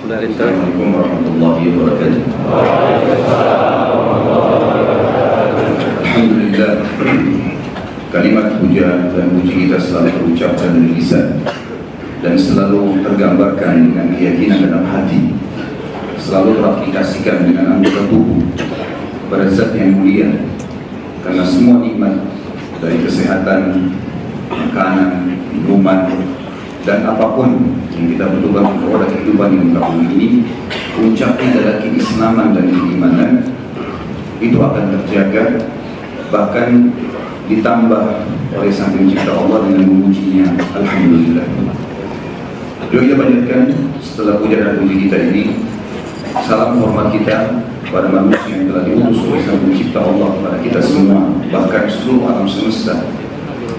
Assalamualaikum warahmatullahi wabarakatuh. Alhamdulillah, kalimat puja dan puji kita selalu terucapkan dari lisan dan selalu tergambarkan dengan keyakinan dalam hati, selalu teraplikasikan dengan anggota tubuh pada zat yang mulia, karena semua nikmat dari kesehatan, makanan, minuman, dan apapun yang kita butuhkan untuk pada kehidupan yang tahun ini, puncaknya adalah keislaman dan keimanan, itu akan terjaga, bahkan ditambah oleh Sang Pencipta Allah dengan memujinya. Alhamdulillah. Beliau kita panjatkan setelah puja dan puji kita ini, salam hormat kita kepada manusia yang telah diutus oleh Sang Pencipta Allah kepada kita semua, bahkan seluruh alam semesta,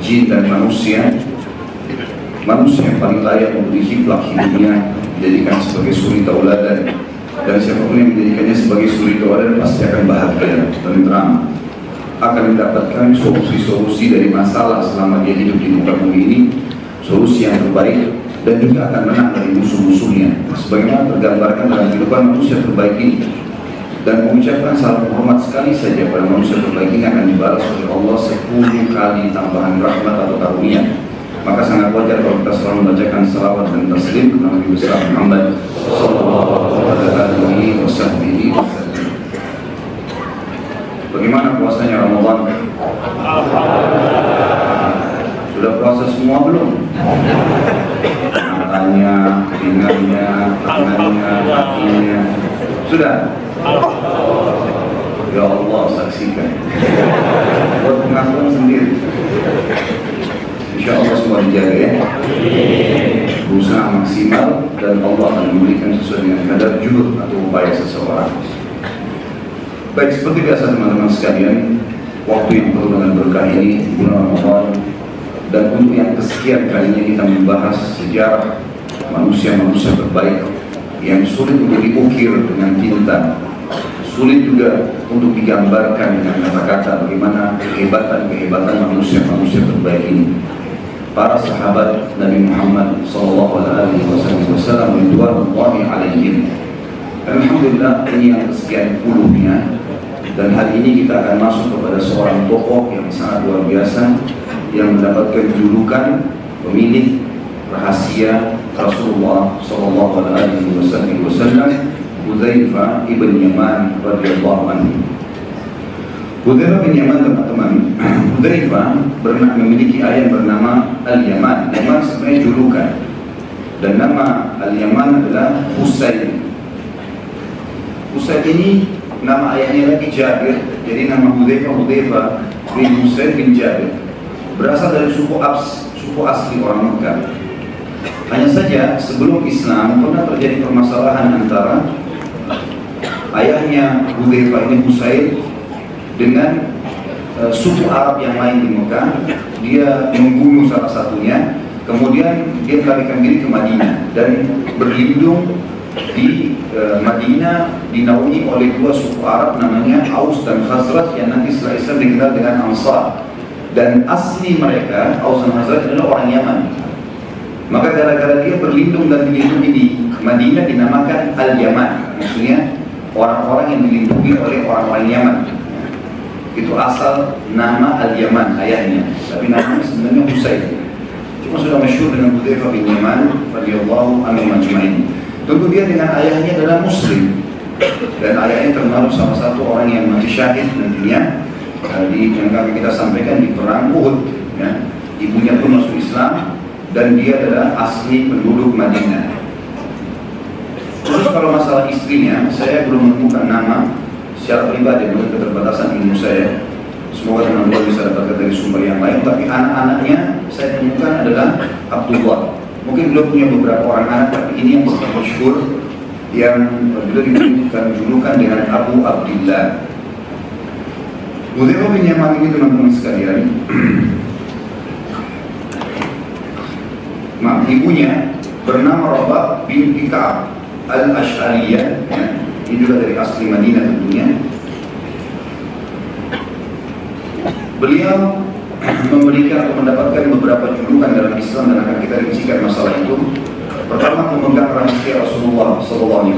jin dan manusia. Manusia yang paling layak untuk dijiplak hidupnya, dijadikan sebagai suri tauladan, dan siapapun yang menjadikannya sebagai suri tauladan pasti akan bahagia, tenteram, akan mendapatkan solusi-solusi dari masalah selama dia hidup di muka bumi ini, solusi yang terbaik, dan juga akan menang dari musuh-musuhnya, sebagaimana tergambarkan dalam kehidupan manusia terbaik ini. Dan mengucapkan salam hormat sekali saja pada manusia terbaik ini akan dibalas oleh Allah 10 kali tambahan rahmat atau karunia. Maka sangat wajar kalau kita selalu membacakan salawat dan taslim kepada Nabi besar Muhammad sallallahu alaihi wasallam. Bagaimana puasanya Ramadan? Sudah puasa semua belum? Matanya, telinga, tangannya, kakinya sudah? Ya Allah, saksikan. Buat pengakuan sendiri. Insya Allah semua dijaga ya. Berusaha maksimal dan Allah akan memberikan sesuai dengan kadar juhud atau upaya seseorang. Baik, seperti biasa teman-teman sekalian, waktu yang penuh dengan berkah ini, bulan Ramadan, dan untuk yang kesekian kalinya kita membahas sejarah manusia-manusia terbaik yang sulit untuk diukir dengan tinta, sulit juga untuk digambarkan dengan kata-kata bagaimana kehebatan manusia-manusia terbaik ini. Para sahabat Nabi Muhammad SAW ridwanullahi alaihim. Alhamdulillah, ini yang kesekian puluhnya, dan hari ini kita akan masuk kepada seorang tokoh yang sangat luar biasa yang mendapatkan julukan pemilik rahasia Rasulullah SAW, Hudzaifah ibn Yaman radhiyallahu anhu. Hudzaifah bin Yaman, teman-teman, Hudzaifah memiliki ayah bernama Al-Yaman. Yaman sebenarnya julukan, dan nama Al-Yaman adalah Husain. Husain ini nama ayahnya lagi Jabir, jadi nama Hudzaifah bin Husain bin Jabir berasal dari suku asli orang Mekah. Hanya saja sebelum Islam pernah terjadi permasalahan antara ayahnya Hudzaifah ini Husain dengan suku Arab yang lain di Mekah. Dia membunuh salah satunya, kemudian dia melarikan diri ke Madinah dan berlindung di Madinah, dinaungi oleh dua suku Arab namanya Aus dan Khazraj yang nanti setelah Islam dikenal dengan Ansar. Dan asli mereka Aus dan Khazraj adalah orang Yaman. Maka gara-gara dia berlindung dan dilindungi di Madinah dinamakan Al-Yaman, maksudnya orang-orang yang dilindungi oleh orang-orang Yaman. Itu asal nama Al-Yaman ayahnya, tapi namanya sebenarnya Husain. Cuma sudah masyhur dengan Hudzaifah bin Yaman radhiyallahu anhu majma'in. Tentu dia dengan ayahnya adalah Muslim, dan ayahnya termasuk salah satu orang yang mati syahid nantinya yang kami kita sampaikan di perang Uhud. Ya. Ibunya pun masuk Islam dan dia adalah asli penduduk Madinah. Terus kalau masalah istrinya, saya belum menemukan nama secara pribadi menurut keterbatasan ilmu saya. Semoga teman-teman bisa dapatkan dari sumber yang lain. Tapi anak-anaknya saya temukan adalah Abdullah. Mungkin belum punya beberapa orang anak, tapi ini yang sangat masyhur, yang beliau diberikan julukan dengan Abu Abdillah. Hudzaifah bin Yaman ini teman-teman sekalian, ibunya bernama Rabah binti Ka'ab al-Ash'ariyah, ya. Ini juga dari asli Madinah tentunya. Beliau memberikan atau mendapatkan beberapa julukan dalam Islam dan akan kita rincikan masalah itu. Pertama, memegang rahasia Rasulullah SAW.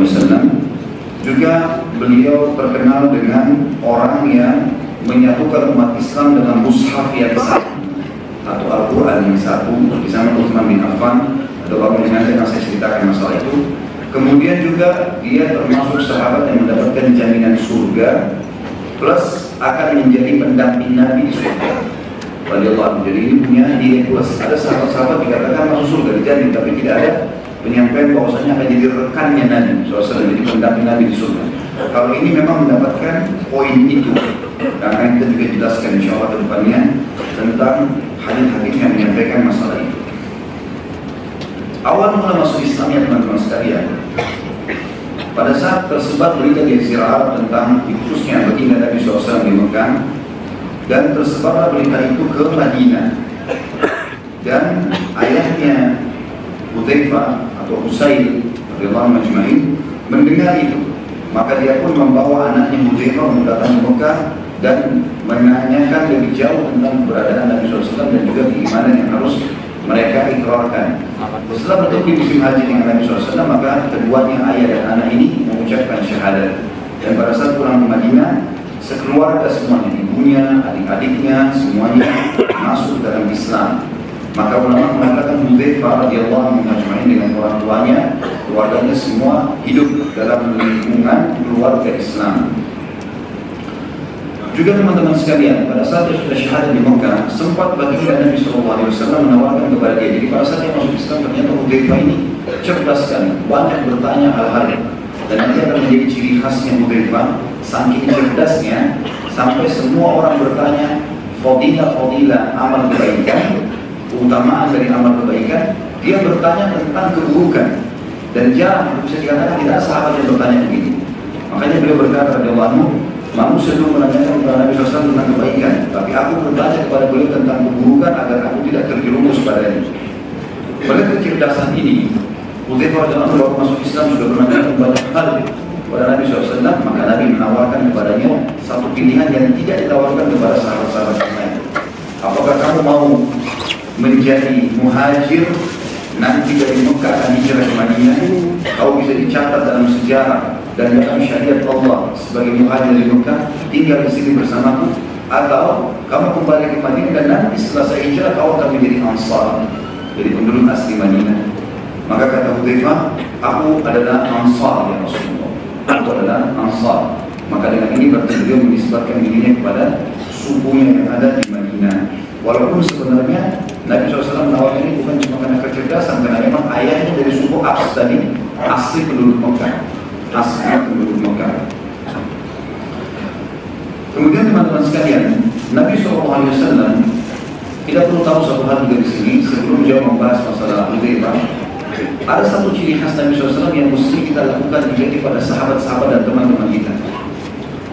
Juga beliau terkenal dengan orang yang menyatukan umat Islam dengan mushaf yang satu atau Al-Quran yang satu, di sana Utsman bin Affan. Ada orang yang nanti akan saya ceritakan masalah itu. Kemudian juga dia termasuk sahabat yang mendapatkan jaminan surga, plus akan menjadi pendamping Nabi di surga. Radhiyallahu. Jadi ini punya nilai plus. Ada sahabat-sahabat dikatakan masuk surga dijamin, tapi tidak ada penyampaian bahwasanya akan jadi rekannya Nabi SAW, jadi pendamping Nabi di surga. Kalau ini memang mendapatkan poin itu, dan akan kita juga jelaskan insya Allah ke depannya tentang hadis-hadis yang menyampaikan masalah itu. Awal mula masuk Islam ya teman-teman sekalian, pada saat tersebar berita di Israel tentang khususnya baginda Nabi SAW di Mekah, dan tersebarlah berita itu ke Madinah, dan ayahnya Hudzaifah atau Usaid radhiyallahu majma'in mendengar itu, maka dia pun membawa anaknya Hudzaifah mendatangi Mekah dan menanyakan lebih jauh tentang keberadaan Nabi SAW dan juga keimanan yang harus mereka ikrarkan. Setelah bertemu di musim haji dengan Nabi SAW, maka keduanya ayah dan anak ini mengucapkan syahadat. Dan pada saat pulang ke Madinah, sekeluarga semuanya, ibunya, adik-adiknya, semuanya masuk dalam Islam. Maka ulama mengatakan Hudzaifah radhiyallahu anhu dengan orang tuanya, keluarganya semua hidup dalam lingkungan keluarga Islam. Juga teman-teman sekalian, pada saat dia sudah syahadat di Mekah, sempat baginda Nabi SAW menawarkan kepada dia. Jadi pada saat dia masuk Islam, ternyata Hudzaifah ini cerdas sekali, banyak bertanya hal-hal, dan nanti akan menjadi ciri khasnya Hudzaifah. Saking cerdasnya, sampai semua orang bertanya fadilah amal kebaikan, keutamaan dari amal kebaikan, dia bertanya tentang keburukan. Dan jarang, bisa dikatakan tidak sahabat yang bertanya begitu. Makanya beliau berkata radhiyallahu anhu, manusia dulu menanyakan kepada Nabi SAW tentang kebaikan, tapi aku bertanya kepada beliau tentang keburukan agar aku tidak terjerumus padanya. Pada kecerdasan ini, Hudzaifah radhiyallahu anhu masuk Islam sudah menanyakan banyak hal kepada Nabi SAW, maka Nabi menawarkan kepadanya satu pilihan yang tidak ditawarkan kepada sahabat-sahabat yang lain. Apakah kamu mau menjadi muhajir, nanti dari Mekah akan hijrah ke Madinah, kau bisa dicatat dalam sejarah dan dalam syariat Allah sebagai muhajir di Mekah, tinggal di sini bersamaku, atau kamu kembali ke Madinah dan nanti setelah saya hijrah kau akan menjadi Ansar, jadi penduduk asli Madinah. Maka kata Hudzaifah, aku adalah Ansar ya Rasulullah, aku adalah Ansar. Maka dengan ini berarti beliau menisbatkan dirinya kepada sukunya yang ada di Madinah. Walaupun sebenarnya Nabi SAW menawarkan ini bukan cuma karena kecerdasan, karena memang ayahnya dari suku Abs tadi, asli penduduk Mekah. Kemudian teman-teman sekalian, Nabi SAW, kita perlu tahu satu hal juga di sini sebelum jauh membahas masalah Hudzaifah. Ada satu ciri khas Nabi SAW yang mesti kita lakukan juga pada sahabat-sahabat dan teman-teman kita.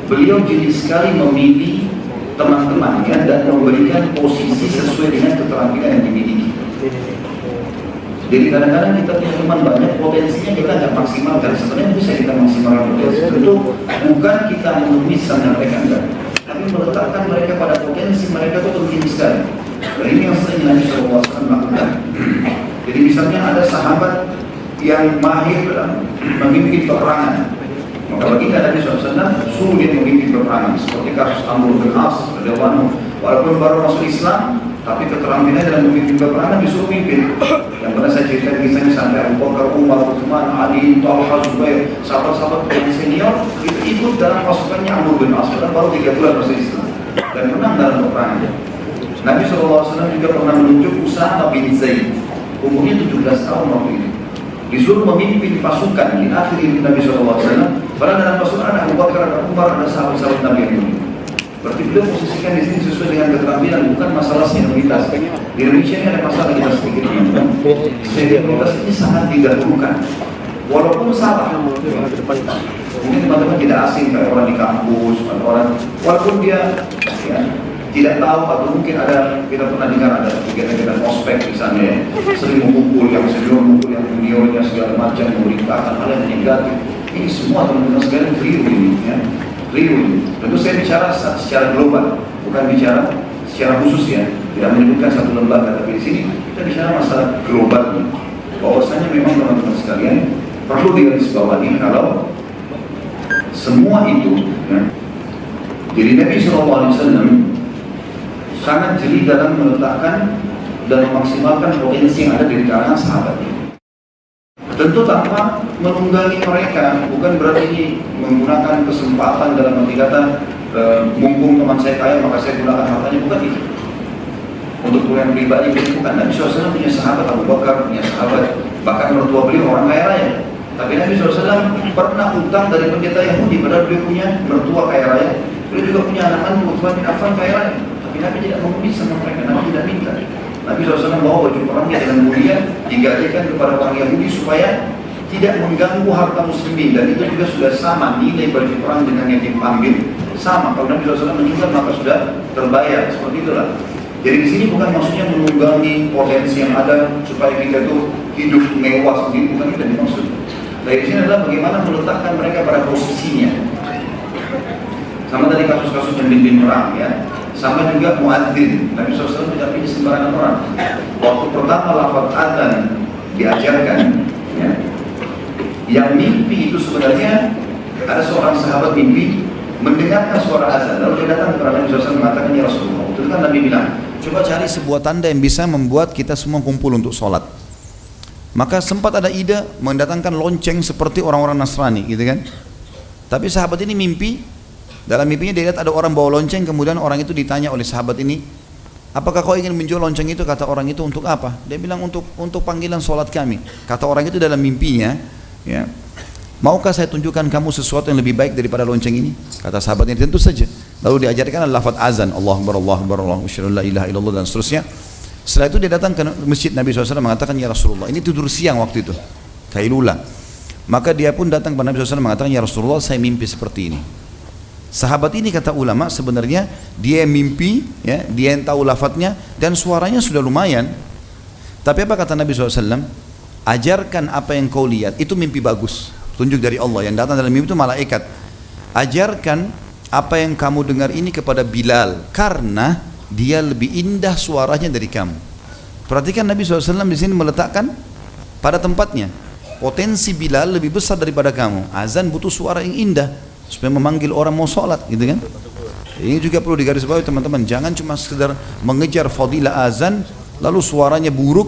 Beliau jeli sekali memilih teman-temannya dan memberikan posisi sesuai dengan keterampilan yang dimiliki. Jadi kadang-kadang kita punya teman banyak, potensinya kita nggak maksimalkan. Sebenarnya bisa kita maksimalkan potensi itu, bukan kita memisah mereka enggak, tapi meletakkan mereka pada potensi mereka itu penting sekali. Dan ini yang sering Nabi SAW lakukan. Jadi misalnya ada sahabat yang mahir dalam memimpin peperangan, maka baginda Nabi SAW suruh dia memimpin peperangan. Seperti kasus Amr bin As, walaupun baru masuk Islam, tapi keterampilannya dalam memimpin peperangan disuruh mimpin. Yang pernah saya ceritakan kisahnya sampai Abu Bakar, Umar, Utsman, Ali, Talha, Zubair, sahabat-sahabat yang senior itu ikut dalam pasukannya Amr bin As, baru 3 bulan masuk Islam dan menang dalam peperangan. Nabi SAW juga pernah menunjuk Usama bin Zaid, umurnya 17 tahun waktu itu, disuruh memimpin pasukan di akhir hidup Nabi SAW. Padahal dalam pasukan ada Abu Bakar, ada Umar, ada sahabat-sahabat Nabi yang mulia. Berarti beliau posisikan di sini sesuai dengan keterampilan, bukan masalah senioritas. Di Indonesia ini ada masalah kita sedikit teman-teman. Senioritas ini sangat didahulukan, walaupun salah. Mungkin teman-teman tidak asing kayak orang di kampus atau orang, walaupun dia ya, tidak tahu atau mungkin ada, kita pernah dengar ada kegiatan-kegiatan ospek misalnya, sering memukul yang senior, memukul yang juniornya segala macam, memberitakan hal yang negatif. Ini semua teman-teman sekalian keliru ini, ya. Keliru. Tentu saya bicara secara global, bukan bicara secara khusus ya. Tidak menyebutkan satu lembaga, tapi di sini kita bicara masalah global. bahwasanya memang teman-teman sekalian perlu digarisbawahi kalau semua itu ya, jadi Nabi SAW sangat jeli dalam meletakkan dan memaksimalkan potensi yang ada di kalangan sahabat ini. Tentu tanpa menunggangi mereka, bukan berarti ini menggunakan kesempatan dalam arti kata mumpung teman saya kaya maka saya gunakan hartanya, bukan itu. Untuk kemudian pribadi bukan. Nabi SAW punya sahabat Abu Bakar, punya sahabat bahkan mertua beliau orang kaya raya. Tapi Nabi SAW pernah utang dari pendeta Yahudi, padahal beliau punya mertua kaya raya. Beliau juga punya anak kandung Utsman bin Affan kaya raya. Tapi Nabi tidak memenuhi sama mereka, Nabi tidak minta. Nabi SAW bawa baju perangnya dengan mulia, digajikan kepada orang Yahudi supaya tidak mengganggu harta muslimin, dan itu juga sudah sama nilai baju perang dengan yang dipanggil sama. Kalau Nabi SAW meninggal maka sudah terbayar, seperti itulah. Jadi di sini bukan maksudnya menunggangi potensi yang ada supaya kita tuh hidup mewah sendiri, bukan itu yang dimaksud. Dari sini adalah bagaimana meletakkan mereka pada posisinya. Sama tadi kasus-kasus pemimpin perang ya, sama juga muadzin. Nabi SAW tidak pilih sembarangan orang. Waktu pertama lafaz adzan diajarkan, ya, yang mimpi itu sebenarnya ada seorang sahabat mimpi mendengarkan suara azan, lalu dia datang kepada Nabi SAW mengatakan, ya Rasulullah. Itu kan Nabi bilang, coba cari sebuah tanda yang bisa membuat kita semua kumpul untuk sholat. Maka sempat ada ide mendatangkan lonceng seperti orang-orang Nasrani, gitu kan? Tapi sahabat ini mimpi, dalam mimpinya dia lihat ada orang bawa lonceng, kemudian orang itu ditanya oleh sahabat ini, apakah kau ingin menjual lonceng itu? Kata orang itu, untuk apa? Dia bilang untuk panggilan sholat kami. Kata orang itu dalam mimpinya, ya, maukah saya tunjukkan kamu sesuatu yang lebih baik daripada lonceng ini? Kata sahabat ini, tentu saja. Lalu diajarkan lafaz azan, Allahu Akbar, Allahu Akbar, Allahu Akbar, la ilaha illallah, dan seterusnya. Setelah itu dia datang ke masjid Nabi SAW mengatakan, ya Rasulullah, ini tidur siang waktu itu, Kailula. Maka dia pun datang kepada Nabi SAW mengatakan, ya Rasulullah, saya mimpi seperti ini. Sahabat ini kata ulama sebenarnya dia mimpi, ya, dia yang tahu lafadznya dan suaranya sudah lumayan. Tapi apa kata Nabi SAW? Ajarkan apa yang kau lihat, itu mimpi bagus, tunjuk dari Allah. Yang datang dalam mimpi itu malaikat. Ajarkan apa yang kamu dengar ini kepada Bilal, karena dia lebih indah suaranya dari kamu. Perhatikan Nabi SAW di sini meletakkan pada tempatnya. Potensi Bilal lebih besar daripada kamu. Azan butuh suara yang indah supaya memanggil orang mau sholat, gitu kan? Ini juga perlu digarisbawahi teman-teman. Jangan cuma sekedar mengejar fadilah azan lalu suaranya buruk,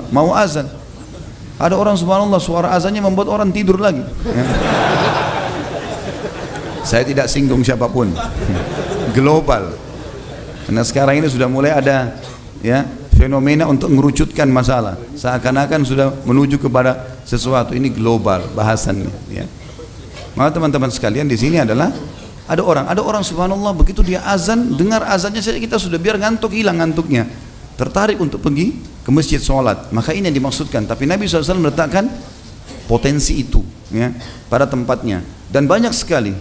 mau azan. Ada orang subhanallah suara azannya membuat orang tidur lagi. Saya tidak singgung siapapun. Global. Karena sekarang ini sudah mulai ada, ya, fenomena untuk mengerucutkan masalah. Seakan-akan sudah menuju kepada sesuatu. Ini global bahasannya, ya. Maka teman-teman sekalian di sini adalah ada orang subhanallah begitu dia azan, dengar azannya saja kita sudah biar ngantuk, hilang ngantuknya, tertarik untuk pergi ke masjid sholat. Maka ini yang dimaksudkan. Tapi Nabi SAW meletakkan potensi itu, ya, pada tempatnya. Dan banyak sekali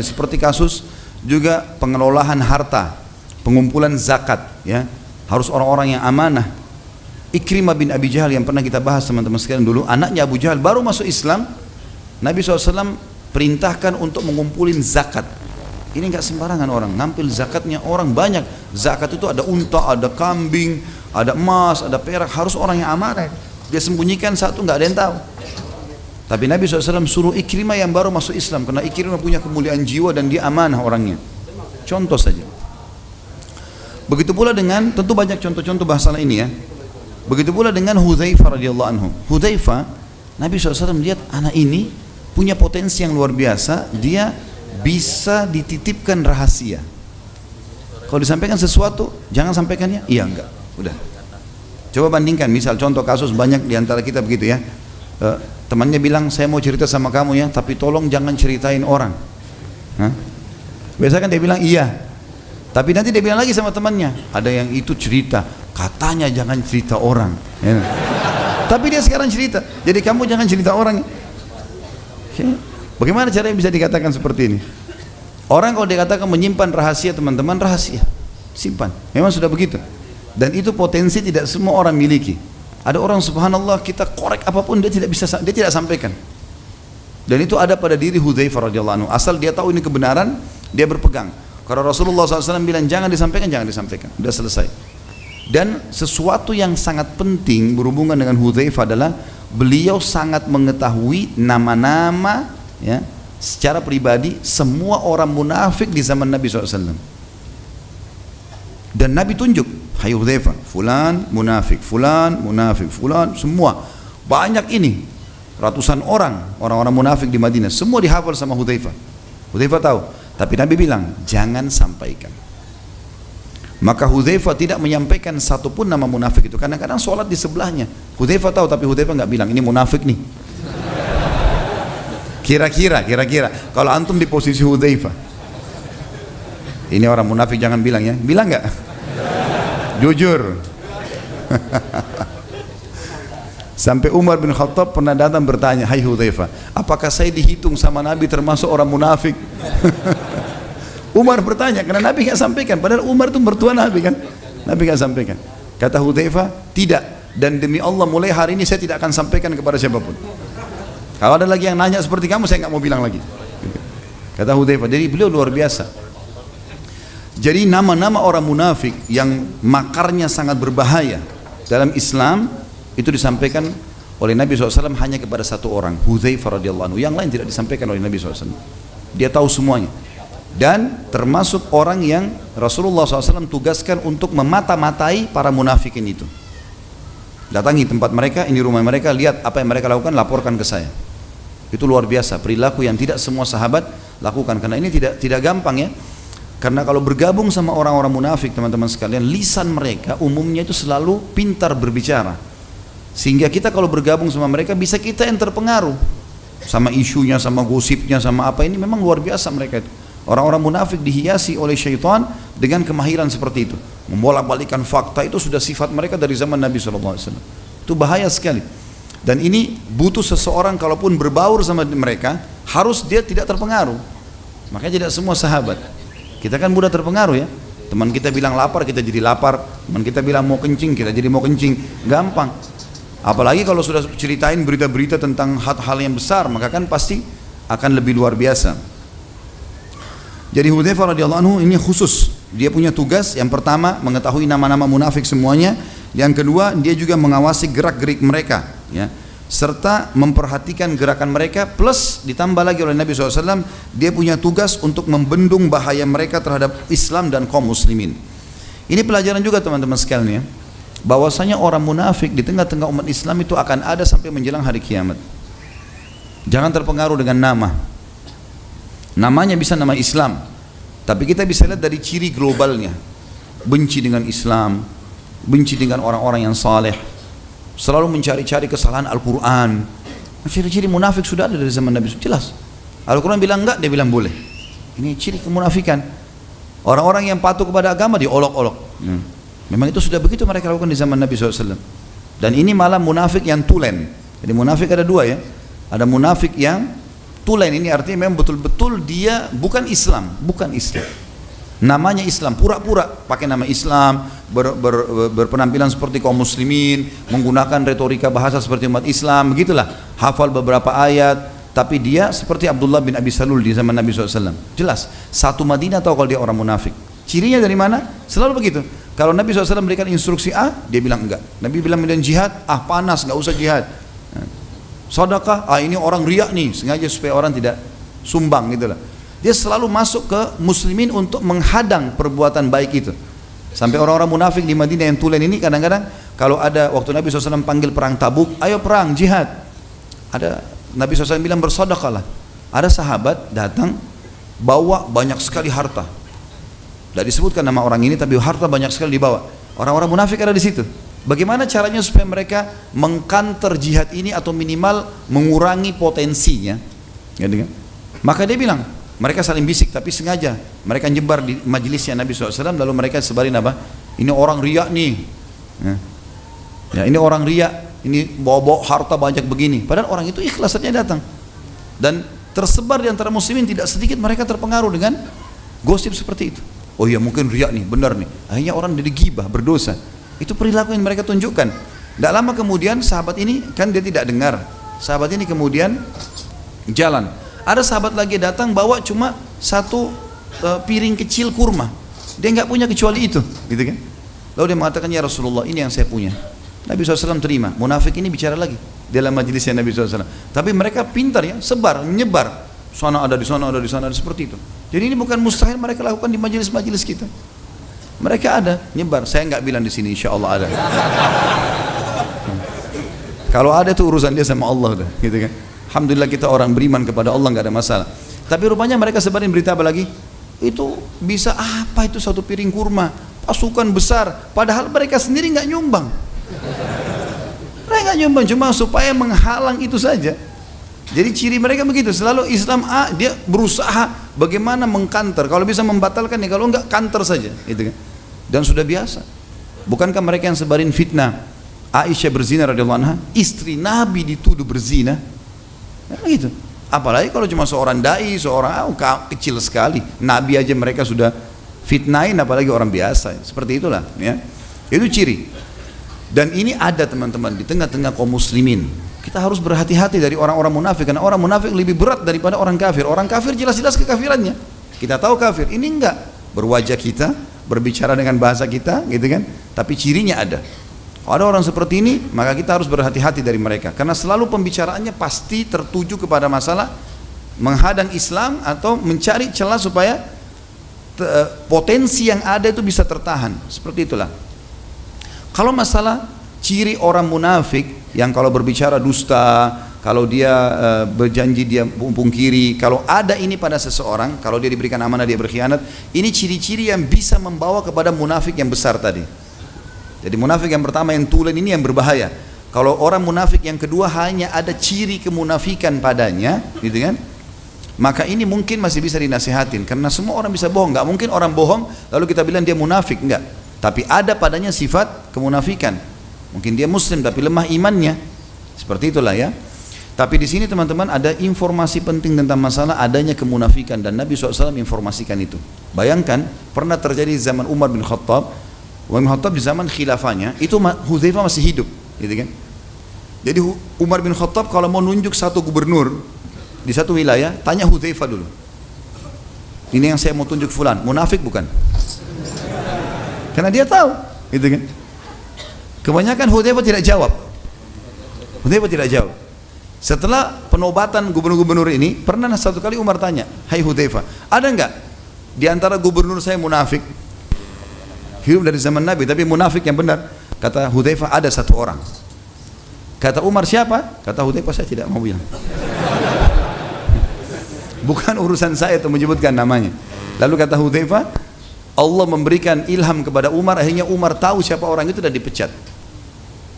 seperti kasus juga pengelolaan harta, pengumpulan zakat, ya, harus orang-orang yang amanah. Ikrimah bin Abi Jahal yang pernah kita bahas teman-teman sekalian dulu, anaknya Abu Jahal baru masuk Islam, Nabi SAW perintahkan untuk mengumpulin zakat. Ini enggak sembarangan orang ngambil zakatnya, orang banyak. Zakat itu ada unta, ada kambing, ada emas, ada perak, harus orang yang amanah. Dia sembunyikan satu, enggak ada yang tahu. Tapi Nabi SAW suruh Ikrimah yang baru masuk Islam, karena Ikrimah punya kemuliaan jiwa dan dia amanah orangnya. Contoh saja. Begitu pula dengan, tentu banyak contoh-contoh masalah ini, ya. Begitu pula dengan Hudzaifah radhiyallahu anhu. Hudzaifah, Nabi SAW melihat anak ini punya potensi yang luar biasa, dia bisa dititipkan rahasia. Kalau disampaikan sesuatu, jangan sampaikannya, iya enggak, udah. Coba bandingkan, misal contoh kasus banyak diantara kita begitu, ya. Temannya bilang, saya mau cerita sama kamu, ya, tapi tolong jangan ceritain orang. Biasa kan dia bilang iya, tapi nanti dia bilang lagi sama temannya, ada yang itu cerita, katanya jangan cerita orang, ya. Tapi dia sekarang cerita, jadi kamu jangan cerita orang. Bagaimana caranya bisa dikatakan seperti ini? Orang kalau dikatakan menyimpan rahasia, teman-teman, rahasia simpan, memang sudah begitu. Dan itu potensi tidak semua orang miliki. Ada orang subhanallah kita korek apapun dia tidak bisa, dia tidak sampaikan. Dan itu ada pada diri Hudzaifah radhiyallahu anhu. Asal dia tahu ini kebenaran, dia berpegang. Kalau Rasulullah SAW bilang jangan disampaikan, jangan disampaikan, sudah selesai. Dan sesuatu yang sangat penting berhubungan dengan Hudzaifah adalah beliau sangat mengetahui nama-nama ya, secara pribadi semua orang munafik di zaman Nabi SAW. Dan Nabi tunjuk, hai Hudzaifah, fulan munafik, fulan munafik, fulan, semua. Banyak ini, ratusan orang-orang munafik di Madinah, semua dihafal sama Hudzaifah. Hudzaifah tahu, tapi Nabi bilang, jangan sampaikan. Maka Hudzaifah tidak menyampaikan satupun nama munafik itu. Kadang-kadang sholat di sebelahnya. Hudzaifah tahu, tapi Hudzaifah nggak bilang, ini munafik nih. Kira-kira, kalau antum di posisi Hudzaifah, ini orang munafik jangan bilang ya. Bilang nggak? Jujur. Sampai Umar bin Khattab pernah datang bertanya, hai Hudzaifah, apakah saya dihitung sama Nabi termasuk orang munafik? Umar bertanya, karena Nabi nggak sampaikan, padahal Umar itu mertua Nabi kan, Nabi nggak sampaikan. Kata Hudzaifah, tidak, dan demi Allah mulai hari ini saya tidak akan sampaikan kepada siapapun. Kalau ada lagi yang nanya seperti kamu, saya nggak mau bilang lagi. Kata Hudzaifah, jadi beliau luar biasa. Jadi nama-nama orang munafik yang makarnya sangat berbahaya dalam Islam itu disampaikan oleh Nabi SAW hanya kepada satu orang, Hudzaifah radhiyallahu anhu. Yang lain tidak disampaikan oleh Nabi SAW. Dia tahu semuanya. Dan termasuk orang yang Rasulullah SAW tugaskan untuk memata-matai para munafikin itu. Datangi tempat mereka, ini rumah mereka, lihat apa yang mereka lakukan, laporkan ke saya. Itu luar biasa, perilaku yang tidak semua sahabat lakukan. Karena ini tidak gampang ya. Karena kalau bergabung sama orang-orang munafik, teman-teman sekalian, lisan mereka umumnya itu selalu pintar berbicara. Sehingga kita kalau bergabung sama mereka, bisa kita yang terpengaruh sama isunya, sama gosipnya, sama apa ini. Memang luar biasa mereka itu. Orang-orang munafik dihiasi oleh syaitan dengan kemahiran seperti itu. Membolak-balikan fakta itu sudah sifat mereka dari zaman Nabi SAW. Itu bahaya sekali. Dan ini butuh seseorang kalaupun berbaur sama mereka, harus dia tidak terpengaruh. Makanya tidak semua sahabat. Kita kan mudah terpengaruh ya. Teman kita bilang lapar, kita jadi lapar. Teman kita bilang mau kencing, kita jadi mau kencing. Gampang. Apalagi kalau sudah ceritain berita-berita tentang hal-hal yang besar, maka kan pasti akan lebih luar biasa. Jadi Hudzaifah radhiyallahu anhu ini khusus, dia punya tugas yang pertama mengetahui nama-nama munafik semuanya, yang kedua dia juga mengawasi gerak-gerik mereka, ya, serta memperhatikan gerakan mereka, plus ditambah lagi oleh Nabi SAW, dia punya tugas untuk membendung bahaya mereka terhadap Islam dan kaum muslimin. Ini pelajaran juga teman-teman sekalian ya, bahwasanya orang munafik di tengah-tengah umat Islam itu akan ada sampai menjelang hari kiamat. Jangan terpengaruh dengan nama. Namanya bisa nama Islam, tapi kita bisa lihat dari ciri globalnya. Benci dengan Islam, benci dengan orang-orang yang saleh, selalu mencari-cari kesalahan Al-Quran. Ciri-ciri munafik sudah ada dari zaman Nabi, jelas. Al-Quran bilang enggak, dia bilang boleh. Ini ciri kemunafikan. Orang-orang yang patuh kepada agama diolok-olok. Memang itu sudah begitu mereka lakukan di zaman Nabi SAW. Dan ini malah munafik yang tulen. Jadi munafik ada dua ya. Ada munafik yang tulen, ini artinya memang betul-betul dia bukan Islam, namanya Islam, pura-pura pakai nama Islam, berpenampilan seperti kaum muslimin, menggunakan retorika bahasa seperti umat Islam, begitulah, hafal beberapa ayat, tapi dia seperti Abdullah bin Abi Salul di zaman Nabi SAW. Jelas, satu Madinah tahu kalau dia orang munafik. Cirinya dari mana? Selalu begitu. Kalau Nabi SAW berikan instruksi A, dia bilang enggak. Nabi bilang medan jihad, panas, enggak usah jihad. Sedekah, ini orang riak nih, sengaja supaya orang tidak sumbang gitulah. Dia selalu masuk ke muslimin untuk menghadang perbuatan baik itu. Sampai orang-orang munafik di Madinah yang tulen ini kadang-kadang kalau ada waktu Nabi SAW panggil perang Tabuk, ayo perang, jihad. Ada Nabi SAW bilang bersedekahlah. Ada sahabat datang bawa banyak sekali harta. Tidak disebutkan nama orang ini, tapi harta banyak sekali dibawa. Orang-orang munafik ada di situ. Bagaimana caranya supaya mereka mengkanter jihad ini atau minimal mengurangi potensinya? Gitu kan? Maka dia bilang, mereka saling bisik tapi sengaja mereka nyebar di majelisnya Nabi SAW, lalu mereka sebarin apa? Ini orang riak nih. Ya, ini orang riak, ini bawa-bawa harta banyak begini. Padahal orang itu ikhlasnya datang. Dan tersebar di antara muslimin tidak sedikit mereka terpengaruh dengan gosip seperti itu. Oh iya mungkin riak nih, benar nih. Akhirnya orang jadi gibah, berdosa. Itu perilaku yang mereka tunjukkan. Tidak lama kemudian sahabat ini kan dia tidak dengar. Sahabat ini kemudian jalan. Ada sahabat lagi datang bawa cuma satu piring kecil kurma. Dia nggak punya kecuali itu, gitu kan? Lalu dia mengatakan, ya Rasulullah, ini yang saya punya. Nabi SAW terima. Munafik ini bicara lagi dalam majelisnya Nabi SAW. Tapi mereka pintar ya, sebar, menyebar. Sana ada, di sana ada, di sana ada, seperti itu. Jadi ini bukan mustahil mereka lakukan di majelis-majelis kita. Mereka ada, nyebar. Saya nggak bilang di sini, insya Allah ada. Kalau ada itu urusan dia sama Allah, gitu kan. Alhamdulillah kita orang beriman kepada Allah, nggak ada masalah. Tapi rupanya mereka sebarin berita apa lagi? Itu bisa apa itu satu piring kurma, pasukan besar, padahal mereka sendiri nggak nyumbang. Mereka nggak nyumbang, cuma supaya menghalang itu saja. Jadi ciri mereka begitu, selalu Islam dia berusaha bagaimana mengkanter. Kalau bisa membatalkan ya, kalau enggak kanter saja, gitu kan. Dan sudah biasa. Bukankah mereka yang sebarin fitnah Aisyah berzina radhiyallahu anha, istri Nabi dituduh berzina? Nah, gitu. Apalagi kalau cuma seorang dai, seorang kecil sekali. Nabi aja mereka sudah fitnahin, apalagi orang biasa. Seperti itulah, ya. Itu ciri. Dan ini ada teman-teman di tengah-tengah kaum muslimin. Kita harus berhati-hati dari orang-orang munafik, karena orang munafik lebih berat daripada orang kafir. Orang kafir jelas-jelas kekafirannya. Kita tahu kafir, ini enggak. Berwajah kita, berbicara dengan bahasa kita, gitu kan? Tapi cirinya ada. Kalau ada orang seperti ini, maka kita harus berhati-hati dari mereka. Karena selalu pembicaraannya pasti tertuju kepada masalah menghadang Islam atau mencari celah supaya potensi yang ada itu bisa tertahan. Seperti itulah. Kalau masalah ciri orang munafik yang kalau berbicara dusta, kalau dia berjanji dia pungkiri, kalau ada ini pada seseorang, kalau dia diberikan amanah dia berkhianat, ini ciri-ciri yang bisa membawa kepada munafik yang besar tadi. Jadi munafik yang pertama yang tulen ini yang berbahaya. Kalau orang munafik yang kedua hanya ada ciri kemunafikan padanya, gitu kan? Maka ini mungkin masih bisa dinasihatin, karena semua orang bisa bohong. Nggak mungkin orang bohong lalu kita bilang dia munafik, enggak. Tapi ada padanya sifat kemunafikan. Mungkin dia muslim tapi lemah imannya. Seperti itulah ya. Tapi di sini teman-teman ada informasi penting tentang masalah adanya kemunafikan, dan Nabi SAW informasikan itu. Bayangkan pernah terjadi di zaman Umar bin Khattab. Umar bin Khattab di zaman khilafahnya itu Hudzaifah masih hidup, gitu kan? Jadi Umar bin Khattab kalau mau nunjuk satu gubernur di satu wilayah, tanya Hudzaifah dulu. Ini yang saya mau tunjuk fulan, munafik bukan? Karena dia tahu, gitu kan? Kebanyakan Hudzaifah tidak jawab. Hudzaifah tidak jawab. Setelah penobatan gubernur-gubernur ini, pernah satu kali Umar tanya, "Hai Hudzaifah, ada enggak di antara gubernur saya munafik? Hidup dari zaman Nabi tapi munafik yang benar?" Kata Hudzaifah, "Ada satu orang." Kata Umar, "Siapa?" Kata Hudzaifah, "Saya tidak mau bilang." Bukan urusan saya untuk menyebutkan namanya. Lalu kata Hudzaifah, Allah memberikan ilham kepada Umar, akhirnya Umar tahu siapa orang itu dan dipecat.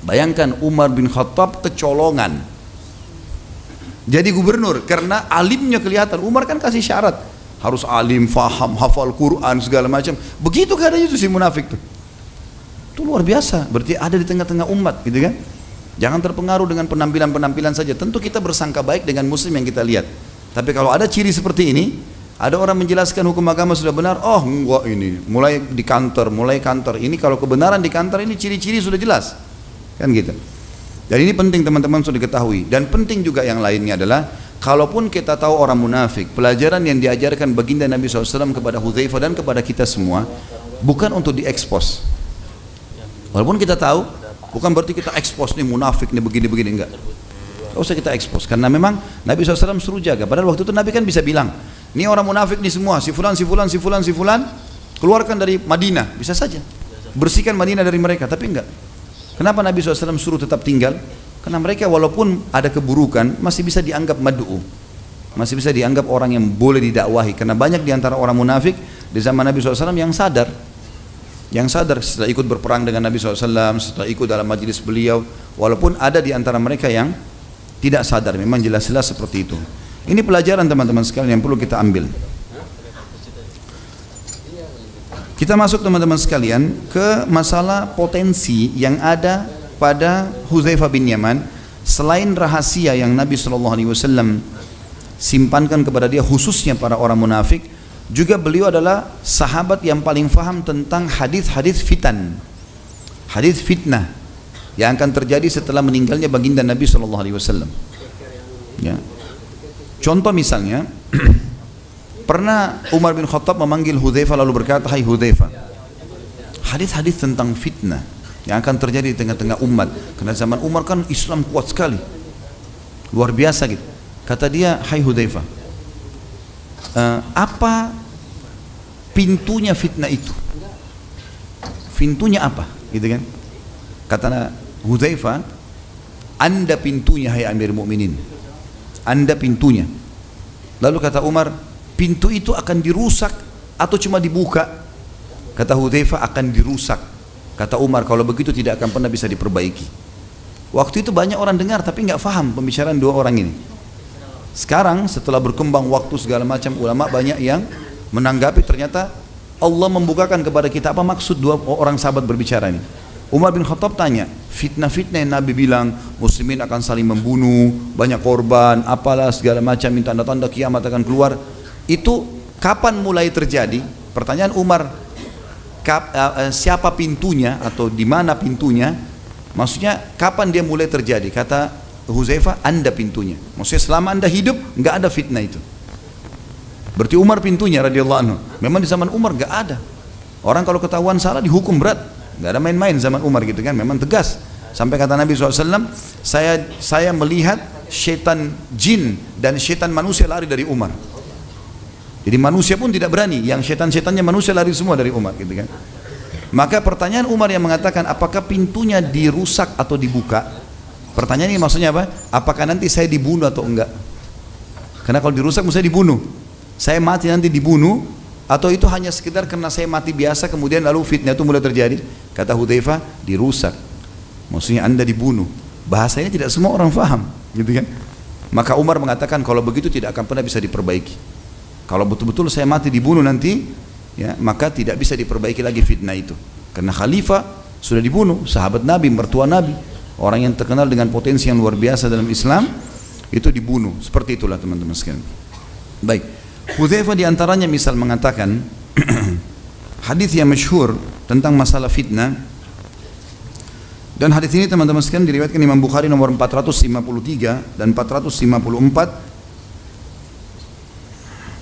Bayangkan Umar bin Khattab kecolongan jadi gubernur karena alimnya kelihatan. Umar kan kasih syarat harus alim, faham, hafal Quran segala macam. Begitu keadaannya itu si munafik tuh. Itu luar biasa. Berarti ada di tengah-tengah umat, gitu kan? Jangan terpengaruh dengan penampilan-penampilan saja. Tentu kita bersangka baik dengan muslim yang kita lihat. Tapi kalau ada ciri seperti ini, ada orang menjelaskan hukum agama sudah benar, oh enggak, ini mulai di kantor, mulai kantor. Ini kalau kebenaran di kantor ini ciri-ciri sudah jelas, kan gitu. Dan ini penting teman-teman sudah diketahui. Dan penting juga yang lainnya adalah, kalaupun kita tahu orang munafik, pelajaran yang diajarkan baginda Nabi SAW kepada Hudzaifah dan kepada kita semua, bukan untuk diekspos. Walaupun kita tahu, bukan berarti kita ekspos nih munafik nih begini-begini, enggak. Tidak usah kita ekspos, karena memang Nabi SAW suruh jaga. Padahal waktu itu Nabi kan bisa bilang, ini orang munafik nih semua, si fulan, si fulan, si fulan, si fulan, keluarkan dari Madinah, bisa saja. Bersihkan Madinah dari mereka, tapi enggak. Kenapa Nabi SAW suruh tetap tinggal? Karena mereka walaupun ada keburukan, masih bisa dianggap mad'u. Masih bisa dianggap orang yang boleh didakwahi. Karena banyak diantara orang munafik di zaman Nabi SAW yang sadar. Yang sadar setelah ikut berperang dengan Nabi SAW, setelah ikut dalam majelis beliau. Walaupun ada diantara mereka yang tidak sadar, memang jelas-jelas seperti itu. Ini pelajaran teman-teman sekalian yang perlu kita ambil. Kita masuk teman-teman sekalian ke masalah potensi yang ada pada Hudzaifah bin Yaman. Selain rahasia yang Nabi SAW simpankan kepada dia, khususnya para orang munafik, juga beliau adalah sahabat yang paling faham tentang hadis-hadis fitan, hadis fitnah yang akan terjadi setelah meninggalnya baginda Nabi SAW. Ya. Contoh misalnya, pernah Umar bin Khattab memanggil Hudzaifah lalu berkata, "Hai Hudzaifah, hadis-hadis tentang fitnah yang akan terjadi di tengah-tengah umat. Karena zaman Umar kan Islam kuat sekali, luar biasa gitu. Kata dia, hai Hudzaifah, apa pintunya fitnah itu? Pintunya apa? Gitu kan? Kata Hudzaifah, Anda pintunya hai Amirul Mukminin. Anda pintunya. Lalu kata Umar, pintu itu akan dirusak atau cuma dibuka? Kata Hudzaifah, akan dirusak. Kata Umar, kalau begitu tidak akan pernah bisa diperbaiki. Waktu itu banyak orang dengar tapi nggak faham pembicaraan dua orang ini. Sekarang setelah berkembang waktu segala macam, ulama banyak yang menanggapi, ternyata Allah membukakan kepada kita apa maksud dua orang sahabat berbicara ini. Umar bin Khattab tanya, fitnah-fitnah yang Nabi bilang muslimin akan saling membunuh, banyak korban, apalah segala macam, tanda-tanda kiamat akan keluar, itu kapan mulai terjadi? Pertanyaan Umar, siapa pintunya atau di mana pintunya? Maksudnya kapan dia mulai terjadi? Kata Hudzaifah, Anda pintunya. Maksudnya selama Anda hidup nggak ada fitnah itu. Berarti Umar pintunya radhiyallahu anhu. Memang di zaman Umar nggak ada. Orang kalau ketahuan salah dihukum berat. Nggak ada main-main zaman Umar gitu kan. Memang tegas. Sampai kata Nabi SAW, saya melihat syaitan jin dan syaitan manusia lari dari Umar. Jadi manusia pun tidak berani, yang syaitan-syaitannya manusia lari semua dari Umar gitu kan. Maka pertanyaan Umar yang mengatakan apakah pintunya dirusak atau dibuka? Pertanyaan ini maksudnya apa? Apakah nanti saya dibunuh atau enggak? Karena kalau dirusak mesti dibunuh. Saya mati nanti dibunuh atau itu hanya sekedar karena saya mati biasa kemudian lalu fitnah itu mulai terjadi? Kata Hudzaifah, dirusak. Maksudnya Anda dibunuh. Bahasanya tidak semua orang faham, gitu kan? Maka Umar mengatakan kalau begitu tidak akan pernah bisa diperbaiki. Kalau betul-betul saya mati dibunuh nanti, ya, maka tidak bisa diperbaiki lagi fitnah itu. Karena khalifah sudah dibunuh, sahabat Nabi, mertua Nabi, orang yang terkenal dengan potensi yang luar biasa dalam Islam, itu dibunuh. Seperti itulah teman-teman sekalian. Baik, Hudzaifah diantaranya misal mengatakan hadis yang masyhur tentang masalah fitnah. Dan hadis ini teman-teman sekalian diriwayatkan Imam Bukhari nomor 453 dan 454.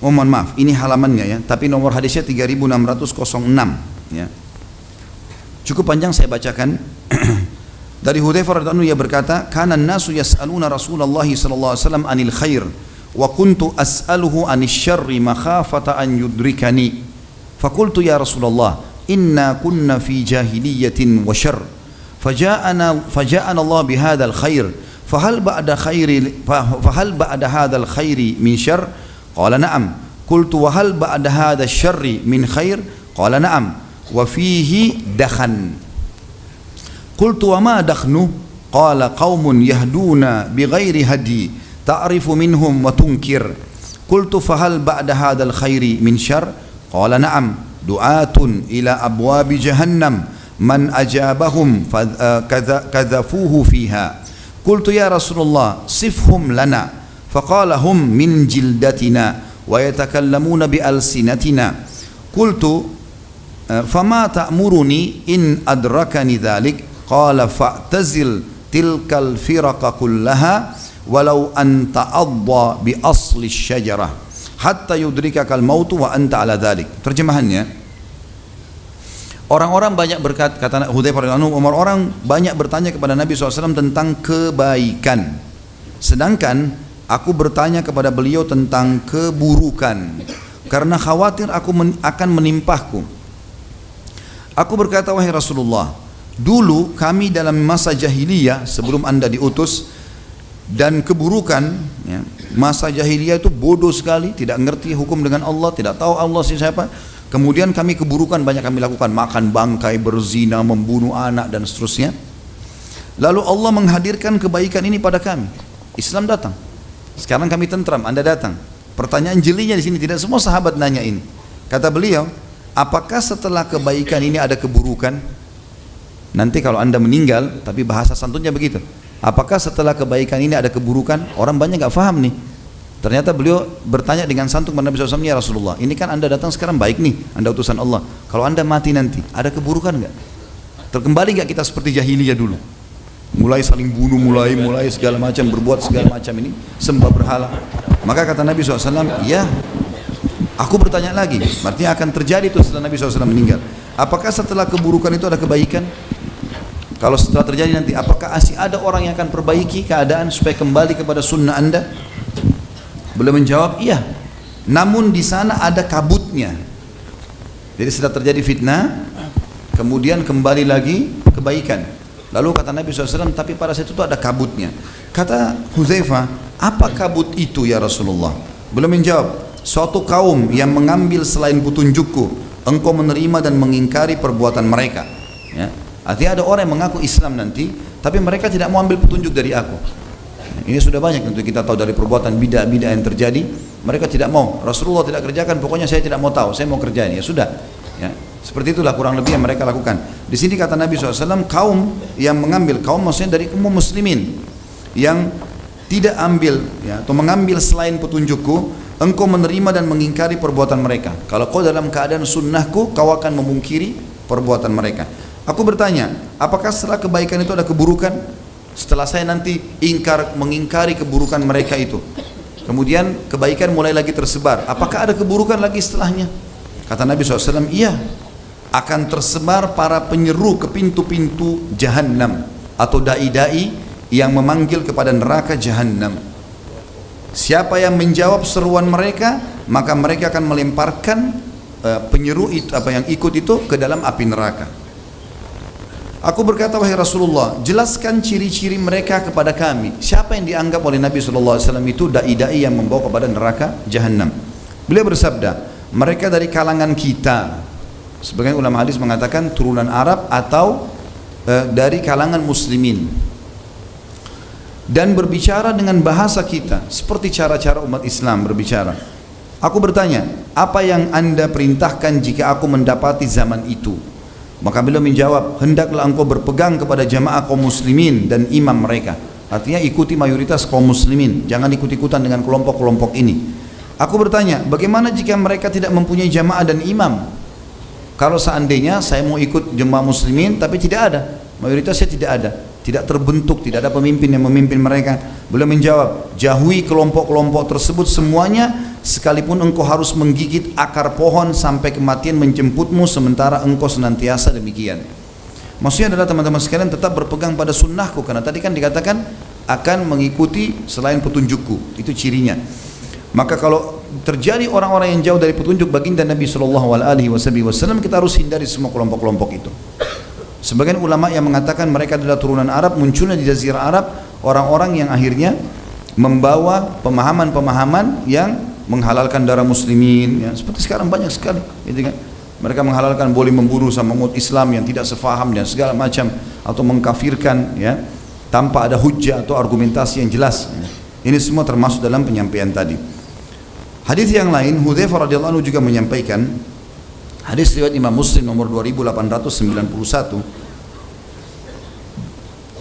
Oh mohon maaf, ini halamannya ya, tapi nomor hadisnya 3606 ya. Cukup panjang saya bacakan. Dari Hudzaifah radhiyallahu anhu ia berkata, "Kana an-nasu yas'aluna Rasulullah sallallahu alaihi wasallam 'anil khair wa kuntu as'aluhu 'anil syarri makhafata an yudrikani. Faqultu ya Rasulullah, inna kunna fi jahiliyatin wa syarr. Faja'ana Allah bihadzal khair. Fahal ba'da hadzal khairi min syarr?" Qala na'am. Qultu wa hal ba'da hadha syarri min khair? Qala na'am. Wa fihi dakhan. Qultu wa ma dakhnu? Qala qaumun yahduna bighairi hadi ta'rifu minhum wa tunkir. Qultu fa hal ba'da hadha al-khairi min syarr? Qala na'am. Du'atun ila abwabi jahannam man ajabahum kadzafuhu fiha. Qultu ya Rasulullah sifhum lana. فقال هم من جلدتنا ويتكلمون بألسنتنا. قلت فما تأمرني إن أدركني ذلك؟ قال فاعتزل تلك الفرق كلها ولو أن تعضى بأصل الشجرة حتى يدركك الموت وأنت على ذلك. Terjemahannya, orang-orang banyak berkata, kata Hudzaifah radhiyallahu anhu, orang banyak bertanya kepada Nabi SAW tentang kebaikan, sedangkan aku bertanya kepada beliau tentang keburukan karena khawatir akan menimpahku. Aku berkata, wahai Rasulullah, dulu kami dalam masa jahiliyah sebelum Anda diutus, dan keburukan ya, masa jahiliyah itu bodoh sekali, tidak ngerti hukum dengan Allah, tidak tahu Allah siapa. Kemudian kami keburukan banyak kami lakukan, makan bangkai, berzina, membunuh anak dan seterusnya. Lalu Allah menghadirkan kebaikan ini pada kami. Islam datang. Sekarang kami tentram, Anda datang. Pertanyaan jelinya di sini, tidak semua sahabat nanya ini. Kata beliau, apakah setelah kebaikan ini ada keburukan? Nanti kalau Anda meninggal, tapi bahasa santunnya begitu. Apakah setelah kebaikan ini ada keburukan? Orang banyak nggak paham nih. Ternyata beliau bertanya dengan santun kepada Nabi SAW, ya Rasulullah, ini kan Anda datang sekarang baik nih, Anda utusan Allah. Kalau Anda mati nanti, ada keburukan nggak? Terkembali nggak kita seperti jahiliyah dulu? Mulai saling bunuh, mulai segala macam, berbuat segala macam ini, sembah berhala. Maka kata Nabi SAW, ya, Aku bertanya lagi, artinya akan terjadi itu setelah Nabi SAW meninggal. Apakah setelah keburukan itu ada kebaikan? Kalau setelah terjadi nanti, apakah masih ada orang yang akan perbaiki keadaan supaya kembali kepada sunnah Anda? Beliau menjawab, iya. Namun di sana ada kabutnya. Jadi setelah terjadi fitnah, kemudian kembali lagi kebaikan. Lalu kata Nabi SAW, tapi pada saat itu ada kabutnya. Kata Hudzaifah, apa kabut itu ya Rasulullah? Beliau menjawab, suatu kaum yang mengambil selain petunjukku, engkau menerima dan mengingkari perbuatan mereka. Ya. Artinya ada orang yang mengaku Islam nanti, tapi mereka tidak mau ambil petunjuk dari aku. Ini sudah banyak untuk kita tahu dari perbuatan bidah-bidah yang terjadi. Mereka tidak mau, Rasulullah tidak kerjakan, pokoknya saya tidak mau tahu, saya mau kerjain. Ya sudah. Ya. Seperti itulah kurang lebih yang mereka lakukan. Di sini kata Nabi SAW, kaum yang mengambil, kaum maksudnya dari kaum muslimin yang tidak ambil, ya, atau mengambil selain petunjukku, engkau menerima dan mengingkari perbuatan mereka. Kalau kau dalam keadaan sunnahku, kau akan memungkiri perbuatan mereka. Aku bertanya, apakah setelah kebaikan itu ada keburukan? Setelah saya nanti mengingkari keburukan mereka itu, kemudian kebaikan mulai lagi tersebar, apakah ada keburukan lagi setelahnya? Kata Nabi SAW, iya, akan tersebar para penyeru ke pintu-pintu Jahannam atau dai-dai yang memanggil kepada neraka Jahannam. Siapa yang menjawab seruan mereka, maka mereka akan melemparkan penyeru itu, yang ikut itu, ke dalam api neraka. Aku berkata, wahai Rasulullah, jelaskan ciri-ciri mereka kepada kami. Siapa yang dianggap oleh Nabi SAW itu dai-dai yang membawa kepada neraka Jahannam? Beliau bersabda, mereka dari kalangan kita. Sebagian ulama hadis mengatakan turunan Arab atau dari kalangan muslimin, dan berbicara dengan bahasa kita seperti cara-cara umat Islam berbicara. Aku bertanya, apa yang anda perintahkan jika aku mendapati zaman itu? Maka beliau menjawab, hendaklah engkau berpegang kepada jamaah kaum muslimin dan imam mereka. Artinya ikuti mayoritas kaum muslimin, jangan ikut-ikutan dengan kelompok-kelompok ini. Aku bertanya, bagaimana jika mereka tidak mempunyai jamaah dan imam? Kalau seandainya saya mau ikut jemaah muslimin tapi tidak ada, mayoritasnya tidak ada, tidak terbentuk, tidak ada pemimpin yang memimpin mereka. Beliau menjawab, jauhi kelompok-kelompok tersebut semuanya, sekalipun engkau harus menggigit akar pohon sampai kematian menjemputmu, sementara engkau senantiasa demikian. Maksudnya adalah teman-teman sekalian tetap berpegang pada sunnahku, karena tadi kan dikatakan akan mengikuti selain petunjukku, itu cirinya. Maka kalau terjadi orang-orang yang jauh dari petunjuk baginda Nabi SAW, kita harus hindari semua kelompok-kelompok itu. Sebagian ulama yang mengatakan mereka adalah turunan Arab, munculnya di Jazirah Arab orang-orang yang akhirnya membawa pemahaman-pemahaman yang menghalalkan darah muslimin, ya, seperti sekarang banyak sekali, gitu kan? Mereka menghalalkan boleh membunuh sama umat Islam yang tidak sefaham dan segala macam, atau mengkafirkan, ya, tanpa ada hujjah atau argumentasi yang jelas. Ini semua termasuk dalam penyampaian tadi. Hadis yang lain, Hudzaifah radhiyallahu anhu juga menyampaikan, hadis riwayat Imam Muslim nomor 2891,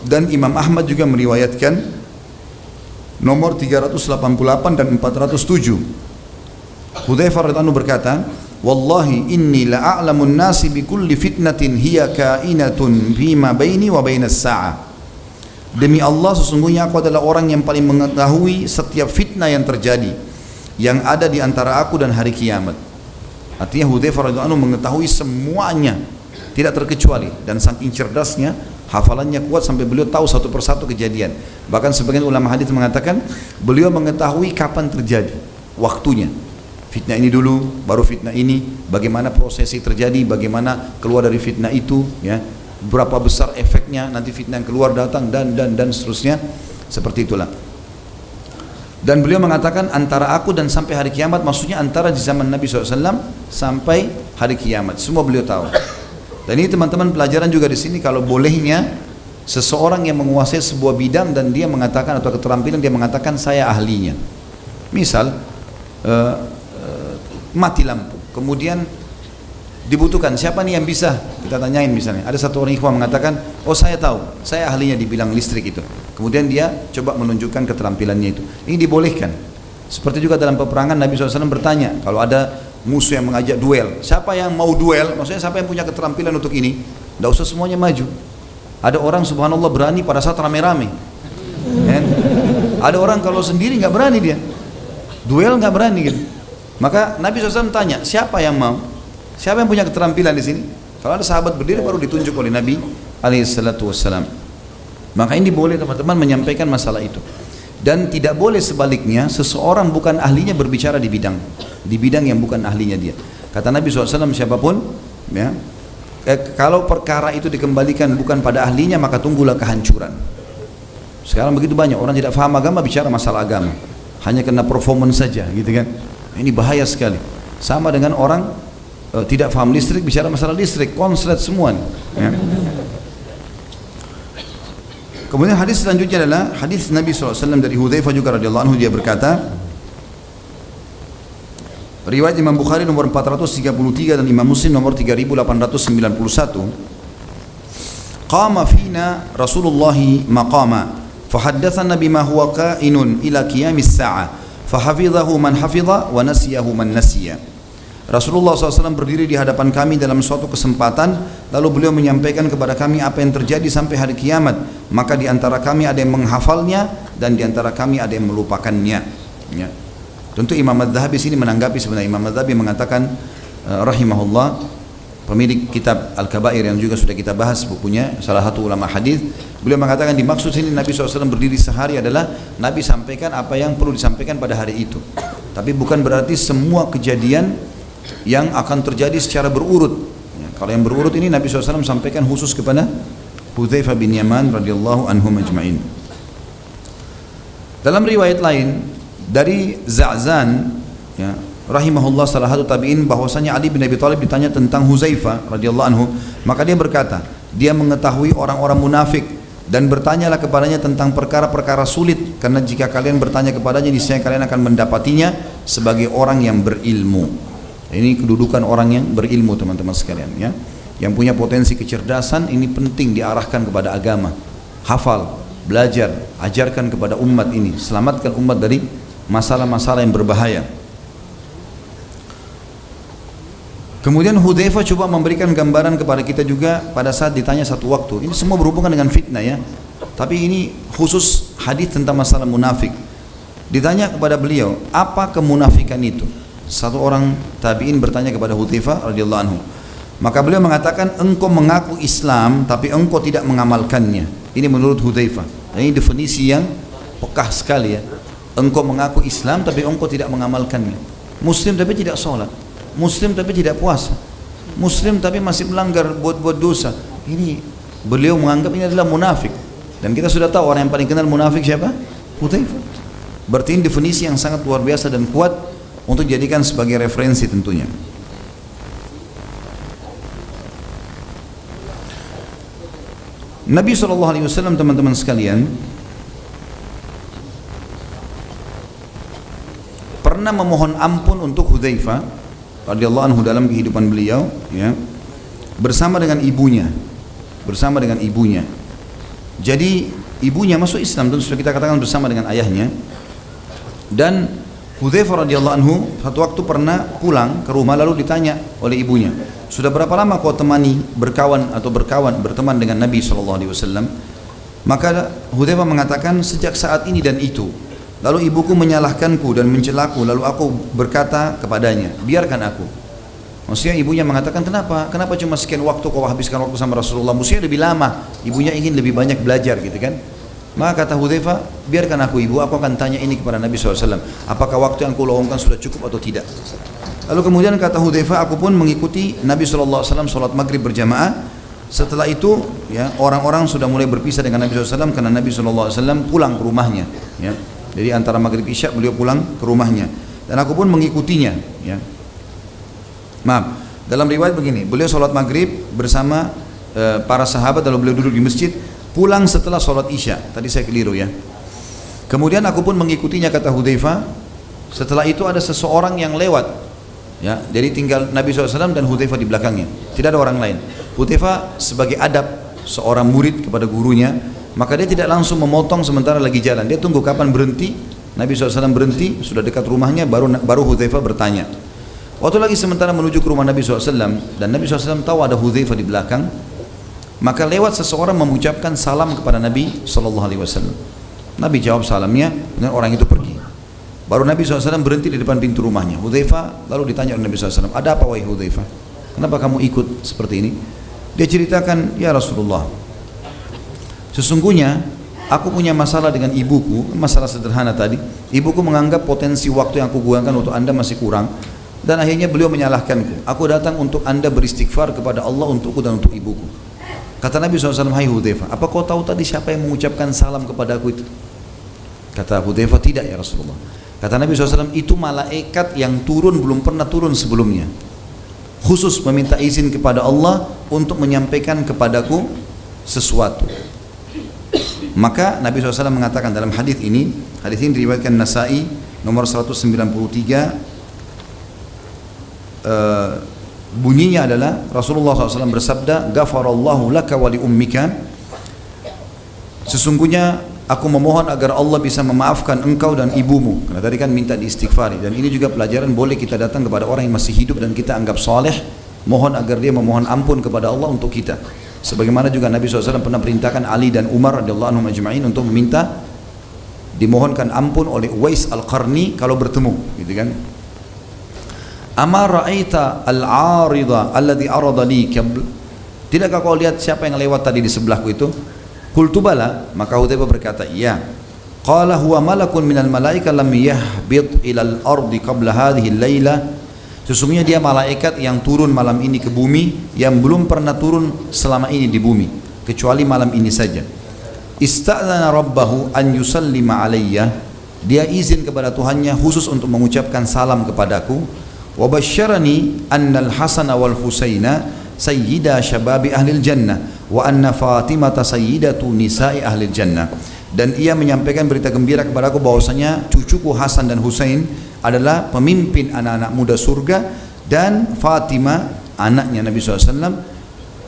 dan Imam Ahmad juga meriwayatkan nomor 388 dan 407. Hudzaifah radhiyallahu anhu berkata, wallahi inni la'alamun nasi bi kulli fitnatin hiya kainatun fima baini wa bainas sa'ah. Demi Allah, sesungguhnya aku adalah orang yang paling mengetahui setiap fitnah yang terjadi, yang ada di antara aku dan hari kiamat. Artinya Hudzaifah radhiyallahu anhu mengetahui semuanya, tidak terkecuali, dan saking cerdasnya, hafalannya kuat sampai beliau tahu satu persatu kejadian. Bahkan sebagian ulama hadis mengatakan beliau mengetahui kapan terjadi, waktunya. Fitnah ini dulu, baru fitnah ini, bagaimana prosesi terjadi, bagaimana keluar dari fitnah itu, ya, berapa besar efeknya nanti fitnah yang keluar datang, dan seterusnya, seperti itulah. Dan beliau mengatakan antara aku dan sampai hari kiamat, maksudnya antara di zaman Nabi SAW sampai hari kiamat, semua beliau tahu. Dan ini teman-teman pelajaran juga di sini, kalau bolehnya seseorang yang menguasai sebuah bidang dan dia mengatakan, atau keterampilan dia mengatakan saya ahlinya. Misal mati lampu, kemudian dibutuhkan siapa nih yang bisa, kita tanyain. Misalnya ada satu orang ikhwan mengatakan, oh saya tahu, saya ahlinya di bidang listrik itu, kemudian dia coba menunjukkan keterampilannya itu. Ini dibolehkan. Seperti juga dalam peperangan Nabi SAW bertanya, kalau ada musuh yang mengajak duel, siapa yang mau duel, maksudnya siapa yang punya keterampilan untuk ini, tidak usah semuanya maju. Ada orang subhanallah berani pada saat rame-rame, ada orang kalau sendiri nggak berani, dia duel nggak berani gitu. Maka Nabi SAW tanya, siapa yang mau? Siapa yang punya keterampilan di sini? Kalau ada sahabat berdiri baru ditunjuk oleh Nabi SAW. Maka ini boleh teman-teman menyampaikan masalah itu. Dan tidak boleh sebaliknya seseorang bukan ahlinya berbicara di bidang yang bukan ahlinya dia. Kata Nabi SAW, siapapun ya, kalau perkara itu dikembalikan bukan pada ahlinya maka tunggulah kehancuran. Sekarang begitu banyak orang tidak faham agama bicara masalah agama, hanya kena performance saja gitu kan. Ini bahaya sekali. Sama dengan orang tidak faham listrik bicara masalah listrik, konslet semua nih, ya. Kemudian hadis selanjutnya adalah hadis Nabi SAW dari Hudzaifah juga radhiyallahu anhu, dia berkata, riwayat Imam Bukhari nomor 433 dan Imam Muslim nomor 3891, qama fina Rasulullah maqama fahaddatsana bima huwa kainun ila qiyamis sa'ah fahafidhahu man hafidha wa nasiyahu man nasiya. Rasulullah SAW berdiri di hadapan kami dalam suatu kesempatan, lalu beliau menyampaikan kepada kami apa yang terjadi sampai hari kiamat. Maka di antara kami ada yang menghafalnya dan di antara kami ada yang melupakannya. Ya. Tentu Imam Adz-Dzahabi sini menanggapi, sebenarnya Imam Adz-Dzahabi mengatakan rahimahullah, pemilik kitab Al-Kabair yang juga sudah kita bahas bukunya, salah satu ulama hadis, beliau mengatakan dimaksud sini Nabi SAW berdiri sehari adalah Nabi sampaikan apa yang perlu disampaikan pada hari itu. Tapi bukan berarti semua kejadian yang akan terjadi secara berurut. Ya, kalau yang berurut ini Nabi SAW sampaikan khusus kepada Hudzaifah bin Yaman radhiyallahu anhum ajma'in. Dalam riwayat lain dari Za'zan, ya, rahimahullah, salah satu tabi'in, bahwasanya Ali bin Abi Thalib ditanya tentang Hudzaifah radhiyallahu anhu, maka dia berkata, dia mengetahui orang-orang munafik dan bertanyalah kepadanya tentang perkara-perkara sulit, karena jika kalian bertanya kepadanya niscaya kalian akan mendapatinya sebagai orang yang berilmu. Ini kedudukan orang yang berilmu teman-teman sekalian, ya. Yang punya potensi kecerdasan ini penting diarahkan kepada agama. Hafal, belajar, ajarkan kepada umat ini, selamatkan umat dari masalah-masalah yang berbahaya. Kemudian Hudzaifah coba memberikan gambaran kepada kita juga pada saat ditanya satu waktu. Ini semua berhubungan dengan fitnah, ya. Tapi ini khusus hadis tentang masalah munafik. Ditanya kepada beliau, apa kemunafikan itu? Satu orang tabi'in bertanya kepada Hudzaifah radhiyallahu anhu. Maka beliau mengatakan, engkau mengaku Islam tapi engkau tidak mengamalkannya. Ini menurut Hudzaifah. Ini definisi yang pekah sekali, ya. Engkau mengaku Islam tapi engkau tidak mengamalkannya. Muslim tapi tidak sholat, Muslim tapi tidak puasa, Muslim tapi masih melanggar, buat dosa. Ini beliau menganggap ini adalah munafik. Dan kita sudah tahu orang yang paling kenal munafik siapa? Hudzaifah. Berarti ini definisi yang sangat luar biasa dan kuat untuk dijadikan sebagai referensi tentunya. Nabi SAW teman-teman sekalian pernah memohon ampun untuk Hudzaifah radhiyallahu anhu dalam kehidupan beliau, ya, bersama dengan ibunya. Jadi ibunya masuk Islam, tentu sudah kita katakan bersama dengan ayahnya. Dan Hudzaifah radhiyallahu anhu satu waktu pernah pulang ke rumah, lalu ditanya oleh ibunya, sudah berapa lama kau berteman dengan Nabi SAW? Maka Hudzaifah mengatakan, sejak saat ini dan itu. Lalu ibuku menyalahkanku dan mencelaku, lalu aku berkata kepadanya, biarkan aku. Maksudnya ibunya mengatakan, kenapa cuma sekian waktu kau habiskan waktu sama Rasulullah, mestinya lebih lama. Ibunya ingin lebih banyak belajar gitu kan. Maka kata Hudzaifah, biarkan aku ibu, aku akan tanya ini kepada Nabi SAW, apakah waktu yang kau luangkan sudah cukup atau tidak. Lalu kemudian kata Hudzaifah, aku pun mengikuti Nabi SAW sholat maghrib berjamaah. Setelah itu, ya, orang-orang sudah mulai berpisah dengan Nabi SAW karena Nabi SAW pulang ke rumahnya, ya. Jadi antara maghrib isya beliau pulang ke rumahnya dan aku pun mengikutinya, ya. Maaf, dalam riwayat begini, beliau sholat maghrib bersama para sahabat, lalu beliau duduk di masjid, pulang setelah sholat isya. Tadi saya keliru, ya. Kemudian aku pun mengikutinya, kata Hudzaifah. Setelah itu ada seseorang yang lewat, ya. Jadi tinggal Nabi SAW dan Hudzaifah di belakangnya, tidak ada orang lain. Hudzaifah sebagai adab seorang murid kepada gurunya, maka dia tidak langsung memotong sementara lagi jalan. Dia tunggu kapan berhenti. Nabi SAW berhenti, sudah dekat rumahnya, baru Hudzaifah bertanya. Waktu lagi sementara menuju ke rumah Nabi SAW, dan Nabi SAW tahu ada Hudzaifah di belakang, maka lewat seseorang mengucapkan salam kepada Nabi SAW. Nabi jawab salamnya, dan orang itu pergi. Baru Nabi SAW berhenti di depan pintu rumahnya. Hudzaifah lalu ditanya oleh Nabi SAW, ada apa wahai Hudzaifah? Kenapa kamu ikut seperti ini? Dia ceritakan, ya Rasulullah, sesungguhnya aku punya masalah dengan ibuku, masalah sederhana tadi. Ibuku menganggap potensi waktu yang aku gunakan untuk anda masih kurang, dan akhirnya beliau menyalahkanku. Aku datang untuk anda beristighfar kepada Allah untukku dan untuk ibuku. Kata Nabi SAW, hai Hudzaifah, apa kau tahu tadi siapa yang mengucapkan salam kepada aku itu? Kata Hudzaifah, tidak ya Rasulullah. Kata Nabi SAW, itu malaikat yang turun belum pernah turun sebelumnya, khusus meminta izin kepada Allah untuk menyampaikan kepadaku sesuatu. Maka Nabi SAW mengatakan dalam hadis ini diriwayatkan Nasa'i nomor 193, bunyinya adalah Rasulullah SAW bersabda, Ghafarallahu laka wa li ummika, sesungguhnya aku memohon agar Allah bisa memaafkan engkau dan ibumu. Karena tadi kan minta diistighfari, dan ini juga pelajaran boleh kita datang kepada orang yang masih hidup dan kita anggap saleh, mohon agar dia memohon ampun kepada Allah untuk kita. Sebagaimana juga Nabi SAW pernah perintahkan Ali dan Umar radhiyallahu anhum ajma'in untuk meminta dimohonkan ampun oleh Uwais Al-Qarni kalau bertemu, gitu kan. Amar ra'aita al-'arida alladhi arada li qabl, tidakkah kau lihat siapa yang lewat tadi di sebelahku itu? Qultu bala, maka Hudzaifah berkata, iya. Qala huwa malakun minal malaika lam yahbit ilal ardi qabla hadhihi al-laila, sesungguhnya dia malaikat yang turun malam ini ke bumi, yang belum pernah turun selama ini di bumi kecuali malam ini saja. Ista'dzana rabbahu an yusallima alayya, dia izin kepada Tuhannya khusus untuk mengucapkan salam kepadaku. Wa basyarani annal Hasan wal Husaina sayyida syababi ahlil jannah wa anna Fatimata sayyidatu nisa'i ahlil jannah, dan ia menyampaikan berita gembira kepadaku bahwasanya cucuku Hasan dan Husain adalah pemimpin anak-anak muda surga, dan Fatimah anaknya Nabi SAW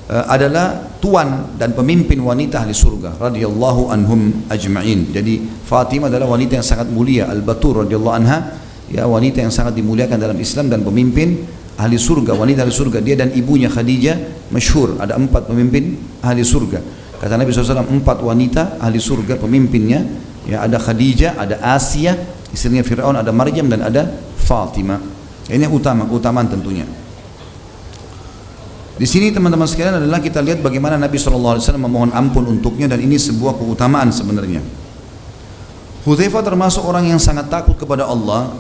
adalah tuan dan pemimpin wanita ahli surga radhiyallahu anhum ajma'in. Jadi Fatimah adalah wanita yang sangat mulia, Al-Batur radhiyallahu anha, ya, wanita yang sangat dimuliakan dalam Islam dan pemimpin ahli surga, wanita ahli surga. Dia dan ibunya Khadijah masyhur, ada 4 pemimpin ahli surga. Kata Nabi SAW, 4 wanita ahli surga pemimpinnya, ya, ada Khadijah, ada Asia istrinya Fir'aun, ada Maryam, dan ada Fatimah. Ini keutamaan tentunya. Di sini teman-teman sekalian adalah kita lihat bagaimana Nabi SAW memohon ampun untuknya, dan ini sebuah keutamaan sebenarnya. Hudzaifah termasuk orang yang sangat takut kepada Allah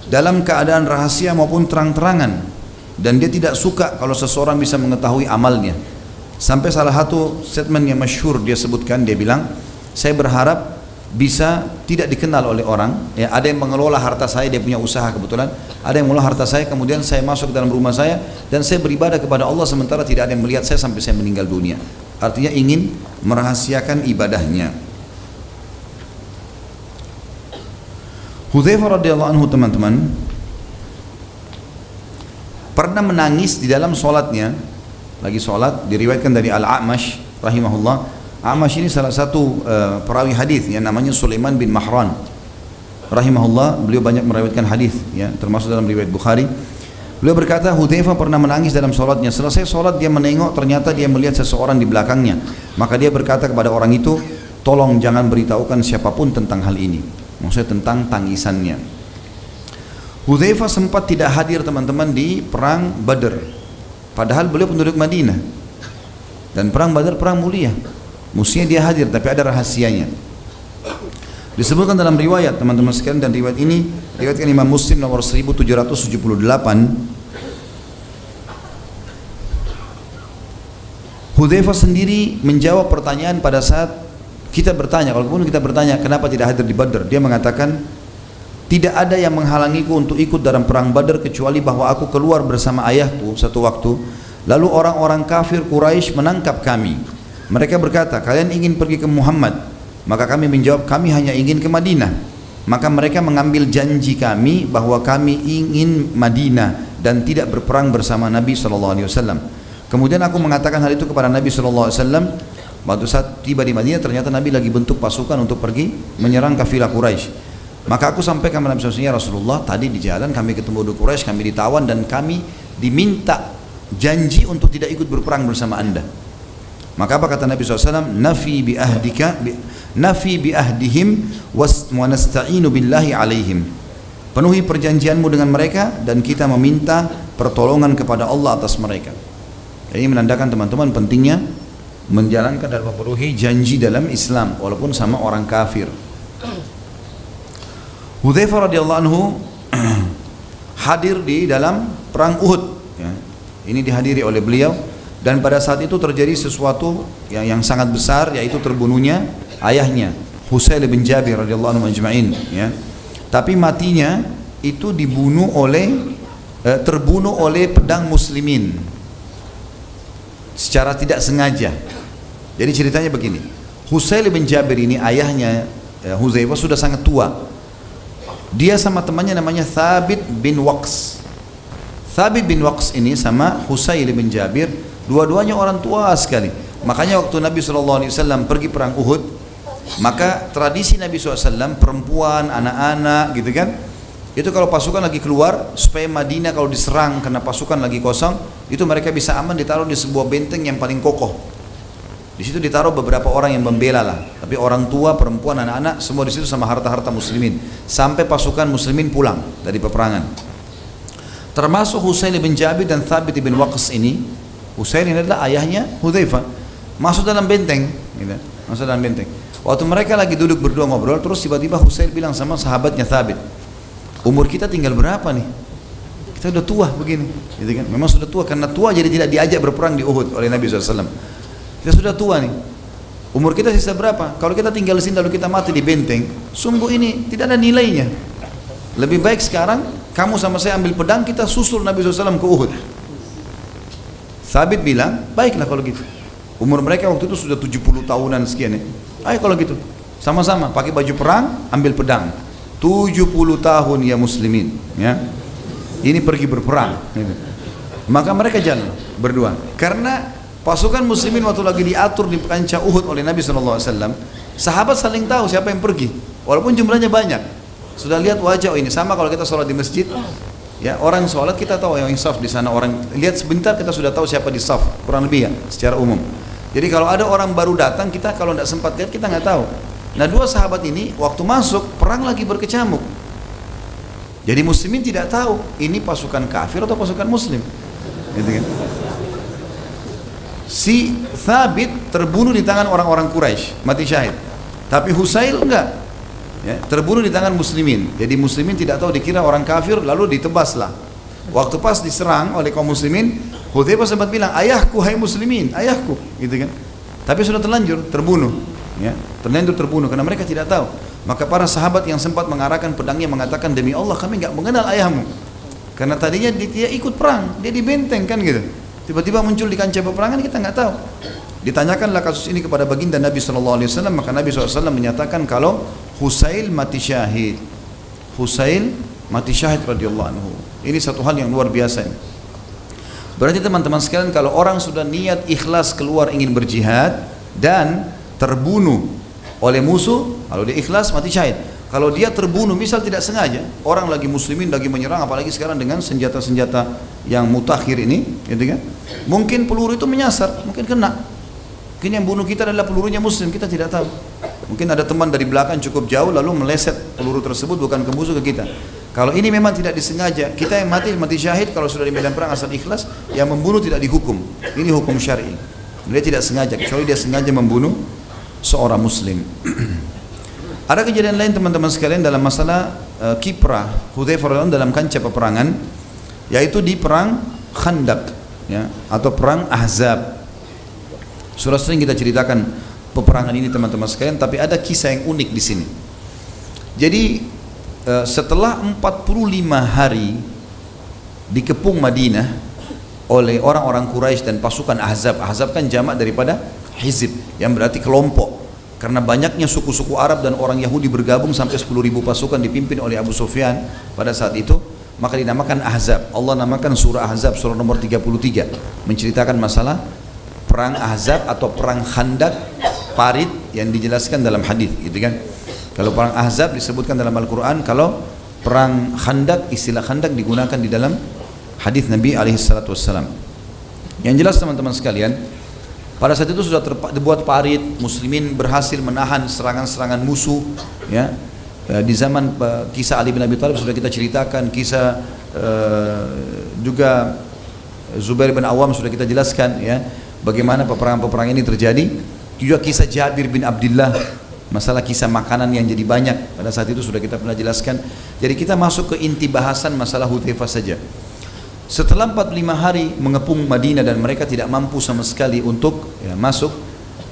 dalam keadaan rahasia maupun terang-terangan, dan dia tidak suka kalau seseorang bisa mengetahui amalnya. Sampai salah satu statement yang masyhur dia sebutkan, dia bilang, saya berharap bisa tidak dikenal oleh orang, ya, ada yang mengelola harta saya, dia punya usaha kebetulan, ada yang mengelola harta saya, kemudian saya masuk ke dalam rumah saya dan saya beribadah kepada Allah sementara tidak ada yang melihat saya sampai saya meninggal dunia. Artinya ingin merahasiakan ibadahnya. Hudzaifah radhiyallahu anhu teman-teman pernah menangis di dalam sholatnya, lagi sholat, diriwayatkan dari Al-A'mash rahimahullah. A'mash ini salah satu perawi hadis yang namanya Sulaiman bin Mahran rahimahullah. Beliau banyak meriwayatkan hadis, ya, termasuk dalam riwayat Bukhari. Beliau berkata, Hudzaifah pernah menangis dalam sholatnya. Selesai sholat dia menengok, ternyata dia melihat seseorang di belakangnya. Maka dia berkata kepada orang itu, tolong jangan beritahukan siapapun tentang hal ini, maksudnya tentang tangisannya. Hudzaifah sempat tidak hadir teman-teman di perang Badar, padahal beliau penduduk Madinah, dan perang Badar perang mulia, mestinya dia hadir, tapi ada rahasianya. Disebutkan dalam riwayat teman-teman sekalian, dan riwayat ini riwayatkan Imam Muslim nomor 1778. Hudzaifah sendiri menjawab pertanyaan pada saat kita bertanya, kalaupun kita bertanya kenapa tidak hadir di Badar, dia mengatakan, tidak ada yang menghalangiku untuk ikut dalam perang Badar kecuali bahwa aku keluar bersama ayahku satu waktu, lalu orang-orang kafir Quraisy menangkap kami. Mereka berkata, kalian ingin pergi ke Muhammad? Maka kami menjawab, kami hanya ingin ke Madinah. Maka mereka mengambil janji kami bahwa kami ingin Madinah dan tidak berperang bersama Nabi SAW. Kemudian aku mengatakan hal itu kepada Nabi SAW. Waktu saat tiba di Madinah, ternyata Nabi lagi bentuk pasukan untuk pergi menyerang kafilah Quraisy. Maka aku sampaikan kepada Nabi SAW, ya Rasulullah, tadi di jalan kami ketemu di Quraisy, kami ditawan dan kami diminta janji untuk tidak ikut berperang bersama anda. Maka apa kata Nabi SAW? Nafi bi ahdihim wa nasta'inu billahi alaihim. Penuhi perjanjianmu dengan mereka dan kita meminta pertolongan kepada Allah atas mereka. Ini menandakan teman-teman pentingnya menjalankan dan memenuhi janji dalam Islam walaupun sama orang kafir. Hudzaifah radhiyallahu anhu hadir di dalam perang Uhud, ya. Ini dihadiri oleh beliau, dan pada saat itu terjadi sesuatu yang sangat besar, yaitu terbunuhnya ayahnya Husail bin Jabir radhiyallahu anhu ajma'in, ya. Tapi matinya itu terbunuh oleh pedang muslimin secara tidak sengaja. Jadi ceritanya begini, Husail bin Jabir ini ayahnya Hudzaifah sudah sangat tua. Dia sama temannya namanya Thabit bin Waqs. Thabit bin Waqs ini sama Husail bin Jabir, dua-duanya orang tua sekali. Makanya waktu Nabi SAW pergi perang Uhud, maka tradisi Nabi SAW, perempuan, anak-anak gitu kan, itu kalau pasukan lagi keluar, supaya Madinah kalau diserang karena pasukan lagi kosong, itu mereka bisa aman ditaruh di sebuah benteng yang paling kokoh. Di situ ditaruh beberapa orang yang membela lah, tapi orang tua, perempuan, anak-anak semua di situ sama harta-harta muslimin sampai pasukan muslimin pulang dari peperangan. Termasuk Husail bin Jabir dan Thabit bin Waqs ini. Husail ini adalah ayahnya Hudzaifah. Masuk dalam benteng, gitu. Masuk dalam benteng. Waktu mereka lagi duduk berdua ngobrol, terus tiba-tiba Husail bilang sama sahabatnya Thabit, umur kita tinggal berapa nih? Kita udah tua begini, gitu kan? Memang sudah tua, karena tua jadi tidak diajak berperang di Uhud oleh Nabi SAW. Kita sudah tua nih. Umur kita sisa berapa? Kalau kita tinggal di sini lalu kita mati di benteng, sungguh ini tidak ada nilainya. Lebih baik sekarang kamu sama saya ambil pedang, kita susul Nabi SAW ke Uhud. Thabit bilang, baiklah kalau gitu. Umur mereka waktu itu sudah 70 tahunan sekian ya. Ayo kalau gitu, sama-sama pakai baju perang, ambil pedang. 70 tahun ya muslimin, ya. Ini pergi berperang, gitu. Maka mereka jalan berdua. Karena pasukan muslimin waktu lagi diatur di kancah Uhud oleh Nabi SAW, sahabat saling tahu siapa yang pergi, walaupun jumlahnya banyak. Sudah lihat wajah, oh ini sama kalau kita sholat di masjid, ya, orang sholat kita tahu yang saf di sana, orang lihat sebentar kita sudah tahu siapa di saf, kurang lebih ya secara umum. Jadi kalau ada orang baru datang, kita kalau tidak sempat lihat kita nggak tahu. Nah, dua sahabat ini waktu masuk perang lagi berkecamuk. Jadi muslimin tidak tahu ini pasukan kafir atau pasukan muslim, gitu kan? Si Thabit terbunuh di tangan orang-orang Quraisy, mati syahid. Tapi Husail enggak, ya, terbunuh di tangan muslimin. Jadi muslimin tidak tahu, dikira orang kafir, lalu ditebaslah. Waktu pas diserang oleh kaum muslimin, Hudzaifah sempat bilang, ayahku, hai muslimin, ayahku, gitu kan. Tapi sudah terlanjur terbunuh, ya, terlanjur terbunuh karena mereka tidak tahu. Maka para sahabat yang sempat mengarahkan pedangnya mengatakan, demi Allah kami enggak mengenal ayahmu. Karena tadinya dia ikut perang, dia di benteng kan gitu. Tiba-tiba muncul di kancah peperangan, kita nggak tahu. Ditanyakanlah kasus ini kepada baginda Nabi SAW, maka Nabi SAW menyatakan kalau Husail mati syahid. Husail mati syahid radhiyallahu anhu. Ini satu hal yang luar biasa. Berarti teman-teman sekalian, kalau orang sudah niat ikhlas keluar ingin berjihad dan terbunuh oleh musuh, kalau dia ikhlas mati syahid. Kalau dia terbunuh misal tidak sengaja, orang lagi muslimin lagi menyerang, apalagi sekarang dengan senjata-senjata yang mutakhir ini, gitu kan? Mungkin peluru itu menyasar, mungkin kena. Mungkin yang bunuh kita adalah pelurunya muslim, kita tidak tahu. Mungkin ada teman dari belakang cukup jauh lalu meleset peluru tersebut bukan ke musuh, ke kita. Kalau ini memang tidak disengaja, kita yang mati syahid kalau sudah di medan perang asal ikhlas, yang membunuh tidak dihukum. Ini hukum syar'i. Dia tidak sengaja, kecuali dia sengaja membunuh seorang muslim. Ada kejadian lain teman-teman sekalian dalam masalah kiprah Hudzaifah dalam kancah peperangan, yaitu di perang Khandaq, ya, atau perang Ahzab. Sudah sering kita ceritakan peperangan ini teman-teman sekalian, tapi ada kisah yang unik di sini. Jadi setelah 45 hari dikepung Madinah oleh orang-orang Quraisy dan pasukan Ahzab. Ahzab kan jamak daripada hizib, yang berarti kelompok. Karena banyaknya suku-suku Arab dan orang Yahudi bergabung sampai 10.000 pasukan dipimpin oleh Abu Sufyan pada saat itu, maka dinamakan Ahzab. Allah namakan surah Ahzab surah nomor 33 menceritakan masalah perang Ahzab atau perang Khandaq, parit yang dijelaskan dalam hadis, gitu kan. Kalau perang Ahzab disebutkan dalam Al-Quran, kalau perang Khandaq, istilah Khandaq digunakan di dalam hadis Nabi alaihi salatu wassalam. Yang jelas teman-teman sekalian, Pada saat itu sudah dibuat parit, muslimin berhasil menahan serangan-serangan musuh, ya. Di zaman kisah Ali bin Abi Thalib sudah kita ceritakan, kisah juga Zubair bin Awam sudah kita jelaskan, ya, bagaimana peperangan-peperangan ini terjadi. Juga kisah Jabir bin Abdullah, masalah kisah makanan yang jadi banyak, pada saat itu sudah kita pernah jelaskan. Jadi kita masuk ke inti bahasan masalah Hudzaifah saja. Setelah 45 hari mengepung Madinah dan mereka tidak mampu sama sekali untuk masuk,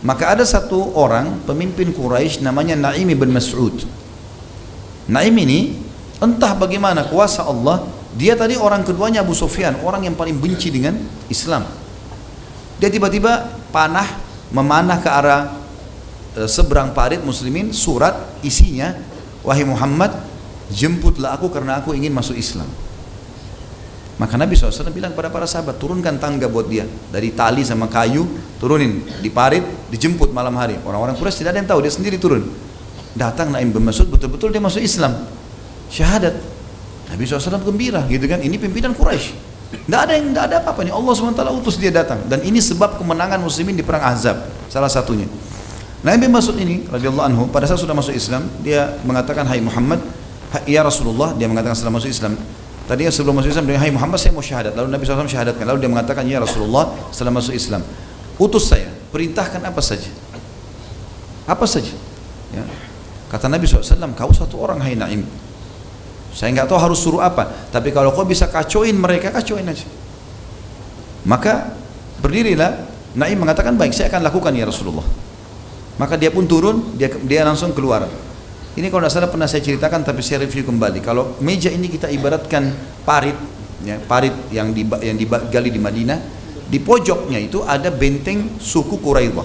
maka ada satu orang pemimpin Quraisy namanya Naim bin Mas'ud. Naim ini entah bagaimana kuasa Allah, dia tadi orang keduanya Abu Sufyan, orang yang paling benci dengan Islam. Dia tiba-tiba memanah ke arah seberang parit muslimin, surat isinya, wahai Muhammad, jemputlah aku karena aku ingin masuk Islam. Maka Nabi SAW bilang kepada para sahabat, turunkan tangga buat dia, dari tali sama kayu, turunin di parit, dijemput malam hari. Orang-orang Quraisy tidak ada yang tahu, dia sendiri turun. Datang Naim bin Mas'ud, betul-betul dia masuk Islam, syahadat. Nabi SAW gembira, gitu kan? Ini pimpinan Quraisy, tidak ada apa-apa nih. Allah SWT utus dia datang, dan ini sebab kemenangan muslimin di perang Ahzab, salah satunya. Naim bin Mas'ud ini, radhiyallahu anhu, pada saat sudah masuk Islam, dia mengatakan, hai Muhammad, ya Rasulullah, dia mengatakan setelah masuk Islam. Tadinya sebelum masuk Islam, dia, hai Muhammad, saya mau syahadat. Lalu Nabi SAW syahadatkan. Lalu dia mengatakan, ya Rasulullah, setelah masuk Islam, utus saya, perintahkan apa saja. Apa saja. Ya. Kata Nabi SAW, kau satu orang, hai Naim. Saya nggak tahu harus suruh apa, tapi kalau kau bisa kacauin mereka, kacauin aja. Maka berdirilah. Naim mengatakan, baik, saya akan lakukan ya Rasulullah. Maka dia pun turun, dia langsung keluar. Ini kalau tidak salah pernah saya ceritakan, tapi saya review kembali. Kalau meja ini kita ibaratkan parit, ya, parit yang digali di Madinah, di pojoknya itu ada benteng suku Quraidah,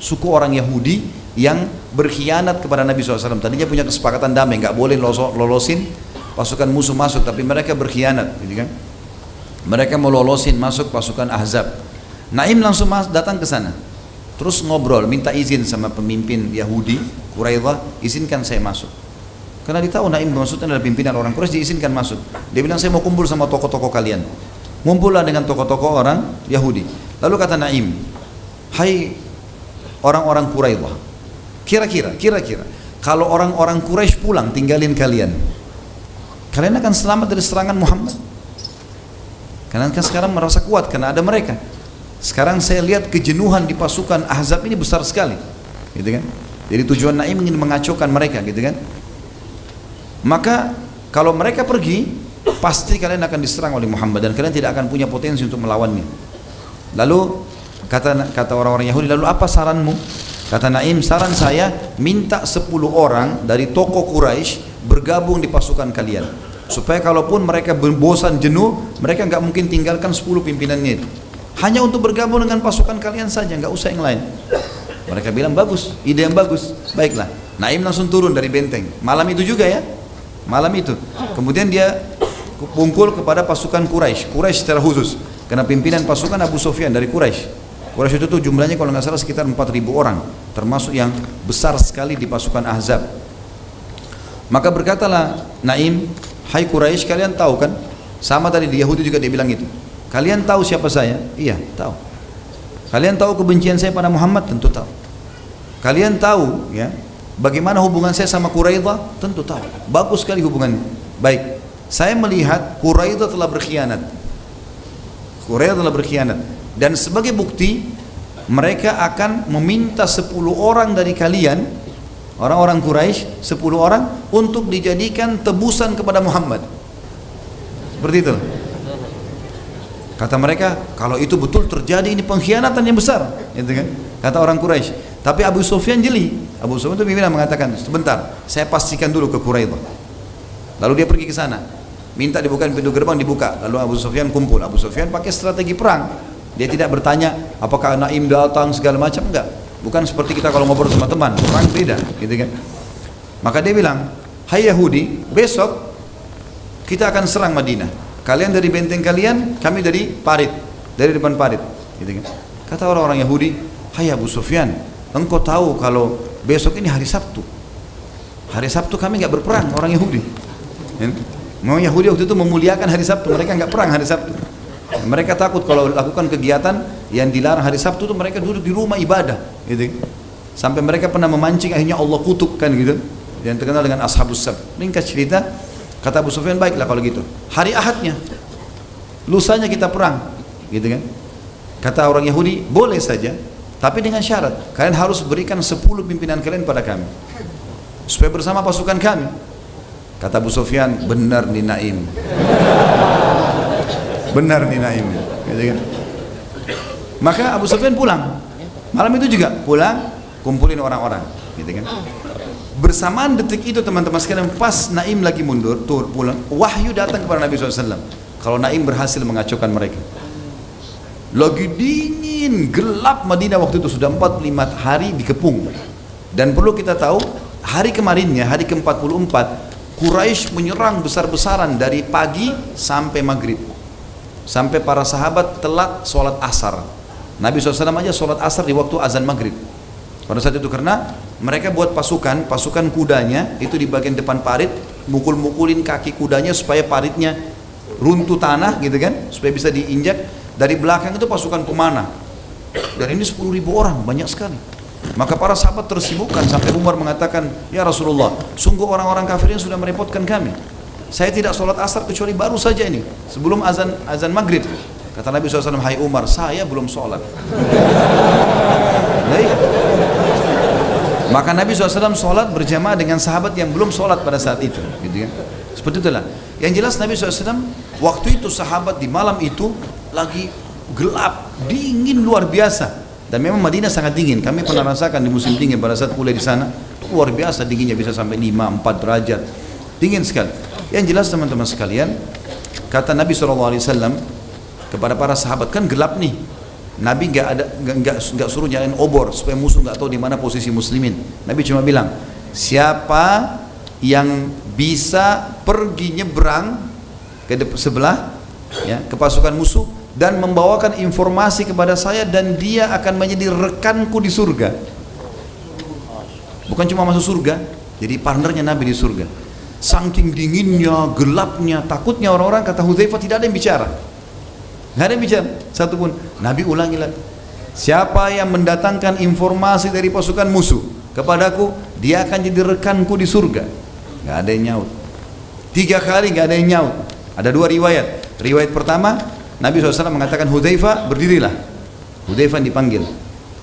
suku orang Yahudi yang berkhianat kepada Nabi SAW. Tadinya punya kesepakatan damai, nggak boleh lolosin pasukan musuh masuk, tapi mereka berkhianat, gitu kan? Mereka mau lolosin masuk pasukan Ahzab. Naim langsung datang ke sana, terus ngobrol, minta izin sama pemimpin Yahudi Quraidah, izinkan saya masuk. Karena ditahu Naim maksudnya adalah pimpinan orang Quraisy, diizinkan masuk. Dia bilang, saya mau kumpul sama tokoh-tokoh kalian. Ngumpullah dengan tokoh-tokoh orang Yahudi. Lalu kata Naim, hai orang-orang Quraidah, kira-kira kalau orang-orang Quraisy pulang tinggalin kalian akan selamat dari serangan Muhammad? Kalian kan sekarang merasa kuat karena ada mereka. Sekarang saya lihat kejenuhan di pasukan Ahzab ini besar sekali, gitu kan? Jadi tujuan Naim ingin mengacaukan mereka, gitu kan? Maka kalau mereka pergi, pasti kalian akan diserang oleh Muhammad dan kalian tidak akan punya potensi untuk melawannya. Lalu kata orang-orang Yahudi, lalu apa saranmu? Kata Naim, saran saya minta 10 orang dari tokoh Quraisy bergabung di pasukan kalian, supaya kalaupun mereka bosan jenuh, mereka nggak mungkin tinggalkan 10 pimpinannya itu. Hanya untuk bergabung dengan pasukan kalian saja, nggak usah yang lain. Mereka bilang bagus, ide yang bagus. Baiklah, Naim langsung turun dari benteng. Malam itu juga ya, malam itu. Kemudian dia kumpul kepada pasukan Quraisy secara khusus. Karena pimpinan pasukan Abu Sufyan dari Quraisy. Quraisy itu tuh jumlahnya kalau nggak salah sekitar 4.000 orang, termasuk yang besar sekali di pasukan Ahzab. Maka berkatalah Naim, hai Quraisy, kalian tahu kan? Sama tadi di Yahudi juga dia bilang itu. Kalian tahu siapa saya? Iya, tahu. Kalian tahu kebencian saya pada Muhammad? Tentu tahu. Kalian tahu ya bagaimana hubungan saya sama Quraidah? Tentu tahu. Bagus sekali hubungannya. Baik, saya melihat Quraidah telah berkhianat. Dan sebagai bukti mereka akan meminta 10 orang dari kalian, orang-orang Quraisy, 10 orang untuk dijadikan tebusan kepada Muhammad. Seperti itu. Kata mereka, kalau itu betul terjadi, ini pengkhianatan yang besar, gitu kan? Kata orang Quraisy. Tapi Abu Sufyan jeli. Abu Sufyan itu pimpinan mengatakan, sebentar, saya pastikan dulu ke Quraidah. Lalu dia pergi ke sana, minta dibukain pintu gerbang, dibuka. Lalu Abu Sufyan kumpul. Abu Sufyan pakai strategi perang. Dia tidak bertanya apakah Naim datang segala macam, enggak. Bukan seperti kita kalau ngobrol sama teman, perang beda, gitu kan? Maka dia bilang, hai Yahudi, besok kita akan serang Madinah. Kalian dari benteng kalian, kami dari parit, dari depan parit, gitu kan? Kata orang-orang Yahudi, hai Abu Sufyan, engkau tahu kalau besok ini hari Sabtu. Hari Sabtu kami nggak berperang, orang Yahudi. Mau Yahudi waktu itu memuliakan hari Sabtu, mereka nggak perang hari Sabtu. Mereka takut kalau lakukan kegiatan yang dilarang hari Sabtu itu mereka duduk di rumah ibadah, gitu. Sampai mereka pernah memancing, akhirnya Allah kutuk kan gitu. Yang terkenal dengan Ashabus Sabt. Ringkas cerita, kata Abu Sufyan, baiklah kalau gitu. Hari Ahadnya, lusanya kita perang, gitu kan. Kata orang Yahudi, boleh saja, tapi dengan syarat, kalian harus berikan 10 pimpinan kalian pada kami, supaya bersama pasukan kami. Kata Abu Sufyan, benar nih Naim. Benar nih Naim, gitu kan. Maka Abu Sufyan pulang. Malam itu juga pulang, kumpulin orang-orang, gitu kan. Bersamaan detik itu teman-teman sekalian, pas Naim lagi mundur, tuh pulang, wahyu datang kepada Nabi SAW. Kalau Naim berhasil mengacaukan mereka. Lagi dingin, gelap Madinah waktu itu, sudah 45 hari dikepung. Dan perlu kita tahu, hari kemarinnya, hari ke-44, Quraisy menyerang besar-besaran dari pagi sampai maghrib. Sampai para sahabat telat sholat asar. Nabi SAW aja sholat asar di waktu azan maghrib. Pada saat itu karena mereka buat pasukan kudanya itu di bagian depan parit, mukul-mukulin kaki kudanya supaya paritnya runtuh tanah gitu kan, supaya bisa diinjak. Dari belakang itu pasukan pemanah. Dan ini 10.000 orang, banyak sekali. Maka para sahabat tersibukkan sampai Umar mengatakan, ya Rasulullah, sungguh orang-orang kafir ini sudah merepotkan kami. Saya tidak sholat asar kecuali baru saja ini, sebelum azan maghrib. Kata Nabi SAW, hai Umar, saya belum sholat. Nah, iya. Maka Nabi SAW sholat berjamaah dengan sahabat yang belum sholat pada saat itu, gitu kan? Seperti itulah. Yang jelas Nabi SAW waktu itu sahabat di malam itu lagi gelap, dingin luar biasa. Dan memang Madinah sangat dingin. Kami pernah rasakan di musim dingin pada saat kuliah di sana, luar biasa dinginnya, bisa sampai 5-4 derajat, dingin sekali. Yang jelas teman-teman sekalian, kata Nabi SAW kepada para sahabat, kan gelap nih. Nabi nggak suruh nyalain obor supaya musuh nggak tahu di mana posisi muslimin. Nabi cuma bilang, siapa yang bisa pergi nyebrang ke sebelah, ya, ke pasukan musuh dan membawakan informasi kepada saya, dan dia akan menjadi rekanku di surga. Bukan cuma masuk surga, jadi partnernya Nabi di surga. Saking dinginnya, gelapnya, takutnya orang-orang, kata Hudzaifah, tidak ada yang bicara. Nggak ada yang bicara satupun. Nabi ulangi lagi, siapa yang mendatangkan informasi dari pasukan musuh kepadaku, dia akan jadi rekanku di surga. Nggak ada yang nyaut. 3 kali nggak ada yang nyaut. Ada 2 riwayat. Riwayat pertama, Nabi SAW mengatakan, Hudzaifah berdirilah. Hudzaifah dipanggil.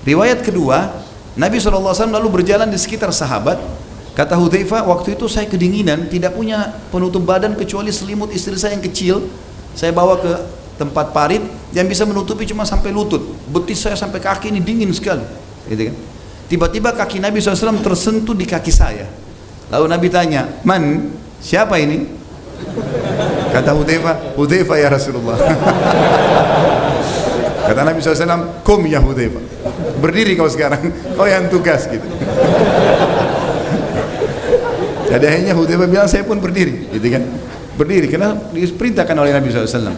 Riwayat kedua, Nabi SAW lalu berjalan di sekitar sahabat. Kata Hudzaifah, waktu itu saya kedinginan, tidak punya penutup badan kecuali selimut istri saya yang kecil. Saya bawa ke tempat parit yang bisa menutupi cuma sampai lutut. Betis saya sampai kaki ini dingin sekali, gitu kan. Tiba-tiba kaki Nabi SAW tersentuh di kaki saya. Lalu Nabi tanya, man, siapa ini? Kata Hudzaifah, Hudzaifah ya Rasulullah. Kata Nabi SAW, kum ya Hudzaifah, berdiri kau sekarang, kau yang tugas, gitu. Jadi akhirnya Hudzaifah bilang, saya pun berdiri, gitu kan. Berdiri, karena diperintahkan oleh Nabi SAW.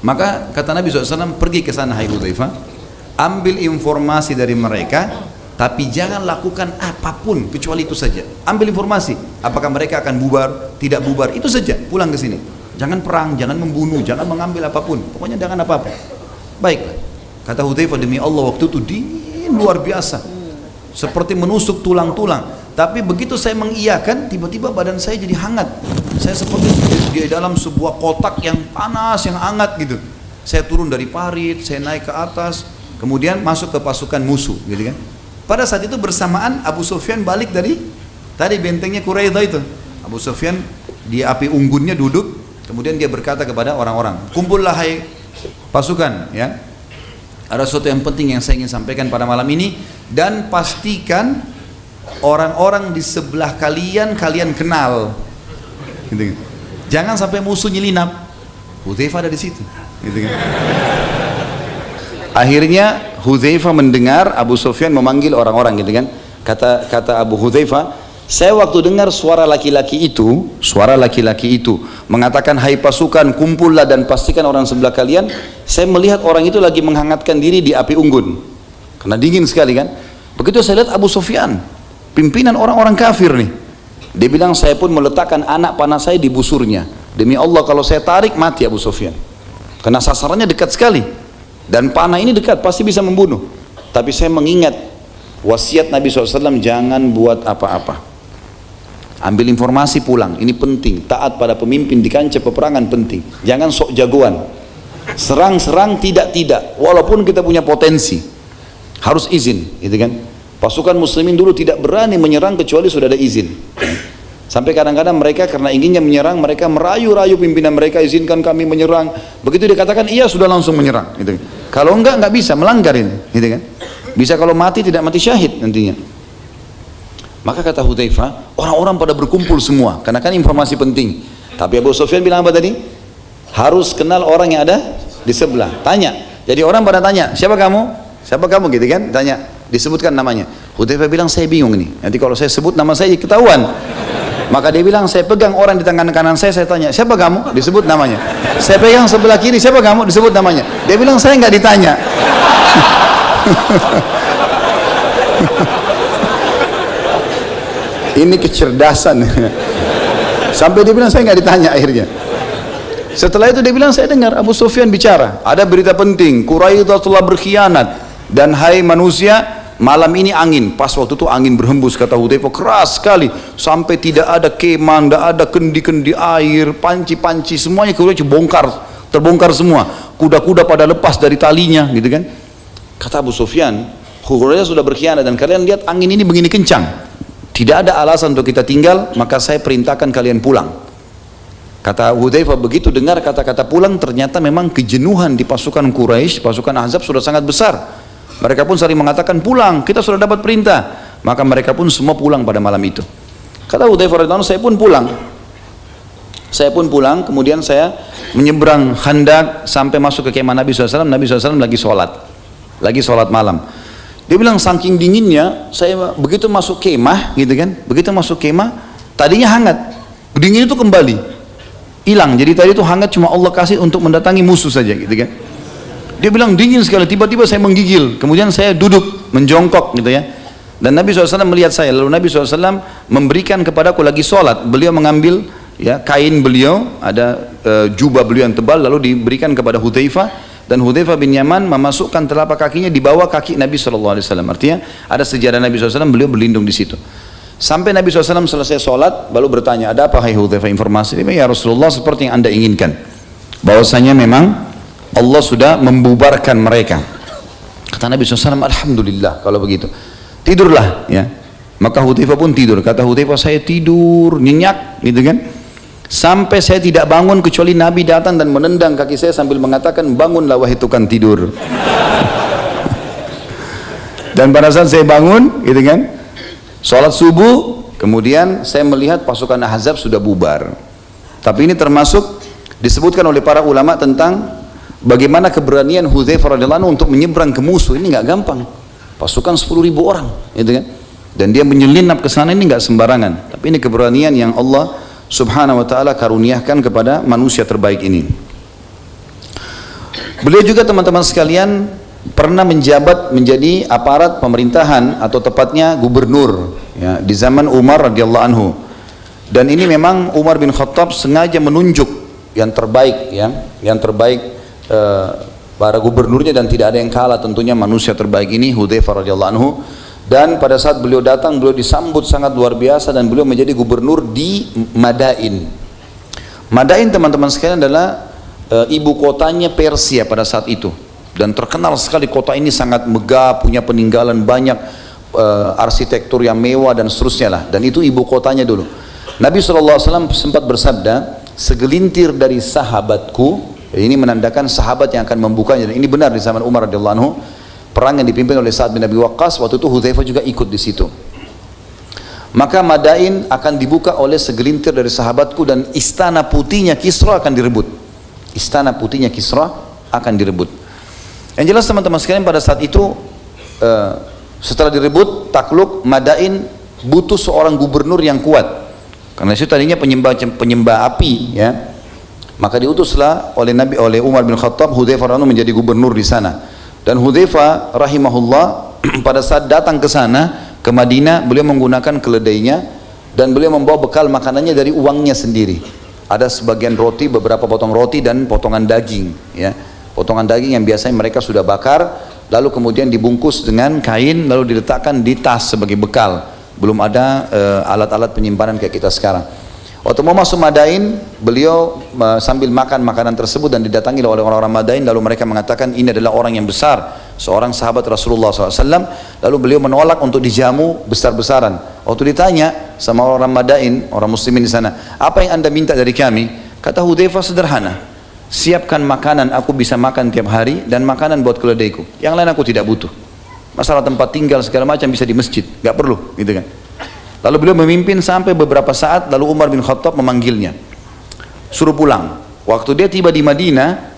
Maka kata Nabi SAW, pergi ke sana hai Hudzaifah, ambil informasi dari mereka, tapi jangan lakukan apapun kecuali itu saja. Ambil informasi, apakah mereka akan bubar, tidak bubar, itu saja, pulang ke sini. Jangan perang, jangan membunuh, jangan mengambil apapun, pokoknya jangan apa-apa. Baiklah, kata Hudzaifah, demi Allah waktu itu dingin luar biasa, seperti menusuk tulang-tulang. Tapi begitu saya mengiyakan, tiba-tiba badan saya jadi hangat. Saya seperti di dalam sebuah kotak yang panas, yang hangat gitu. Saya turun dari parit, saya naik ke atas, kemudian masuk ke pasukan musuh, gitu kan. Pada saat itu bersamaan Abu Sufyan balik dari tadi bentengnya Quraidah itu. Abu Sufyan di api unggunnya duduk, kemudian dia berkata kepada orang-orang, kumpullah hai pasukan, ya. Ada sesuatu yang penting yang saya ingin sampaikan pada malam ini, dan pastikan orang-orang di sebelah kalian kenal, gitu kan. Jangan sampai musuh nyelinap. Hudzaifah ada di situ, gitu kan. Akhirnya Hudzaifah mendengar Abu Sufyan memanggil orang-orang, gitu kan. Kata Abu Hudzaifah, saya waktu dengar suara laki-laki itu mengatakan, hai pasukan, kumpullah dan pastikan orang sebelah kalian. Saya melihat orang itu lagi menghangatkan diri di api unggun karena dingin sekali kan. Begitu saya lihat Abu Sufyan, pimpinan orang-orang kafir nih, dia bilang, saya pun meletakkan anak panah saya di busurnya. Demi Allah kalau saya tarik mati Abu Sufyan, karena sasarannya dekat sekali. Dan panah ini dekat, pasti bisa membunuh. Tapi saya mengingat wasiat Nabi SAW, jangan buat apa-apa. Ambil informasi pulang, ini penting. Taat pada pemimpin di kancah peperangan penting. Jangan sok jagoan. Serang-serang tidak-tidak, walaupun kita punya potensi. Harus izin, gitu kan. Pasukan muslimin dulu tidak berani menyerang kecuali sudah ada izin. Sampai kadang-kadang mereka karena inginnya menyerang, mereka merayu-rayu pimpinan mereka, izinkan kami menyerang. Begitu dikatakan iya, sudah langsung menyerang, gitu. Kalau enggak bisa, melanggar ini, gitu kan. Bisa kalau mati tidak mati syahid nantinya. Maka kata Hudzaifah, orang-orang pada berkumpul semua karena kan informasi penting. Tapi Abu Sufyan bilang apa tadi? Harus kenal orang yang ada di sebelah. Tanya. Jadi orang pada tanya, siapa kamu? Siapa kamu, gitu kan? Tanya, disebutkan namanya. Hudzaifah bilang, saya bingung nih. Nanti kalau saya sebut nama saya ketahuan. Maka dia bilang, saya pegang orang di tangan kanan saya tanya, siapa kamu? Disebut namanya. Saya pegang sebelah kiri, siapa kamu? Disebut namanya. Dia bilang, saya nggak ditanya. Ini kecerdasan. Sampai dia bilang, saya nggak ditanya akhirnya. Setelah itu dia bilang, saya dengar Abu Sufyan bicara, ada berita penting, Quraidah telah berkhianat, dan hai manusia, malam ini angin. Pas waktu itu angin berhembus, kata Hudzaifah, keras sekali, sampai tidak ada kemah, tidak ada kendi-kendi air, panci-panci, semuanya Quraisy terbongkar semua. Kuda-kuda pada lepas dari talinya, gitu kan. Kata Abu Sufyan, Quraisy sudah berkhianat dan kalian lihat angin ini begini kencang. Tidak ada alasan untuk kita tinggal, maka saya perintahkan kalian pulang. Kata Hudzaifah, begitu dengar kata-kata pulang, ternyata memang kejenuhan di pasukan Quraisy, pasukan Ahzab sudah sangat besar. Mereka pun saling mengatakan, pulang, kita sudah dapat perintah. Maka mereka pun semua pulang pada malam itu. Kata Hudzaifah radhiyallahu anhu, saya pun pulang. Saya pun pulang, kemudian saya menyeberang Khandaq sampai masuk ke kemah Nabi SAW. Nabi SAW lagi sholat malam. Dia bilang, saking dinginnya, saya begitu masuk kemah, gitu kan, begitu masuk kemah, tadinya hangat, dingin itu kembali hilang. Jadi tadi itu hangat cuma Allah kasih untuk mendatangi musuh saja, gitu kan. Dia bilang dingin sekali, tiba-tiba saya menggigil, kemudian saya duduk menjongkok, gitu ya. Dan Nabi SAW melihat saya, lalu Nabi SAW memberikan kepadaku lagi sholat. Beliau mengambil ya kain beliau, ada jubah beliau yang tebal, lalu diberikan kepada Hudzaifah, dan Hudzaifah bin Yaman memasukkan telapak kakinya di bawah kaki Nabi SAW. Artinya ada sejarah Nabi SAW, beliau berlindung di situ. Sampai Nabi SAW selesai sholat, baru bertanya, ada apa hai Hudzaifah, informasi? Dia bilang, ya Rasulullah, seperti yang anda inginkan, bahwasanya memang Allah sudah membubarkan mereka. Kata Nabi SAW, alhamdulillah kalau begitu. Tidurlah ya. Maka Hudzaifah pun tidur. Kata Hudzaifah, saya tidur nyenyak, gitu kan. Sampai saya tidak bangun kecuali Nabi datang dan menendang kaki saya sambil mengatakan, bangunlah wahai tukang tidur. Dan pada saat saya bangun, gitu kan, sholat subuh, kemudian saya melihat pasukan Ahzab sudah bubar. Tapi ini termasuk disebutkan oleh para ulama tentang bagaimana keberanian Hudzaifah radhiyallahu anhu untuk menyeberang ke musuh. Ini nggak gampang. Pasukan 10.000 orang, gitu kan. Dan dia menyelinap ke sana, ini nggak sembarangan. Tapi ini keberanian yang Allah Subhanahu wa taala karuniakan kepada manusia terbaik ini. Beliau juga, teman-teman sekalian, pernah menjabat menjadi aparat pemerintahan atau tepatnya gubernur ya, di zaman Umar radhiyallahu anhu. Dan ini memang Umar bin Khattab sengaja menunjuk yang terbaik ya, yang terbaik para gubernurnya, dan tidak ada yang kalah tentunya manusia terbaik ini Hudzaifah radhiyallahu anhu. Dan pada saat beliau datang, beliau disambut sangat luar biasa dan beliau menjadi gubernur di Madain. Madain, teman-teman sekalian, adalah ibu kotanya Persia pada saat itu. Dan terkenal sekali kota ini, sangat megah, punya peninggalan banyak, arsitektur yang mewah dan seterusnya lah. Dan itu ibu kotanya dulu. Nabi SAW sempat bersabda, segelintir dari sahabatku, ini menandakan sahabat yang akan membukanya. Dan ini benar di zaman Umar radhiyallahu anhu, perang yang dipimpin oleh Sa'ad bin Abi Waqqas, waktu itu Hudzaifah juga ikut di situ. Maka Madain akan dibuka oleh segelintir dari sahabatku, dan istana putihnya Kisra akan direbut. Istana putihnya Kisra akan direbut. Yang jelas, teman-teman sekalian, pada saat itu setelah direbut, takluk, Madain butuh seorang gubernur yang kuat. Karena itu tadinya penyembah api ya. Maka diutuslah oleh Umar bin Khattab Hudzaifah radhiyallahu anhu menjadi gubernur di sana. Dan Hudzaifah rahimahullah pada saat datang ke sana, ke Madinah, beliau menggunakan keledainya dan beliau membawa bekal makanannya dari uangnya sendiri. Ada sebagian roti, beberapa potong roti dan potongan daging ya. potongan daging yang biasanya mereka sudah bakar, lalu kemudian dibungkus dengan kain, lalu diletakkan di tas sebagai bekal. Belum ada alat-alat penyimpanan kayak kita sekarang. Waktu mau masuk Madain, beliau sambil makan makanan tersebut dan didatangi oleh orang-orang Madain, lalu mereka mengatakan ini adalah orang yang besar, seorang sahabat Rasulullah SAW. Lalu beliau menolak untuk dijamu besar-besaran. Waktu ditanya sama orang Madain, orang muslimin di sana, apa yang anda minta dari kami? Kata Hudzaifah sederhana, siapkan makanan, aku bisa makan tiap hari, dan makanan buat keledaiku. Yang lain aku tidak butuh. Masalah tempat tinggal segala macam bisa di masjid, gak perlu, gitu kan. Lalu beliau memimpin sampai beberapa saat, lalu Umar bin Khattab memanggilnya, suruh pulang. Waktu dia tiba di Madinah,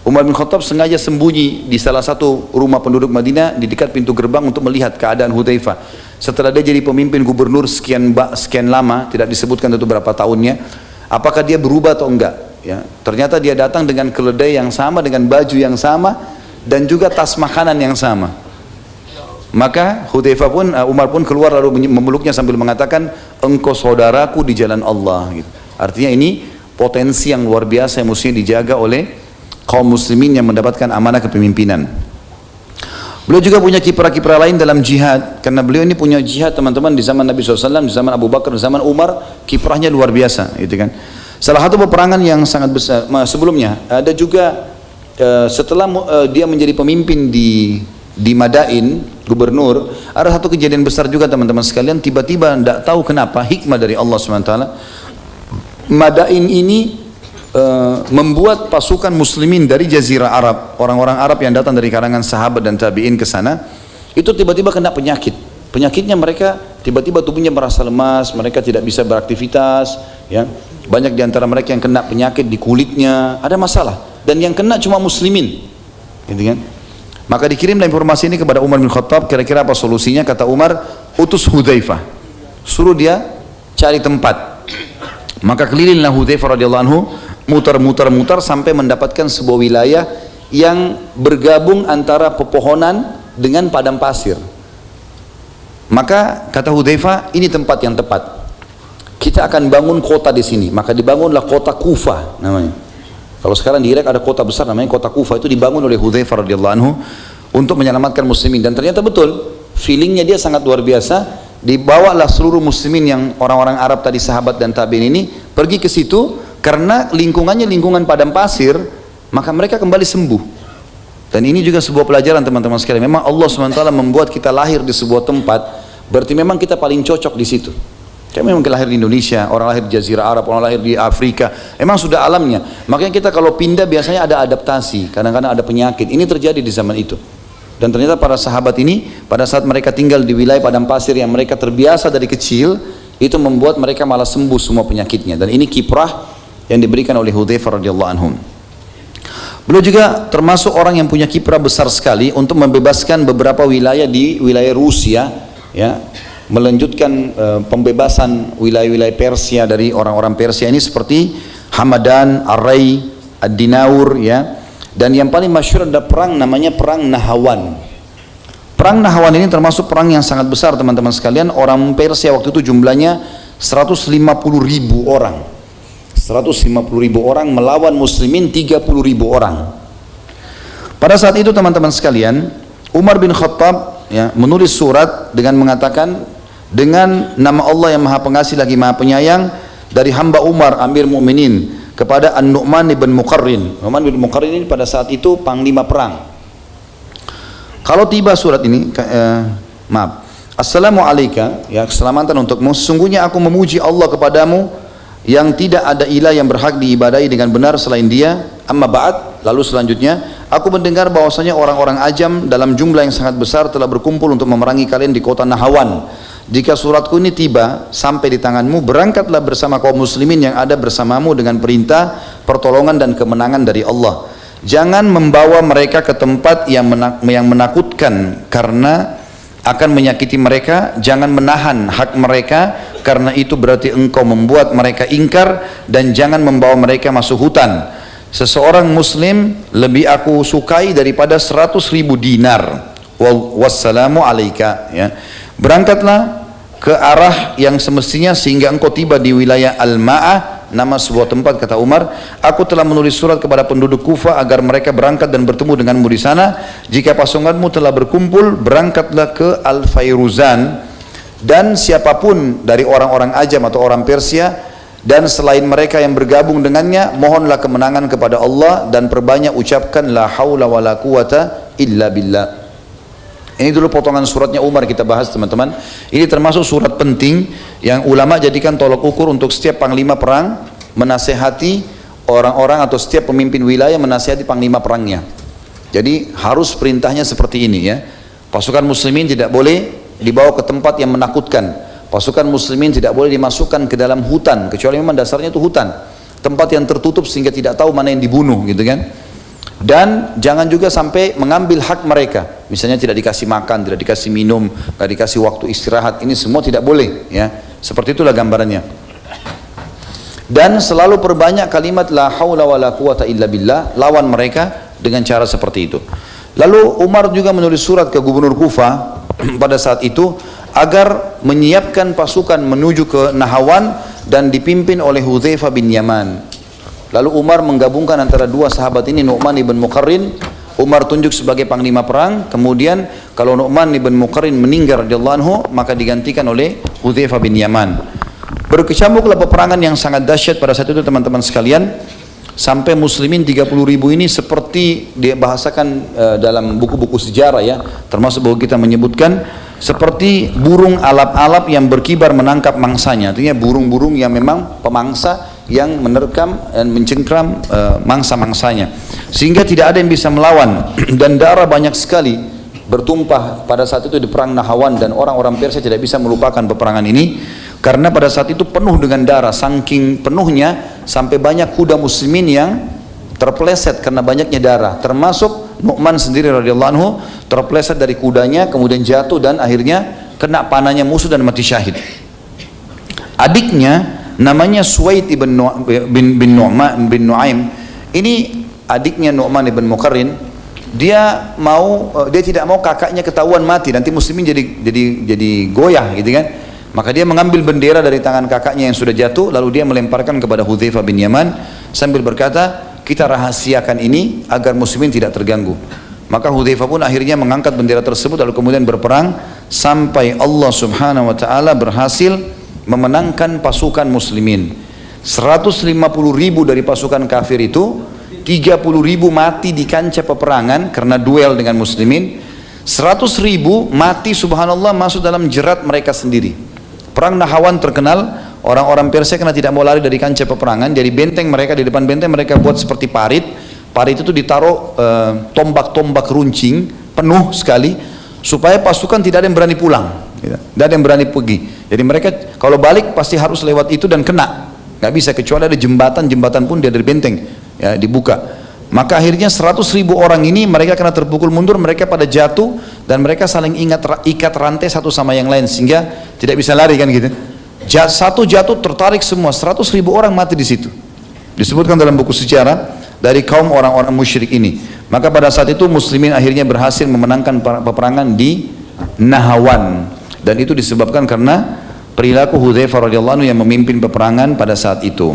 Umar bin Khattab sengaja sembunyi di salah satu rumah penduduk Madinah di dekat pintu gerbang untuk melihat keadaan Hudzaifah. Setelah dia jadi pemimpin gubernur sekian lama, tidak disebutkan itu berapa tahunnya, apakah dia berubah atau enggak? Ya, ternyata dia datang dengan keledai yang sama, dengan baju yang sama, dan juga tas makanan yang sama. Maka Hudzaifah pun, Umar pun keluar lalu memeluknya sambil mengatakan, engkau saudaraku di jalan Allah. Gitu. Artinya ini potensi yang luar biasa yang mestinya dijaga oleh kaum muslimin yang mendapatkan amanah kepemimpinan. Beliau juga punya kiprah-kiprah lain dalam jihad, karena beliau ini punya jihad teman-teman di zaman Nabi SAW, di zaman Abu Bakar, di zaman Umar, kiprahnya luar biasa, gitu kan. Salah satu peperangan yang sangat besar sebelumnya ada juga setelah dia menjadi pemimpin di Madain, gubernur, ada satu kejadian besar juga teman-teman sekalian. Tiba-tiba tidak tahu kenapa, hikmah dari Allah SWT, Madain ini membuat pasukan muslimin dari Jazirah Arab, orang-orang Arab yang datang dari kalangan sahabat dan tabi'in ke sana, itu tiba-tiba kena penyakit. Penyakitnya mereka tiba-tiba tubuhnya merasa lemas, mereka tidak bisa beraktivitas, ya. Banyak di antara mereka yang kena penyakit di kulitnya, ada masalah, dan yang kena cuma muslimin, gitu kan. Maka dikirimlah informasi ini kepada Umar bin Khattab, kira-kira apa solusinya? Kata Umar, utus Hudzaifah, suruh dia cari tempat. Maka kelilinglah Hudzaifah radhiyallahu anhu, muter-muter sampai mendapatkan sebuah wilayah yang bergabung antara pepohonan dengan padang pasir. Maka kata Hudzaifah, ini tempat yang tepat. Kita akan bangun kota di sini. Maka dibangunlah kota Kufah namanya. Kalau sekarang di Irak ada kota besar namanya kota Kufah, itu dibangun oleh Hudzaifah radhiyallahu anhu untuk menyelamatkan muslimin. Dan ternyata betul, feelingnya dia sangat luar biasa. Dibawalah seluruh muslimin yang orang-orang Arab tadi, sahabat dan tabi'in ini, pergi ke situ karena lingkungannya lingkungan padang pasir, maka mereka kembali sembuh. Dan ini juga sebuah pelajaran teman-teman sekalian. Memang Allah SWT membuat kita lahir di sebuah tempat, berarti memang kita paling cocok di situ. Kayak memang lahir di Indonesia, orang lahir di Jazirah Arab, orang lahir di Afrika, memang sudah alamnya. Makanya kita kalau pindah biasanya ada adaptasi, kadang-kadang ada penyakit. Ini terjadi di zaman itu. Dan ternyata para sahabat ini pada saat mereka tinggal di wilayah padang pasir yang mereka terbiasa dari kecil, itu membuat mereka malah sembuh semua penyakitnya. Dan ini kiprah yang diberikan oleh Hudzaifah radhiyallahu anhum. Beliau juga termasuk orang yang punya kiprah besar sekali untuk membebaskan beberapa wilayah di wilayah Rusia, ya. Melanjutkan pembebasan wilayah-wilayah Persia dari orang-orang Persia ini seperti Hamadan, Ar-Ray, Ad-Dinaur, ya. Dan yang paling masyhur ada perang namanya perang Nahawan. Perang Nahawan ini termasuk perang yang sangat besar teman-teman sekalian. Orang Persia waktu itu jumlahnya 150.000 orang. 150.000 orang melawan muslimin 30.000 orang. Pada saat itu teman-teman sekalian, Umar bin Khattab, ya, menulis surat dengan mengatakan, dengan nama Allah yang Maha Pengasih lagi Maha Penyayang, dari hamba Umar Amir Mukminin kepada An-Nu'man bin Muqarrin. Nu'man bin Muqarrin ini pada saat itu panglima perang. Kalau tiba surat ini, Assalamu alayka, ya, keselamatan untukmu, sesungguhnya aku memuji Allah kepadamu yang tidak ada ilah yang berhak diibadahi dengan benar selain Dia. Amma ba'd, lalu selanjutnya, aku mendengar bahwasanya orang-orang Ajam dalam jumlah yang sangat besar telah berkumpul untuk memerangi kalian di kota Nahawan. Jika suratku ini tiba sampai di tanganmu, berangkatlah bersama kaum muslimin yang ada bersamamu dengan perintah, pertolongan dan kemenangan dari Allah. Jangan membawa mereka ke tempat yang menakutkan karena akan menyakiti mereka. Jangan menahan hak mereka karena itu berarti engkau membuat mereka ingkar, dan jangan membawa mereka masuk hutan. Seseorang muslim lebih aku sukai daripada 100.000 dinar. Wassalamu alaika, ya. Berangkatlah ke arah yang semestinya sehingga engkau tiba di wilayah Al-Ma'ah nama sebuah tempat, kata Umar, aku telah menulis surat kepada penduduk Kufah agar mereka berangkat dan bertemu denganmu di sana. Jika pasukanmu telah berkumpul, berangkatlah ke Al-Fairuzan, dan siapapun dari orang-orang Ajam atau orang Persia dan selain mereka yang bergabung dengannya, mohonlah kemenangan kepada Allah dan perbanyak ucapkan la haula wala quwata illa billah. Ini dulu potongan suratnya Umar kita bahas, teman-teman. Ini termasuk surat penting yang ulama jadikan tolok ukur untuk setiap panglima perang menasehati orang-orang, atau setiap pemimpin wilayah menasehati panglima perangnya. Jadi harus perintahnya seperti ini ya. Pasukan muslimin tidak boleh dibawa ke tempat yang menakutkan. Pasukan muslimin tidak boleh dimasukkan ke dalam hutan, kecuali memang dasarnya itu hutan, tempat yang tertutup sehingga tidak tahu mana yang dibunuh gitu kan. Dan jangan juga sampai mengambil hak mereka, misalnya tidak dikasih makan, tidak dikasih minum, tidak dikasih waktu istirahat, ini semua tidak boleh ya. Seperti itulah gambarannya. Dan selalu perbanyak kalimat la haula wala quwata illa billah, lawan mereka dengan cara seperti itu. Lalu Umar juga menulis surat ke gubernur Kufah pada saat itu agar menyiapkan pasukan menuju ke Nahawan dan dipimpin oleh Hudzaifah bin Yaman. Lalu Umar menggabungkan antara dua sahabat ini, Nu'man ibn Muqarrin. Umar tunjuk sebagai panglima perang. Kemudian kalau Nu'man ibn Muqarrin meninggal radhiyallahu anhu, maka digantikan oleh Hudzaifah bin Yaman. Berkecamuklah peperangan yang sangat dahsyat pada saat itu, teman-teman sekalian, sampai muslimin 30.000 ini seperti dibahasakan dalam buku-buku sejarah ya, termasuk buku kita menyebutkan seperti burung alap-alap yang berkibar menangkap mangsanya. Artinya burung-burung yang memang pemangsa yang menerkam dan mencengkram mangsa-mangsanya, sehingga tidak ada yang bisa melawan. Dan darah banyak sekali bertumpah pada saat itu di perang Nahawan, dan orang-orang Persia tidak bisa melupakan peperangan ini karena pada saat itu penuh dengan darah, saking penuhnya sampai banyak kuda muslimin yang terpeleset karena banyaknya darah, termasuk Nu'man sendiri radhiyallahu anhu terpeleset dari kudanya, kemudian jatuh dan akhirnya kena panahnya musuh dan mati syahid. Adiknya namanya Suwaid bin Nu'aim. Ini adiknya Nu'man ibn Muqarrin. Dia tidak mau kakaknya ketahuan mati, nanti muslimin jadi goyah gitu kan. Maka dia mengambil bendera dari tangan kakaknya yang sudah jatuh, lalu dia melemparkan kepada Hudzaifah bin Yaman sambil berkata, kita rahasiakan ini agar muslimin tidak terganggu. Maka Hudzaifah pun akhirnya mengangkat bendera tersebut, lalu kemudian berperang sampai Allah subhanahu wa ta'ala berhasil memenangkan pasukan muslimin. 150.000 dari pasukan kafir itu, 30.000 mati di kancah peperangan karena duel dengan muslimin. 100.000 mati subhanallah masuk dalam jerat mereka sendiri. Perang Nahawan terkenal, orang-orang Persia karena tidak mau lari dari kancah peperangan, jadi benteng mereka, di depan benteng mereka buat seperti parit. Parit itu ditaruh tombak-tombak runcing penuh sekali supaya pasukan tidak ada yang berani pulang. Tidak ada yang berani pergi. Jadi mereka kalau balik pasti harus lewat itu dan kena. Nggak bisa, kecuali ada jembatan pun dia dari benteng ya, dibuka. Maka akhirnya 100.000 orang ini mereka karena terpukul mundur, mereka pada jatuh dan mereka saling ikat rantai satu sama yang lain sehingga tidak bisa lari kan gitu. Satu jatuh tertarik semua, 100.000 orang mati di situ. Disebutkan dalam buku sejarah dari kaum orang-orang musyrik ini. Maka pada saat itu muslimin akhirnya berhasil memenangkan peperangan di Nahawan. Dan itu disebabkan karena perilaku Hudzaifah radhiyallahu anhu yang memimpin peperangan pada saat itu.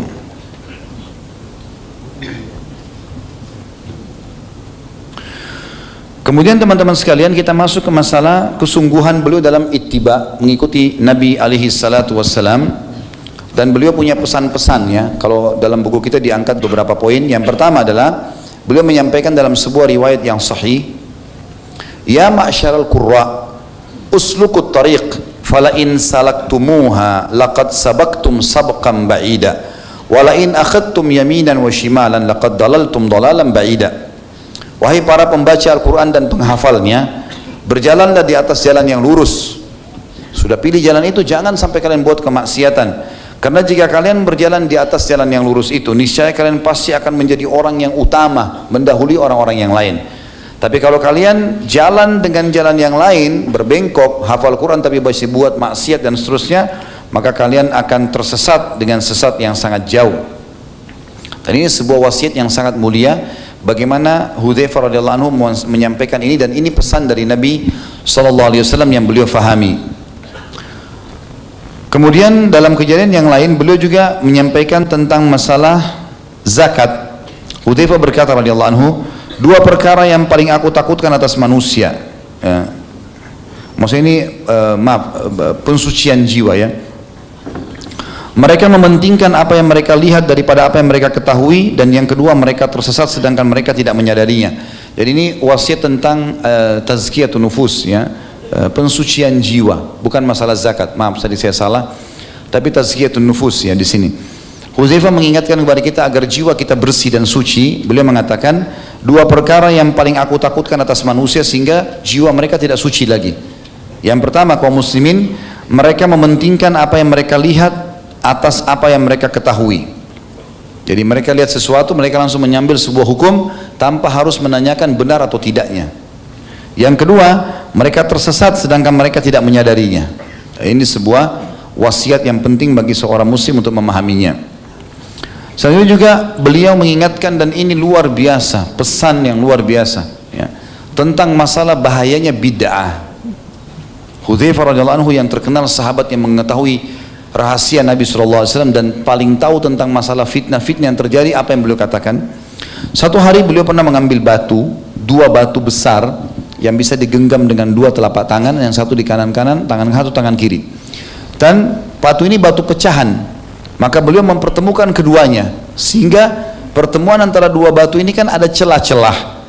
Kemudian teman-teman sekalian, kita masuk ke masalah kesungguhan beliau dalam ittiba, mengikuti Nabi alaihi salatu wassalam. Dan beliau punya pesan-pesan ya. Kalau dalam buku kita diangkat beberapa poin. Yang pertama adalah beliau menyampaikan dalam sebuah riwayat yang sahih, ya ma'syaral qurra uslukut tariq fala in salaktumuha laqad sabaqtum sabqan ba'ida wala in akhadtum yaminan wa shimalan laqad dalaltum dalalan ba'ida. Wahai para pembaca Al-Quran dan penghafalnya, berjalanlah di atas jalan yang lurus. Sudah pilih jalan itu, jangan sampai kalian buat kemaksiatan. Karena jika kalian berjalan di atas jalan yang lurus itu, niscaya kalian pasti akan menjadi orang yang utama, mendahului orang-orang yang lain. Tapi kalau kalian jalan dengan jalan yang lain, berbengkok, hafal Quran tapi masih buat maksiat dan seterusnya, maka kalian akan tersesat dengan sesat yang sangat jauh. Dan ini sebuah wasiat yang sangat mulia. Bagaimana Hudzaifah radhiyallahu anhu menyampaikan ini, dan ini pesan dari Nabi SAW yang beliau fahami. Kemudian dalam kejadian yang lain beliau juga menyampaikan tentang masalah zakat. Hudzaifah berkata radhiyallahu anhu, dua perkara yang paling aku takutkan atas manusia. Ya. Maksudnya ini pensucian jiwa ya. Mereka mementingkan apa yang mereka lihat daripada apa yang mereka ketahui, dan yang kedua mereka tersesat sedangkan mereka tidak menyadarinya. Jadi ini wasiat tentang tazkiyatun nufus ya. Pensucian jiwa, bukan masalah zakat. Maaf tadi saya salah. Tapi tazkiyatun nufus ya di sini. Hudzaifah mengingatkan kepada kita agar jiwa kita bersih dan suci. Beliau mengatakan dua perkara yang paling aku takutkan atas manusia sehingga jiwa mereka tidak suci lagi. Yang pertama, kaum muslimin mereka mementingkan apa yang mereka lihat atas apa yang mereka ketahui. Jadi mereka lihat sesuatu, mereka langsung mengambil sebuah hukum tanpa harus menanyakan benar atau tidaknya. Yang kedua, mereka tersesat sedangkan mereka tidak menyadarinya. Ini sebuah wasiat yang penting bagi seorang muslim untuk memahaminya. Selanjutnya juga beliau mengingatkan, dan ini luar biasa, pesan yang luar biasa ya, tentang masalah bahayanya bid'ah. Hudzaifah radhiyallahu anhu yang terkenal sahabat yang mengetahui rahasia Nabi SAW dan paling tahu tentang masalah fitnah-fitnah yang terjadi, apa yang beliau katakan? Satu hari beliau pernah mengambil batu, dua batu besar yang bisa digenggam dengan dua telapak tangan, yang satu di kanan-kanan, tangan satu tangan kiri. Dan batu ini batu pecahan. Maka beliau mempertemukan keduanya, sehingga pertemuan antara dua batu ini kan ada celah-celah.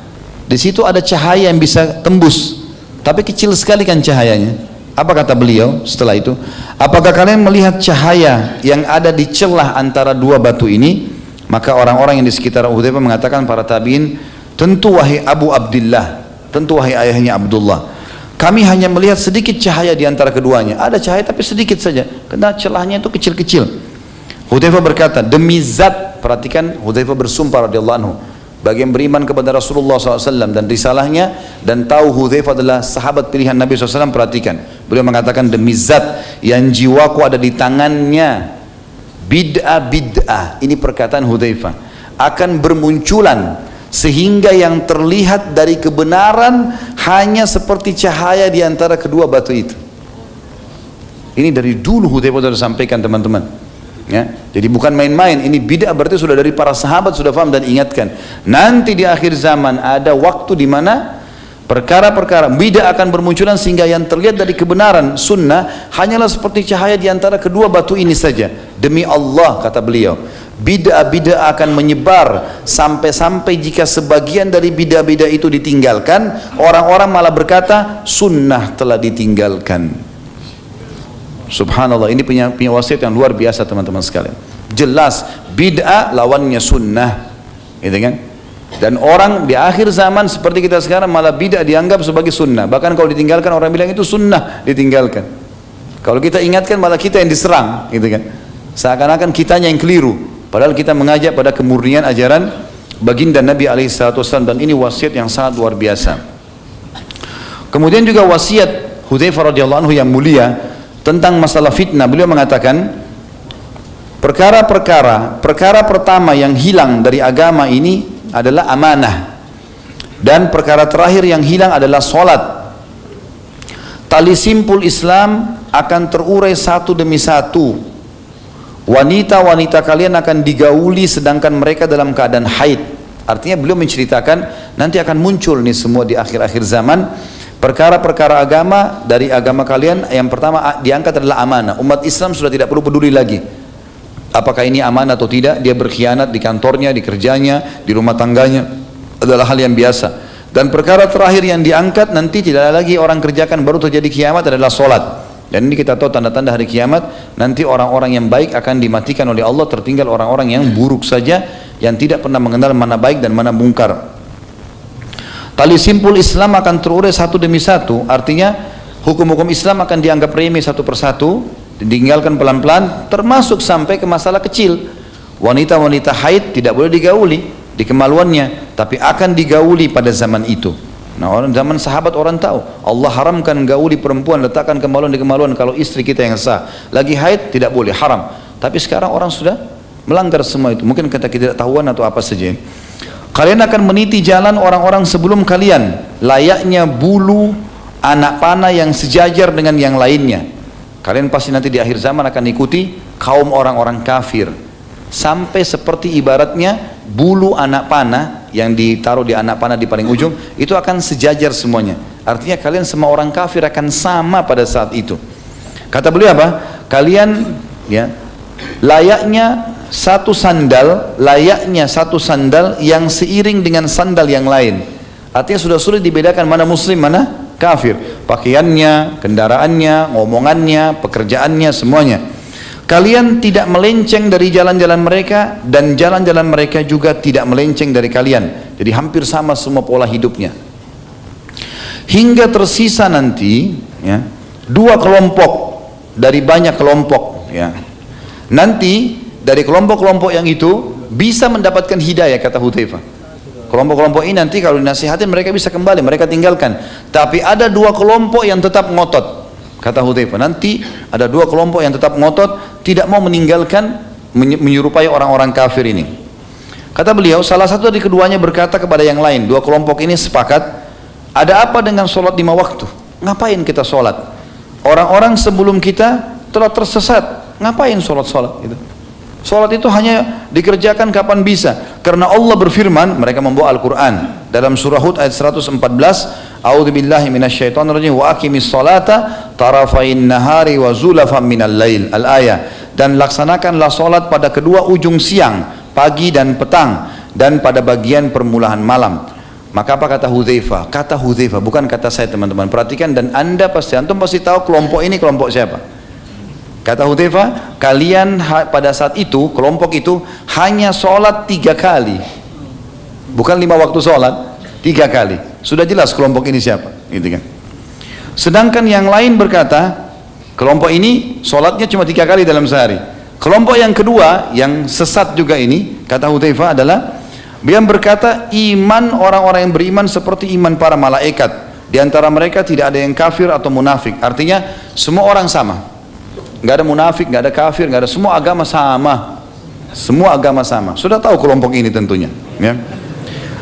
Di situ ada cahaya yang bisa tembus, tapi kecil sekali kan cahayanya. Apa kata beliau setelah itu? Apakah kalian melihat cahaya yang ada di celah antara dua batu ini? Maka orang-orang yang di sekitar Hudzaifah mengatakan, para tabi'in, tentu wahai Abu Abdullah, tentu wahai ayahnya Abdullah, kami hanya melihat sedikit cahaya di antara keduanya. Ada cahaya tapi sedikit saja, karena celahnya itu kecil-kecil. Hudzaifah berkata, demi zat, perhatikan Hudzaifah bersumpah radhiyallahu anhu, bagi yang beriman kepada Rasulullah SAW dan risalahnya, dan tahu Hudzaifah adalah sahabat pilihan Nabi SAW, perhatikan. Beliau mengatakan, demi zat yang jiwaku ada di tangannya, bid'ah, ini perkataan Hudzaifah, akan bermunculan sehingga yang terlihat dari kebenaran hanya seperti cahaya di antara kedua batu itu. Ini dari dulu Hudzaifah sudah sampaikan, teman-teman. Ya, jadi bukan main-main, ini bid'ah berarti sudah dari para sahabat sudah paham dan ingatkan. Nanti di akhir zaman ada waktu di mana perkara-perkara bid'ah akan bermunculan sehingga yang terlihat dari kebenaran sunnah hanyalah seperti cahaya di antara kedua batu ini saja. Demi Allah, kata beliau, bid'ah akan menyebar sampai-sampai jika sebagian dari bid'ah itu ditinggalkan, orang-orang malah berkata sunnah telah ditinggalkan. Subhanallah, ini punya wasiat yang luar biasa, teman-teman sekalian. Jelas bid'ah lawannya sunnah, gitu kan? Dan orang di akhir zaman seperti kita sekarang malah bid'ah dianggap sebagai sunnah. Bahkan kalau ditinggalkan orang bilang itu sunnah, ditinggalkan. Kalau kita ingatkan malah kita yang diserang, gitu kan? Seakan-akan kitanya yang keliru. Padahal kita mengajak pada kemurnian ajaran baginda Nabi SAW, dan ini wasiat yang sangat luar biasa. Kemudian juga wasiat Hudzaifah radhiyallahu anhu yang mulia tentang masalah fitnah. Beliau mengatakan perkara pertama yang hilang dari agama ini adalah amanah, dan perkara terakhir yang hilang adalah solat. Tali simpul Islam akan terurai satu demi satu. Wanita-wanita kalian akan digauli sedangkan mereka dalam keadaan haid. Artinya beliau menceritakan nanti akan muncul nih semua di akhir-akhir zaman perkara-perkara agama. Dari agama kalian yang pertama diangkat adalah amanah. Umat Islam sudah tidak perlu peduli lagi apakah ini amanah atau tidak. Dia berkhianat di kantornya, di kerjanya, di rumah tangganya, adalah hal yang biasa. Dan perkara terakhir yang diangkat nanti tidak lagi orang kerjakan baru terjadi kiamat adalah solat. Dan ini kita tahu tanda-tanda hari kiamat, nanti orang-orang yang baik akan dimatikan oleh Allah, tertinggal orang-orang yang buruk saja, yang tidak pernah mengenal mana baik dan mana mungkar. Tali simpul Islam akan terurai satu demi satu, artinya hukum-hukum Islam akan dianggap remeh satu persatu, ditinggalkan pelan-pelan, termasuk sampai ke masalah kecil. Wanita-wanita haid tidak boleh digauli di kemaluannya, tapi akan digauli pada zaman itu. Nah, orang zaman sahabat orang tahu Allah haramkan gauli perempuan, letakkan kemaluan di kemaluan kalau istri kita yang sah. Lagi haid tidak boleh, haram. Tapi sekarang orang sudah melanggar semua itu. Mungkin kita tidak tahuan atau apa saja. Kalian akan meniti jalan orang-orang sebelum kalian, layaknya bulu anak panah yang sejajar dengan yang lainnya. Kalian pasti nanti di akhir zaman akan ikuti kaum orang-orang kafir. Sampai seperti ibaratnya bulu anak panah yang ditaruh di anak panah di paling ujung, itu akan sejajar semuanya. Artinya kalian semua orang kafir akan sama pada saat itu. Kata beliau apa? Kalian ya layaknya satu sandal yang seiring dengan sandal yang lain. Artinya sudah sulit dibedakan mana muslim, mana kafir. Pakaiannya, kendaraannya, ngomongannya, pekerjaannya, semuanya. Kalian tidak melenceng dari jalan-jalan mereka, dan jalan-jalan mereka juga tidak melenceng dari kalian. Jadi hampir sama semua pola hidupnya. Hingga tersisa nanti ya, dua kelompok dari banyak kelompok ya. Nanti dari kelompok-kelompok yang itu bisa mendapatkan hidayah, kata Hudzaifah. Kelompok-kelompok ini nanti kalau dinasihatin mereka bisa kembali, mereka tinggalkan. Tapi ada dua kelompok yang tetap ngotot, kata Hudzaifah. Nanti ada dua kelompok yang tetap ngotot, tidak mau meninggalkan, menyerupai orang-orang kafir ini. Kata beliau, salah satu dari keduanya berkata kepada yang lain, dua kelompok ini sepakat, ada apa dengan sholat 5 waktu? Ngapain kita sholat? Orang-orang sebelum kita telah tersesat, ngapain sholat-sholat gitu? Sholat itu hanya dikerjakan kapan bisa, karena Allah berfirman, mereka membawa Al-Quran dalam surah Hud ayat 114, A'udzubillahi minasyaitonirrajim wa aqimis sholata tarafain nahari wa zulafan minal lail, al-ayah. Dan laksanakanlah sholat pada kedua ujung siang, pagi dan petang, dan pada bagian permulaan malam. Maka apa kata Hudzaifah? Kata Hudzaifah, bukan kata saya teman-teman. Perhatikan, dan antum pasti tahu kelompok ini kelompok siapa. Kata Hudzaifah, kalian pada saat itu, kelompok itu hanya sholat 3 kali. Bukan 5 waktu sholat, 3 kali. Sudah jelas kelompok ini siapa, gitu kan. Sedangkan yang lain berkata, kelompok ini sholatnya cuma 3 kali dalam sehari. Kelompok yang kedua, yang sesat juga ini, kata Hudzaifah adalah, dia berkata, iman orang-orang yang beriman seperti iman para malaikat. Di antara mereka tidak ada yang kafir atau munafik. Artinya semua orang sama. Nggak ada munafik, nggak ada kafir, nggak ada, semua agama sama. Semua agama sama. Sudah tahu kelompok ini tentunya. Ya.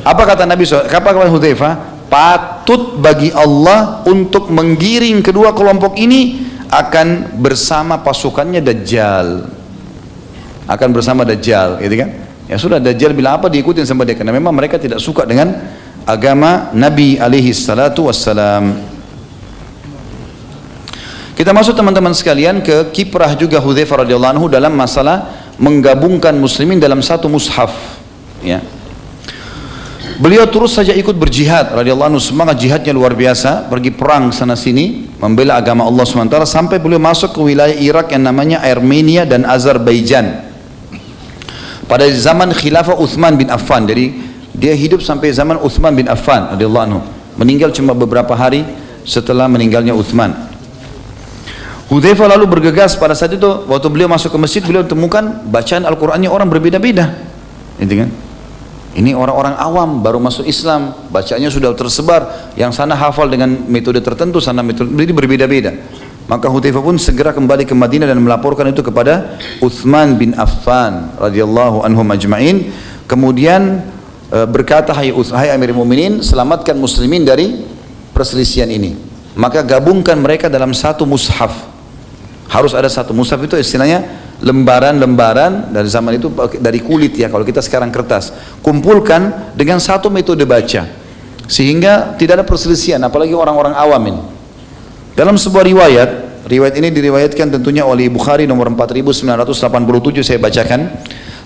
Apa kata Nabi? Apa kata Hudzaifah? Patut bagi Allah untuk menggiring kedua kelompok ini akan bersama pasukannya Dajjal. Akan bersama Dajjal, gitu kan? Ya sudah, Dajjal bilang apa diikutin sama dia, karena memang mereka tidak suka dengan agama Nabi alaihi salatu wassalam. Kita masuk teman-teman sekalian ke kiprah juga Hudzaifah radhiyallahu anhu dalam masalah menggabungkan muslimin dalam satu mushaf. Ya. Beliau terus saja ikut berjihad radhiyallahu anhu, semangat jihadnya luar biasa, pergi perang sana sini membela agama Allah SWT, sampai beliau masuk ke wilayah Irak yang namanya Armenia dan Azerbaijan. Pada zaman khilafah Utsman bin Affan, jadi dia hidup sampai zaman Utsman bin Affan radhiyallahu anhu, meninggal cuma beberapa hari setelah meninggalnya Utsman. Hudzaifah lalu bergegas pada saat itu, waktu beliau masuk ke masjid, beliau temukan bacaan Al-Qur'annya orang berbeda-beda. Gitu kan? Ini orang-orang awam baru masuk Islam, bacaannya sudah tersebar, yang sana hafal dengan metode tertentu, sana metode, jadi berbeda-beda. Maka Hudzaifah pun segera kembali ke Madinah dan melaporkan itu kepada Utsman bin Affan radhiyallahu anhum ajma'in. Kemudian berkata, hai Amirul Mukminin, selamatkan muslimin dari perselisihan ini. Maka gabungkan mereka dalam satu mushaf. Harus ada satu mushaf, itu istilahnya lembaran-lembaran dari zaman itu, dari kulit ya, kalau kita sekarang kertas. Kumpulkan dengan satu metode baca, sehingga tidak ada perselisihan, apalagi orang-orang awam ini. Dalam sebuah riwayat ini diriwayatkan tentunya oleh Bukhari nomor 4987, saya bacakan.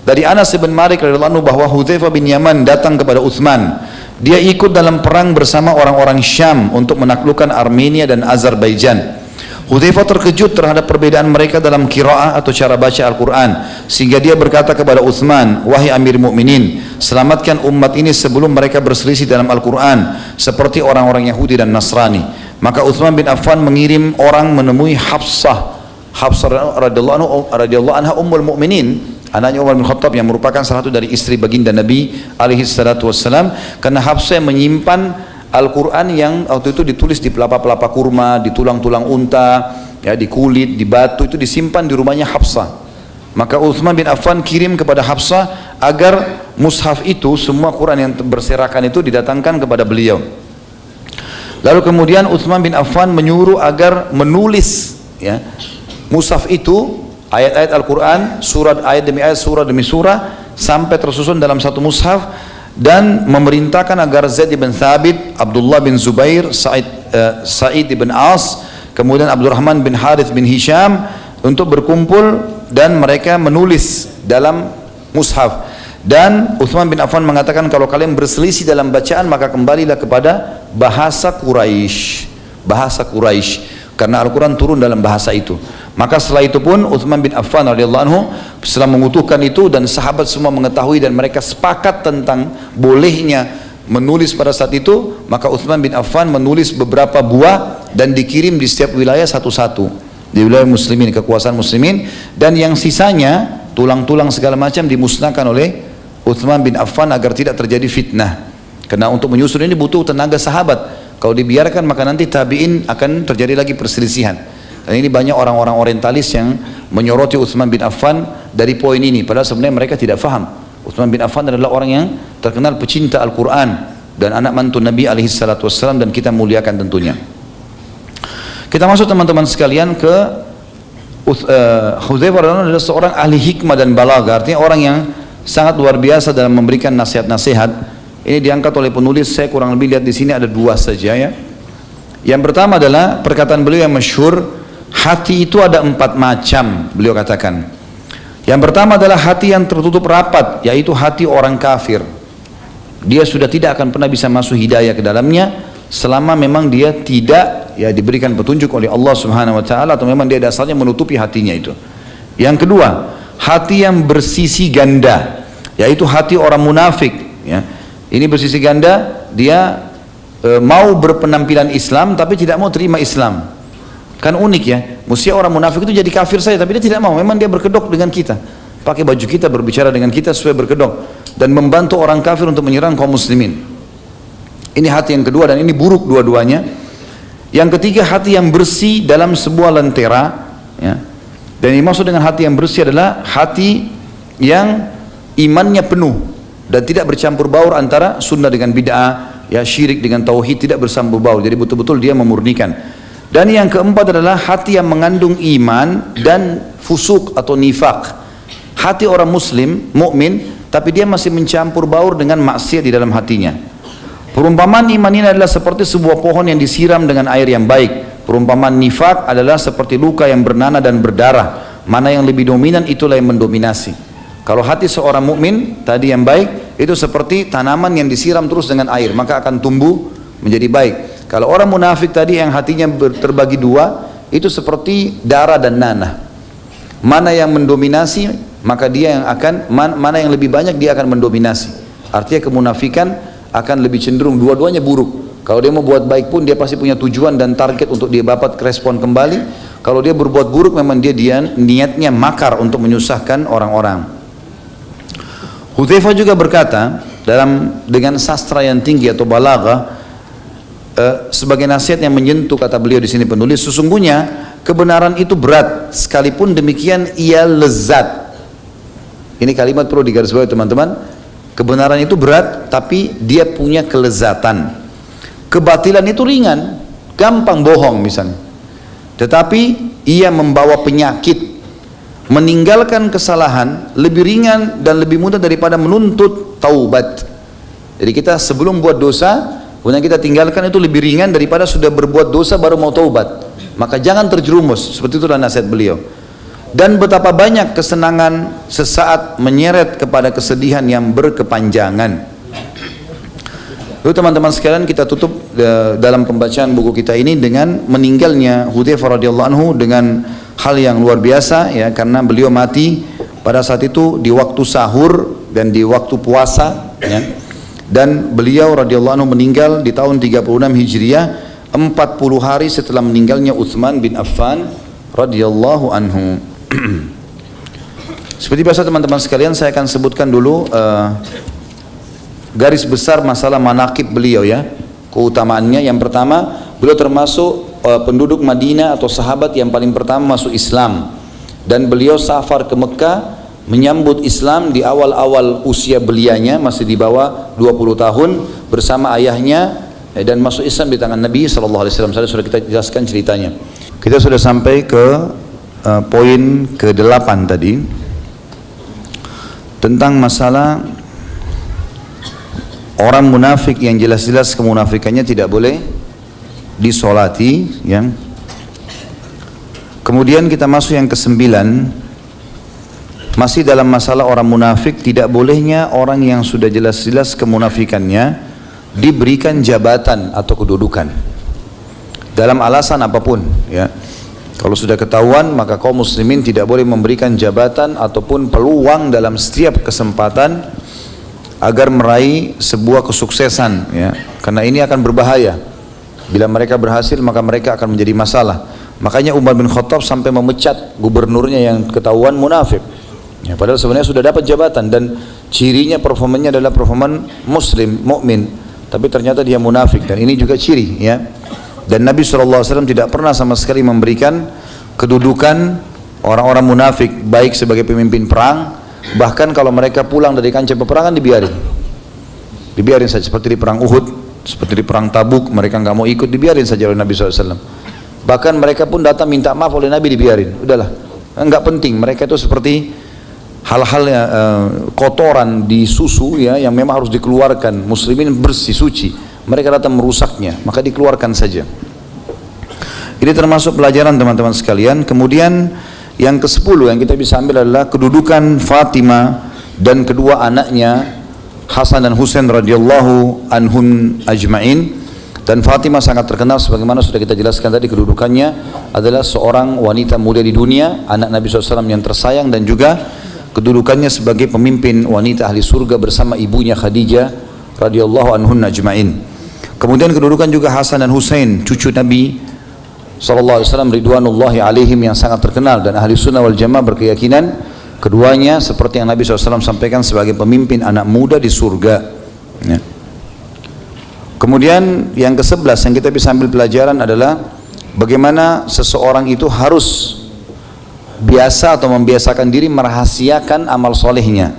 Dari Anas bin Malik radhiyallahu anhu bahwa Hudzaifah bin Yaman datang kepada Utsman. Dia ikut dalam perang bersama orang-orang Syam untuk menaklukkan Armenia dan Azerbaijan. Hudzaifah terkejut terhadap perbedaan mereka dalam qiraah atau cara baca Al-Quran, sehingga dia berkata kepada Utsman, wahai Amir Mukminin, selamatkan umat ini sebelum mereka berselisih dalam Al-Quran seperti orang-orang Yahudi dan Nasrani. Maka Utsman bin Affan mengirim orang menemui Hafsah radhiyallahu anha ummul mukminin, anaknya Umar bin Khattab yang merupakan salah satu dari istri baginda Nabi alaihi salatu wassalam, karena Hafsah menyimpan Al-Quran yang waktu itu ditulis di pelapa-pelapa kurma, di tulang-tulang unta, ya, di kulit, di batu, itu disimpan di rumahnya Hafsah. Maka Utsman bin Affan kirim kepada Hafsah agar mushaf itu, semua Quran yang berserakan itu didatangkan kepada beliau. Lalu kemudian Utsman bin Affan menyuruh agar menulis, ya, Mushaf itu ayat-ayat Al-Quran, surat ayat demi ayat, surah demi surah, sampai tersusun dalam satu mushaf, dan memerintahkan agar Zaid bin Thabit, Abdullah bin Zubair, Sa'id bin As, kemudian Abdurrahman bin Harith bin Hisham untuk berkumpul dan mereka menulis dalam mushaf. Dan Uthman bin Affan mengatakan, kalau kalian berselisih dalam bacaan maka kembalilah kepada bahasa Quraisy, karena Al-Quran turun dalam bahasa itu. Maka setelah itu pun Uthman bin Affan radhiyallahu anhu setelah mengutuhkan itu, dan sahabat semua mengetahui dan mereka sepakat tentang bolehnya menulis pada saat itu, maka Uthman bin Affan menulis beberapa buah dan dikirim di setiap wilayah satu-satu, di wilayah muslimin, kekuasaan muslimin, dan yang sisanya tulang-tulang segala macam dimusnahkan oleh Uthman bin Affan agar tidak terjadi fitnah. Karena untuk menyusun ini butuh tenaga sahabat. Kalau dibiarkan maka nanti tabi'in akan terjadi lagi perselisihan. Dan ini banyak orang-orang orientalis yang menyoroti Uthman bin Affan dari poin ini, padahal sebenarnya mereka tidak faham. Uthman bin Affan adalah orang yang terkenal pecinta Al-Quran dan anak mantu Nabi SAW, dan kita muliakan tentunya. Kita masuk teman-teman sekalian ke Hudzaifah radhiyallahu anhu adalah seorang ahli hikmah dan balaghah, artinya orang yang sangat luar biasa dalam memberikan nasihat-nasihat. Ini diangkat oleh penulis, saya kurang lebih lihat di sini ada dua saja ya. Yang pertama adalah perkataan beliau yang masyhur, hati itu ada 4 macam, beliau katakan. Yang pertama adalah hati yang tertutup rapat, yaitu hati orang kafir. Dia sudah tidak akan pernah bisa masuk hidayah ke dalamnya selama memang dia tidak diberikan petunjuk oleh Allah Subhanahu wa taala, atau memang dia dasarnya menutupi hatinya itu. Yang kedua, hati yang bersisi ganda, yaitu hati orang munafik ya. Ini bersisi ganda, dia mau berpenampilan Islam tapi tidak mau terima Islam. Kan unik ya, mesti orang munafik itu jadi kafir saja tapi dia tidak mau, memang dia berkedok dengan kita, pakai baju kita, berbicara dengan kita sesuai berkedok, dan membantu orang kafir untuk menyerang kaum muslimin. Ini hati yang kedua, dan ini buruk dua-duanya. Yang ketiga, hati yang bersih dalam sebuah lentera ya. Dan yang dimaksud dengan hati yang bersih adalah hati yang imannya penuh dan tidak bercampur baur antara sunnah dengan bid'ah, ya syirik dengan tauhid, tidak bercampur baur. Jadi betul-betul dia memurnikan. Dan yang keempat adalah hati yang mengandung iman dan fusuk atau nifak. Hati orang muslim, mukmin, tapi dia masih mencampur baur dengan maksiat di dalam hatinya. Perumpamaan iman ini adalah seperti sebuah pohon yang disiram dengan air yang baik. Perumpamaan nifak adalah seperti luka yang bernanah dan berdarah. Mana yang lebih dominan, itulah yang mendominasi. Kalau hati seorang mukmin tadi yang baik, itu seperti tanaman yang disiram terus dengan air, maka akan tumbuh menjadi baik. Kalau orang munafik tadi yang hatinya terbagi dua, itu seperti darah dan nanah. Mana yang mendominasi, maka dia yang akan, mana yang lebih banyak dia akan mendominasi. Artinya kemunafikan akan lebih cenderung, dua-duanya buruk. Kalau dia mau buat baik pun dia pasti punya tujuan dan target untuk dia dapat respon kembali. Kalau dia berbuat buruk memang dia niatnya makar untuk menyusahkan orang-orang. Hudzaifah juga berkata dengan sastra yang tinggi atau balaghah, sebagai nasihat yang menyentuh, kata beliau di sini penulis, sesungguhnya kebenaran itu berat, sekalipun demikian ia lezat. Ini kalimat perlu digarisbawahi teman-teman. Kebenaran itu berat tapi dia punya kelezatan. Kebatilan itu ringan, gampang bohong misalnya, tetapi ia membawa penyakit. Meninggalkan kesalahan lebih ringan dan lebih mudah daripada menuntut taubat. Jadi kita sebelum buat dosa, kemudian kita tinggalkan, itu lebih ringan daripada sudah berbuat dosa baru mau taubat. Maka jangan terjerumus, seperti itulah nasihat beliau. Dan betapa banyak kesenangan sesaat menyeret kepada kesedihan yang berkepanjangan. Lalu teman-teman sekalian, kita tutup dalam pembacaan buku kita ini dengan meninggalnya Hudzaifah radhiyallahu anhu dengan hal yang luar biasa ya, karena beliau mati pada saat itu di waktu sahur dan di waktu puasa ya. Dan beliau radhiyallahu anhu meninggal di tahun 36 Hijriah, 40 hari setelah meninggalnya Utsman bin Affan radhiyallahu anhu. Seperti biasa teman-teman sekalian, saya akan sebutkan dulu garis besar masalah manaqib beliau ya, keutamaannya. Yang pertama, beliau termasuk penduduk Madinah atau sahabat yang paling pertama masuk Islam, dan beliau safar ke Mekah menyambut Islam di awal-awal usia belianya, masih di bawah 20 tahun bersama ayahnya, dan masuk Islam di tangan Nabi SAW. Sudah kita jelaskan ceritanya. Kita sudah sampai ke poin ke-8 tadi tentang masalah orang munafik yang jelas-jelas kemunafikannya tidak boleh disolati, ya. Kemudian kita masuk yang ke-9, masih dalam masalah orang munafik, tidak bolehnya orang yang sudah jelas-jelas kemunafikannya diberikan jabatan atau kedudukan dalam alasan apapun, ya. Kalau sudah ketahuan, maka kaum muslimin tidak boleh memberikan jabatan ataupun peluang dalam setiap kesempatan agar meraih sebuah kesuksesan, ya. Karena ini akan berbahaya. Bila mereka berhasil, maka mereka akan menjadi masalah. Makanya Umar bin Khattab sampai memecat gubernurnya yang ketahuan munafik, ya, padahal sebenarnya sudah dapat jabatan dan cirinya performanya adalah performan muslim, mukmin, tapi ternyata dia munafik, dan ini juga ciri, ya. Dan Nabi SAW tidak pernah sama sekali memberikan kedudukan orang-orang munafik, baik sebagai pemimpin perang, bahkan kalau mereka pulang dari kancah peperangan dibiarin saja, seperti di perang Uhud, seperti di perang Tabuk, mereka nggak mau ikut, dibiarin saja oleh Nabi SAW. Bahkan mereka pun datang minta maaf oleh Nabi, dibiarin, udahlah, nggak penting. Mereka itu seperti hal-hal kotoran di susu, ya, yang memang harus dikeluarkan. Muslimin bersih, suci, mereka datang merusaknya, maka dikeluarkan saja. Ini termasuk pelajaran teman-teman sekalian. Kemudian yang ke-10 yang kita bisa ambil adalah kedudukan Fatimah dan kedua anaknya Hasan dan Husain radhiyallahu anhum ajma'in. Dan Fatimah sangat terkenal sebagaimana sudah kita jelaskan tadi, kedudukannya adalah seorang wanita mulia di dunia, anak Nabi SAW yang tersayang, dan juga kedudukannya sebagai pemimpin wanita ahli surga bersama ibunya Khadijah radhiyallahu anhunna ajma'in. Kemudian kedudukan juga Hasan dan Husain, cucu Nabi SAW ridwanullahi alaihim, yang sangat terkenal, dan ahli sunnah wal jamaah berkeyakinan keduanya seperti yang Nabi SAW sampaikan sebagai pemimpin anak muda di surga, ya. Kemudian yang ke-11 yang kita bisa ambil pelajaran adalah bagaimana seseorang itu harus biasa atau membiasakan diri merahasiakan amal solehnya.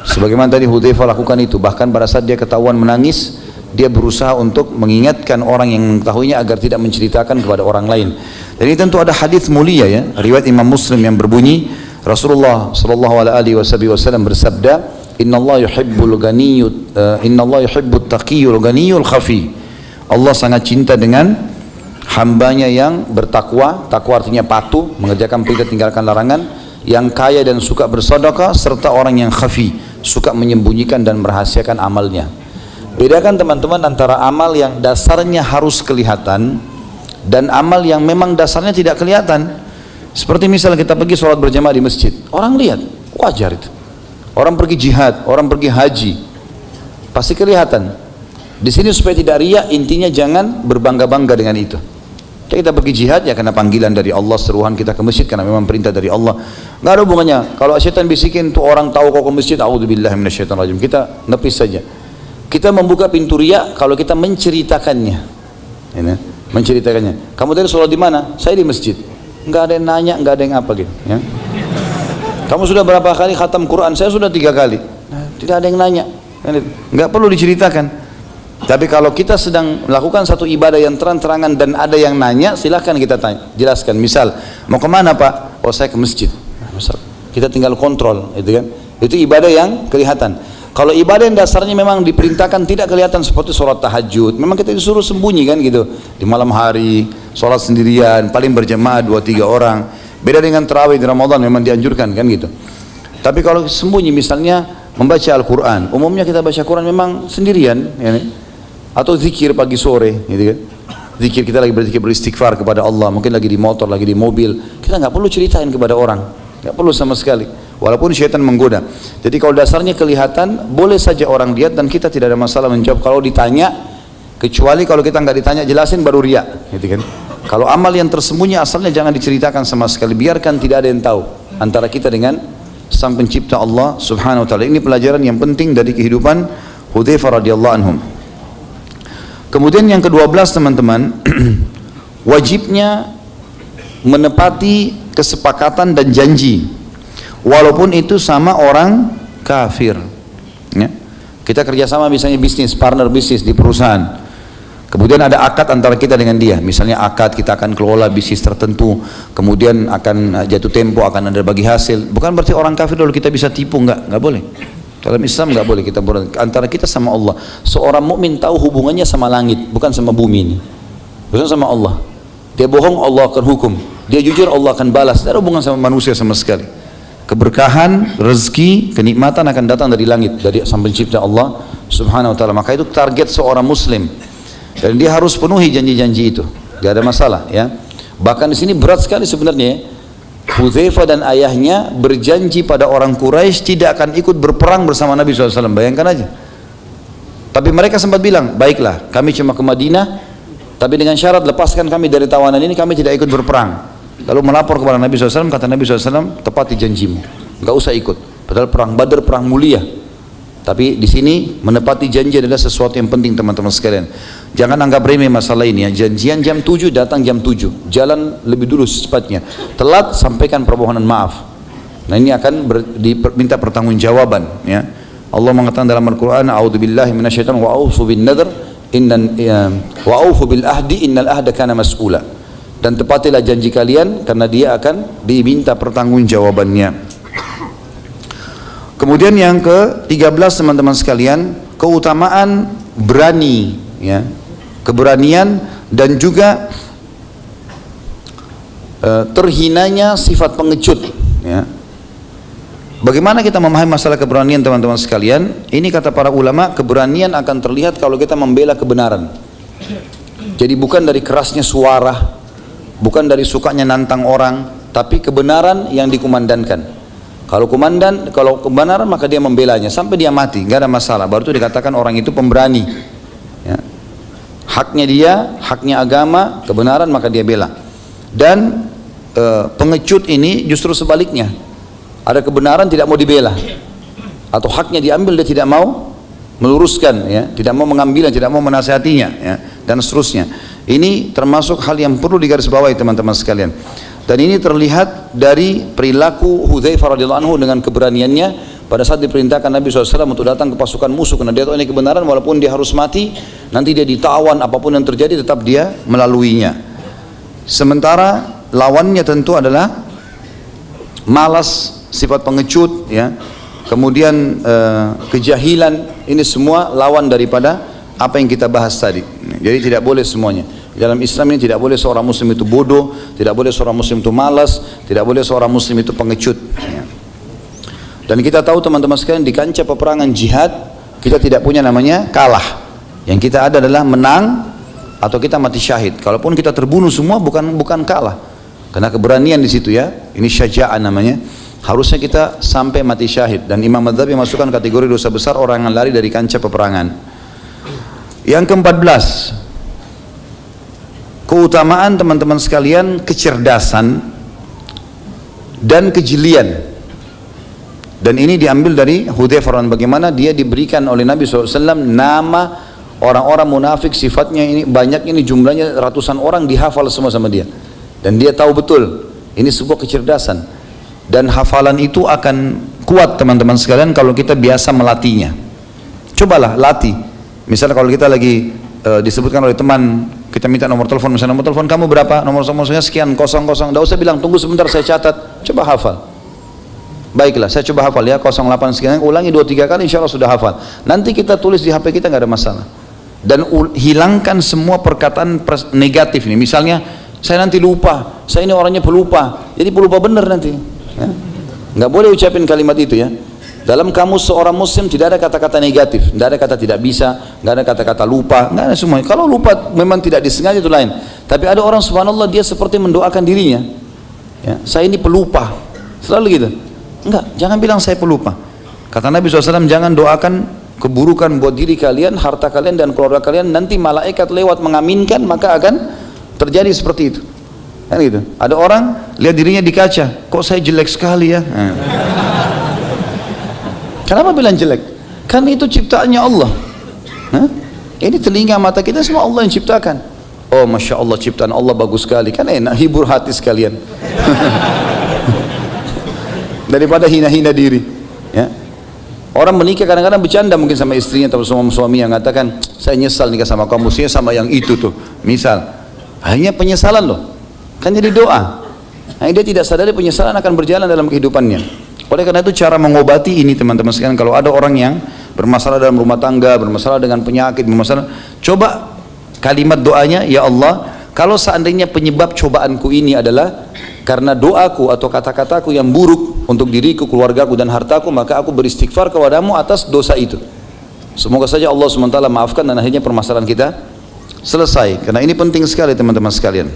Sebagaimana tadi Hudzaifah lakukan itu, bahkan pada saat dia ketahuan menangis, dia berusaha untuk mengingatkan orang yang mengetahuinya agar tidak menceritakan kepada orang lain. Dan ini tentu ada hadis mulia, ya, riwayat Imam Muslim yang berbunyi Rasulullah SAW bersabda, Innallaha yuhibbul ghaniyyut innallaha yuhibbut taqiyyul ghaniyyul khafi. Allah sangat cinta dengan hambanya yang bertakwa. Takwa artinya patuh, mengerjakan perintah, tinggalkan larangan, yang kaya dan suka bersedekah, serta orang yang khafi, suka menyembunyikan dan merahasiakan amalnya. Bedakan teman-teman antara amal yang dasarnya harus kelihatan dan amal yang memang dasarnya tidak kelihatan. Seperti misal kita pergi sholat berjamaah di masjid, orang lihat, wajar itu. Orang pergi jihad, orang pergi haji, pasti kelihatan. Di sini supaya tidak riya, intinya jangan berbangga-bangga dengan itu. Kita pergi jihad ya karena panggilan dari Allah, seruan kita ke masjid karena memang perintah dari Allah. Nggak ada hubungannya. Kalau syaitan bisikin tuh orang tahu kau ke masjid, a'udzubillahi minasyaitonirrajim, kita nepis saja. Kita membuka pintu riya kalau kita menceritakannya, ya, menceritakannya. Kamu tadi sholat di mana? Saya di masjid. Nggak ada yang nanya, nggak ada yang apa gitu, ya. Kamu sudah berapa kali khatam Quran? Saya sudah 3 kali. Nah, tidak ada yang nanya. Nggak perlu diceritakan. Tapi kalau kita sedang melakukan satu ibadah yang terang-terangan dan ada yang nanya, silahkan kita tanya, jelaskan. Misal, mau kemana Pak? Oh, saya ke masjid. Nah, kita tinggal kontrol, itu kan? Itu ibadah yang kelihatan. Kalau ibadah yang dasarnya memang diperintahkan tidak kelihatan, seperti sholat tahajud, memang kita disuruh sembunyi kan gitu. Di malam hari, sholat sendirian, paling berjamaah 2-3 orang. Beda dengan tarawih di Ramadan, memang dianjurkan kan gitu. Tapi kalau sembunyi, misalnya membaca Al-Quran, umumnya kita baca Quran memang sendirian, ya, atau zikir pagi sore, gitu kan. Zikir, kita lagi berzikir, beristighfar kepada Allah, mungkin lagi di motor, lagi di mobil, kita nggak perlu ceritain kepada orang, nggak perlu sama sekali. Walaupun syaitan menggoda. Jadi kalau dasarnya kelihatan, boleh saja orang lihat dan kita tidak ada masalah menjawab kalau ditanya, kecuali kalau kita nggak ditanya jelasin baru riya, gitu kan. Kalau amal yang tersembunyi asalnya jangan diceritakan sama sekali, biarkan tidak ada yang tahu antara kita dengan Sang Pencipta Allah Subhanahu wa taala. Ini pelajaran yang penting dari kehidupan Hudzaifah radhiyallahu anhum. Kemudian yang ke-12 teman-teman, wajibnya menepati kesepakatan dan janji walaupun itu sama orang kafir, ya. Kita kerjasama misalnya bisnis, partner bisnis di perusahaan, Kemudian ada akad antara kita dengan dia. Misalnya akad kita akan kelola bisnis tertentu, kemudian akan jatuh tempo, akan ada bagi hasil. Bukan berarti orang kafir lalu kita bisa tipu, enggak boleh. Dalam Islam enggak boleh kita antara kita sama Allah. Seorang mukmin tahu hubungannya sama langit, bukan sama bumi ini. Bukan sama Allah. Dia bohong, Allah akan hukum. Dia jujur, Allah akan balas. Tidak ada hubungan sama manusia sama sekali. Keberkahan, rezeki, kenikmatan akan datang dari langit, dari Sang Pencipta Allah Subhanahu wa taala. Maka itu target seorang muslim. Dan dia harus penuhi janji-janji itu. Gak ada masalah ya. Bahkan di sini berat sekali sebenarnya. Hudzaifah dan ayahnya berjanji pada orang Quraisy tidak akan ikut berperang bersama Nabi SAW. Bayangkan aja. Tapi mereka sempat bilang, baiklah kami cuma ke Madinah, tapi dengan syarat lepaskan kami dari tawanan ini, kami tidak ikut berperang. Lalu melapor kepada Nabi SAW, kata Nabi SAW, tepati janjimu, gak usah ikut. Padahal perang Badar perang mulia. Tapi di sini menepati janji adalah sesuatu yang penting teman-teman sekalian. Jangan anggap remeh masalah ini ya. Janjian jam 7 datang jam 7. Jalan lebih dulu secepatnya. Telat sampaikan permohonan maaf. Nah ini akan diminta pertanggungjawaban ya. Allah mengatakan dalam Al-Qur'an, "A'udzubillahi minasyaitonir wa aufu bin nadhr wa aufu bil ahdi innal ahda kana mas'ula." Dan tepatilah janji kalian karena dia akan diminta pertanggungjawabannya. Kemudian yang ke-13 teman-teman sekalian, keutamaan berani ya. Keberanian dan juga terhinanya sifat pengecut ya. Bagaimana kita memahami masalah keberanian teman-teman sekalian? Ini kata para ulama, keberanian akan terlihat kalau kita membela kebenaran. Jadi bukan dari kerasnya suara, bukan dari sukanya nantang orang, tapi kebenaran yang dikumandangkan. Kalau kebenaran maka dia membelanya sampai dia mati, nggak ada masalah. Baru itu dikatakan orang itu pemberani. Ya. Haknya dia, haknya agama, kebenaran maka dia bela. Dan pengecut ini justru sebaliknya. Ada kebenaran tidak mau dibela, atau haknya diambil dia tidak mau meluruskan, ya, tidak mau mengambilnya, tidak mau menasihatinya, ya, dan seterusnya. Ini termasuk hal yang perlu digarisbawahi teman-teman sekalian. Dan ini terlihat dari perilaku Hudzaifah radhiyallahu anhu dengan keberaniannya pada saat diperintahkan Nabi SAW untuk datang ke pasukan musuh karena dia tahu ini kebenaran, walaupun dia harus mati, nanti dia ditawan, apapun yang terjadi tetap dia melaluinya. Sementara lawannya tentu adalah malas, sifat pengecut, ya, kemudian kejahilan. Ini semua lawan daripada apa yang kita bahas tadi. Jadi tidak boleh semuanya. Dalam Islam ini tidak boleh seorang muslim itu bodoh, tidak boleh seorang muslim itu malas, tidak boleh seorang muslim itu pengecut. Dan kita tahu teman-teman sekalian, di kancah peperangan jihad kita tidak punya namanya kalah. Yang kita ada adalah menang atau kita mati syahid. Kalaupun kita terbunuh semua bukan kalah. Karena keberanian di situ ya. Ini syaja'ah namanya. Harusnya kita sampai mati syahid. Dan Imam Madzhabi masukkan kategori dosa besar orang yang lari dari kancah peperangan. Yang ke-14, keutamaan teman-teman sekalian kecerdasan dan kejelian. Dan ini diambil dari Hudzaifah, bagaimana dia diberikan oleh Nabi SAW nama orang-orang munafik, sifatnya ini banyak, ini jumlahnya ratusan orang, dihafal semua sama dia. Dan dia tahu betul ini sebuah kecerdasan. Dan hafalan itu akan kuat teman-teman sekalian kalau kita biasa melatihnya. Cobalah latih. Misalnya kalau kita lagi disebutkan oleh teman, kita minta nomor telepon, misalnya nomor telepon kamu berapa, nomor teleponnya sekian, 00, tidak usah bilang tunggu sebentar saya catat, coba hafal. Baiklah, saya coba hafal ya, 08 sekian, ulangi 2-3 kali, insya Allah sudah hafal. Nanti kita tulis di HP kita, nggak ada masalah. Dan hilangkan semua perkataan negatif nih. Misalnya saya nanti lupa, saya ini orangnya pelupa, jadi pelupa bener nanti ya. Nggak boleh ucapin kalimat itu ya. Dalam kamus seorang muslim tidak ada kata-kata negatif, tidak ada kata tidak bisa, nggak ada kata-kata lupa, nggak ada semuanya. Kalau lupa memang tidak disengaja itu lain. Tapi ada orang subhanallah dia seperti mendoakan dirinya, ya, saya ini pelupa, selalu gitu. Enggak, jangan bilang saya pelupa. Kata Nabi SAW, jangan doakan keburukan buat diri kalian, harta kalian dan keluarga kalian. Nanti malaikat lewat mengaminkan, maka akan terjadi seperti itu. Kan gitu. Ada orang lihat dirinya di kaca, kok saya jelek sekali ya. Kenapa bilang jelek? Karena itu ciptaannya Allah. Ini telinga mata kita semua Allah yang ciptakan. Oh masya Allah, ciptaan Allah bagus sekali. Kan enak, hibur hati sekalian. Daripada hina-hina diri. Ya. Orang menikah kadang-kadang bercanda mungkin sama istrinya atau sama suami yang mengatakan, saya nyesal nikah sama kamu, saya sama yang itu tuh. Misal, hanya penyesalan loh. Kan jadi doa. Nah, dia tidak sadari penyesalan akan berjalan dalam kehidupannya. Oleh karena itu cara mengobati ini teman-teman sekalian, kalau ada orang yang bermasalah dalam rumah tangga, bermasalah dengan penyakit, bermasalah, coba kalimat doanya, ya Allah, kalau seandainya penyebab cobaanku ini adalah karena doaku atau kata-kataku yang buruk untuk diriku, keluargaku dan hartaku, maka aku beristighfar kepadamu atas dosa itu. Semoga saja Allah SWT maafkan dan akhirnya permasalahan kita selesai. Karena ini penting sekali teman-teman sekalian.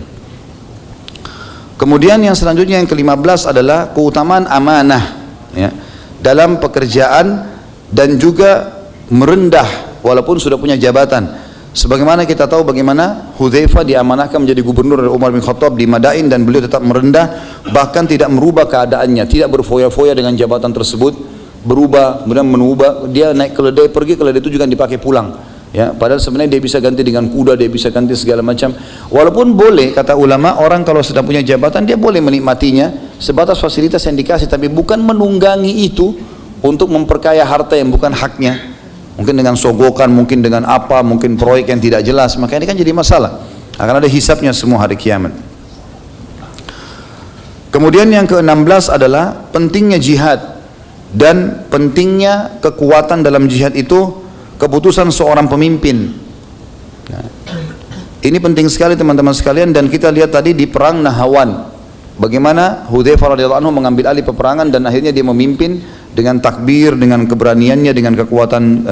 Kemudian yang selanjutnya yang ke-15 adalah keutamaan amanah ya, dalam pekerjaan dan juga merendah walaupun sudah punya jabatan. Sebagaimana kita tahu bagaimana Hudzaifah diamanahkan menjadi gubernur oleh Umar bin Khattab di Madain dan beliau tetap merendah, bahkan tidak merubah keadaannya, tidak berfoya-foya dengan jabatan tersebut, berubah, kemudian menubah, dia naik keledai, pergi keledai itu juga dipakai pulang. Ya, padahal sebenarnya dia bisa ganti dengan kuda, dia bisa ganti segala macam. Walaupun boleh, kata ulama, orang kalau sudah punya jabatan dia boleh menikmatinya sebatas fasilitas yang dikasih, tapi bukan menunggangi itu untuk memperkaya harta yang bukan haknya. Mungkin dengan sogokan, mungkin dengan apa, mungkin proyek yang tidak jelas, maka ini kan jadi masalah. Akan ada hisabnya semua hari kiamat. Kemudian yang ke-16 adalah pentingnya jihad dan pentingnya kekuatan dalam jihad itu keputusan seorang pemimpin. Nah, ini penting sekali teman-teman sekalian, dan kita lihat tadi di perang Nahawan bagaimana Hudzaifah radhiyallahu anhu mengambil alih peperangan dan akhirnya dia memimpin dengan takbir, dengan keberaniannya, dengan kekuatan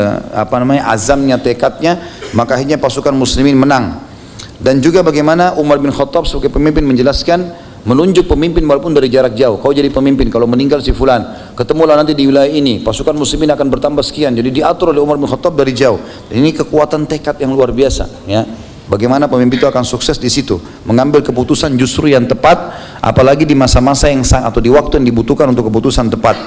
azamnya, tekadnya, maka akhirnya pasukan muslimin menang. Dan juga bagaimana Umar bin Khattab sebagai pemimpin menjelaskan, menunjuk pemimpin walaupun dari jarak jauh. Kau jadi pemimpin, kalau meninggal si fulan, ketemulah nanti di wilayah ini, pasukan muslimin akan bertambah sekian. Jadi diatur oleh Umar bin Khattab dari jauh. Dan ini kekuatan tekad yang luar biasa, ya. Bagaimana pemimpin itu akan sukses di situ, mengambil keputusan justru yang tepat, apalagi di masa-masa yang sangat atau di waktu yang dibutuhkan untuk keputusan tepat.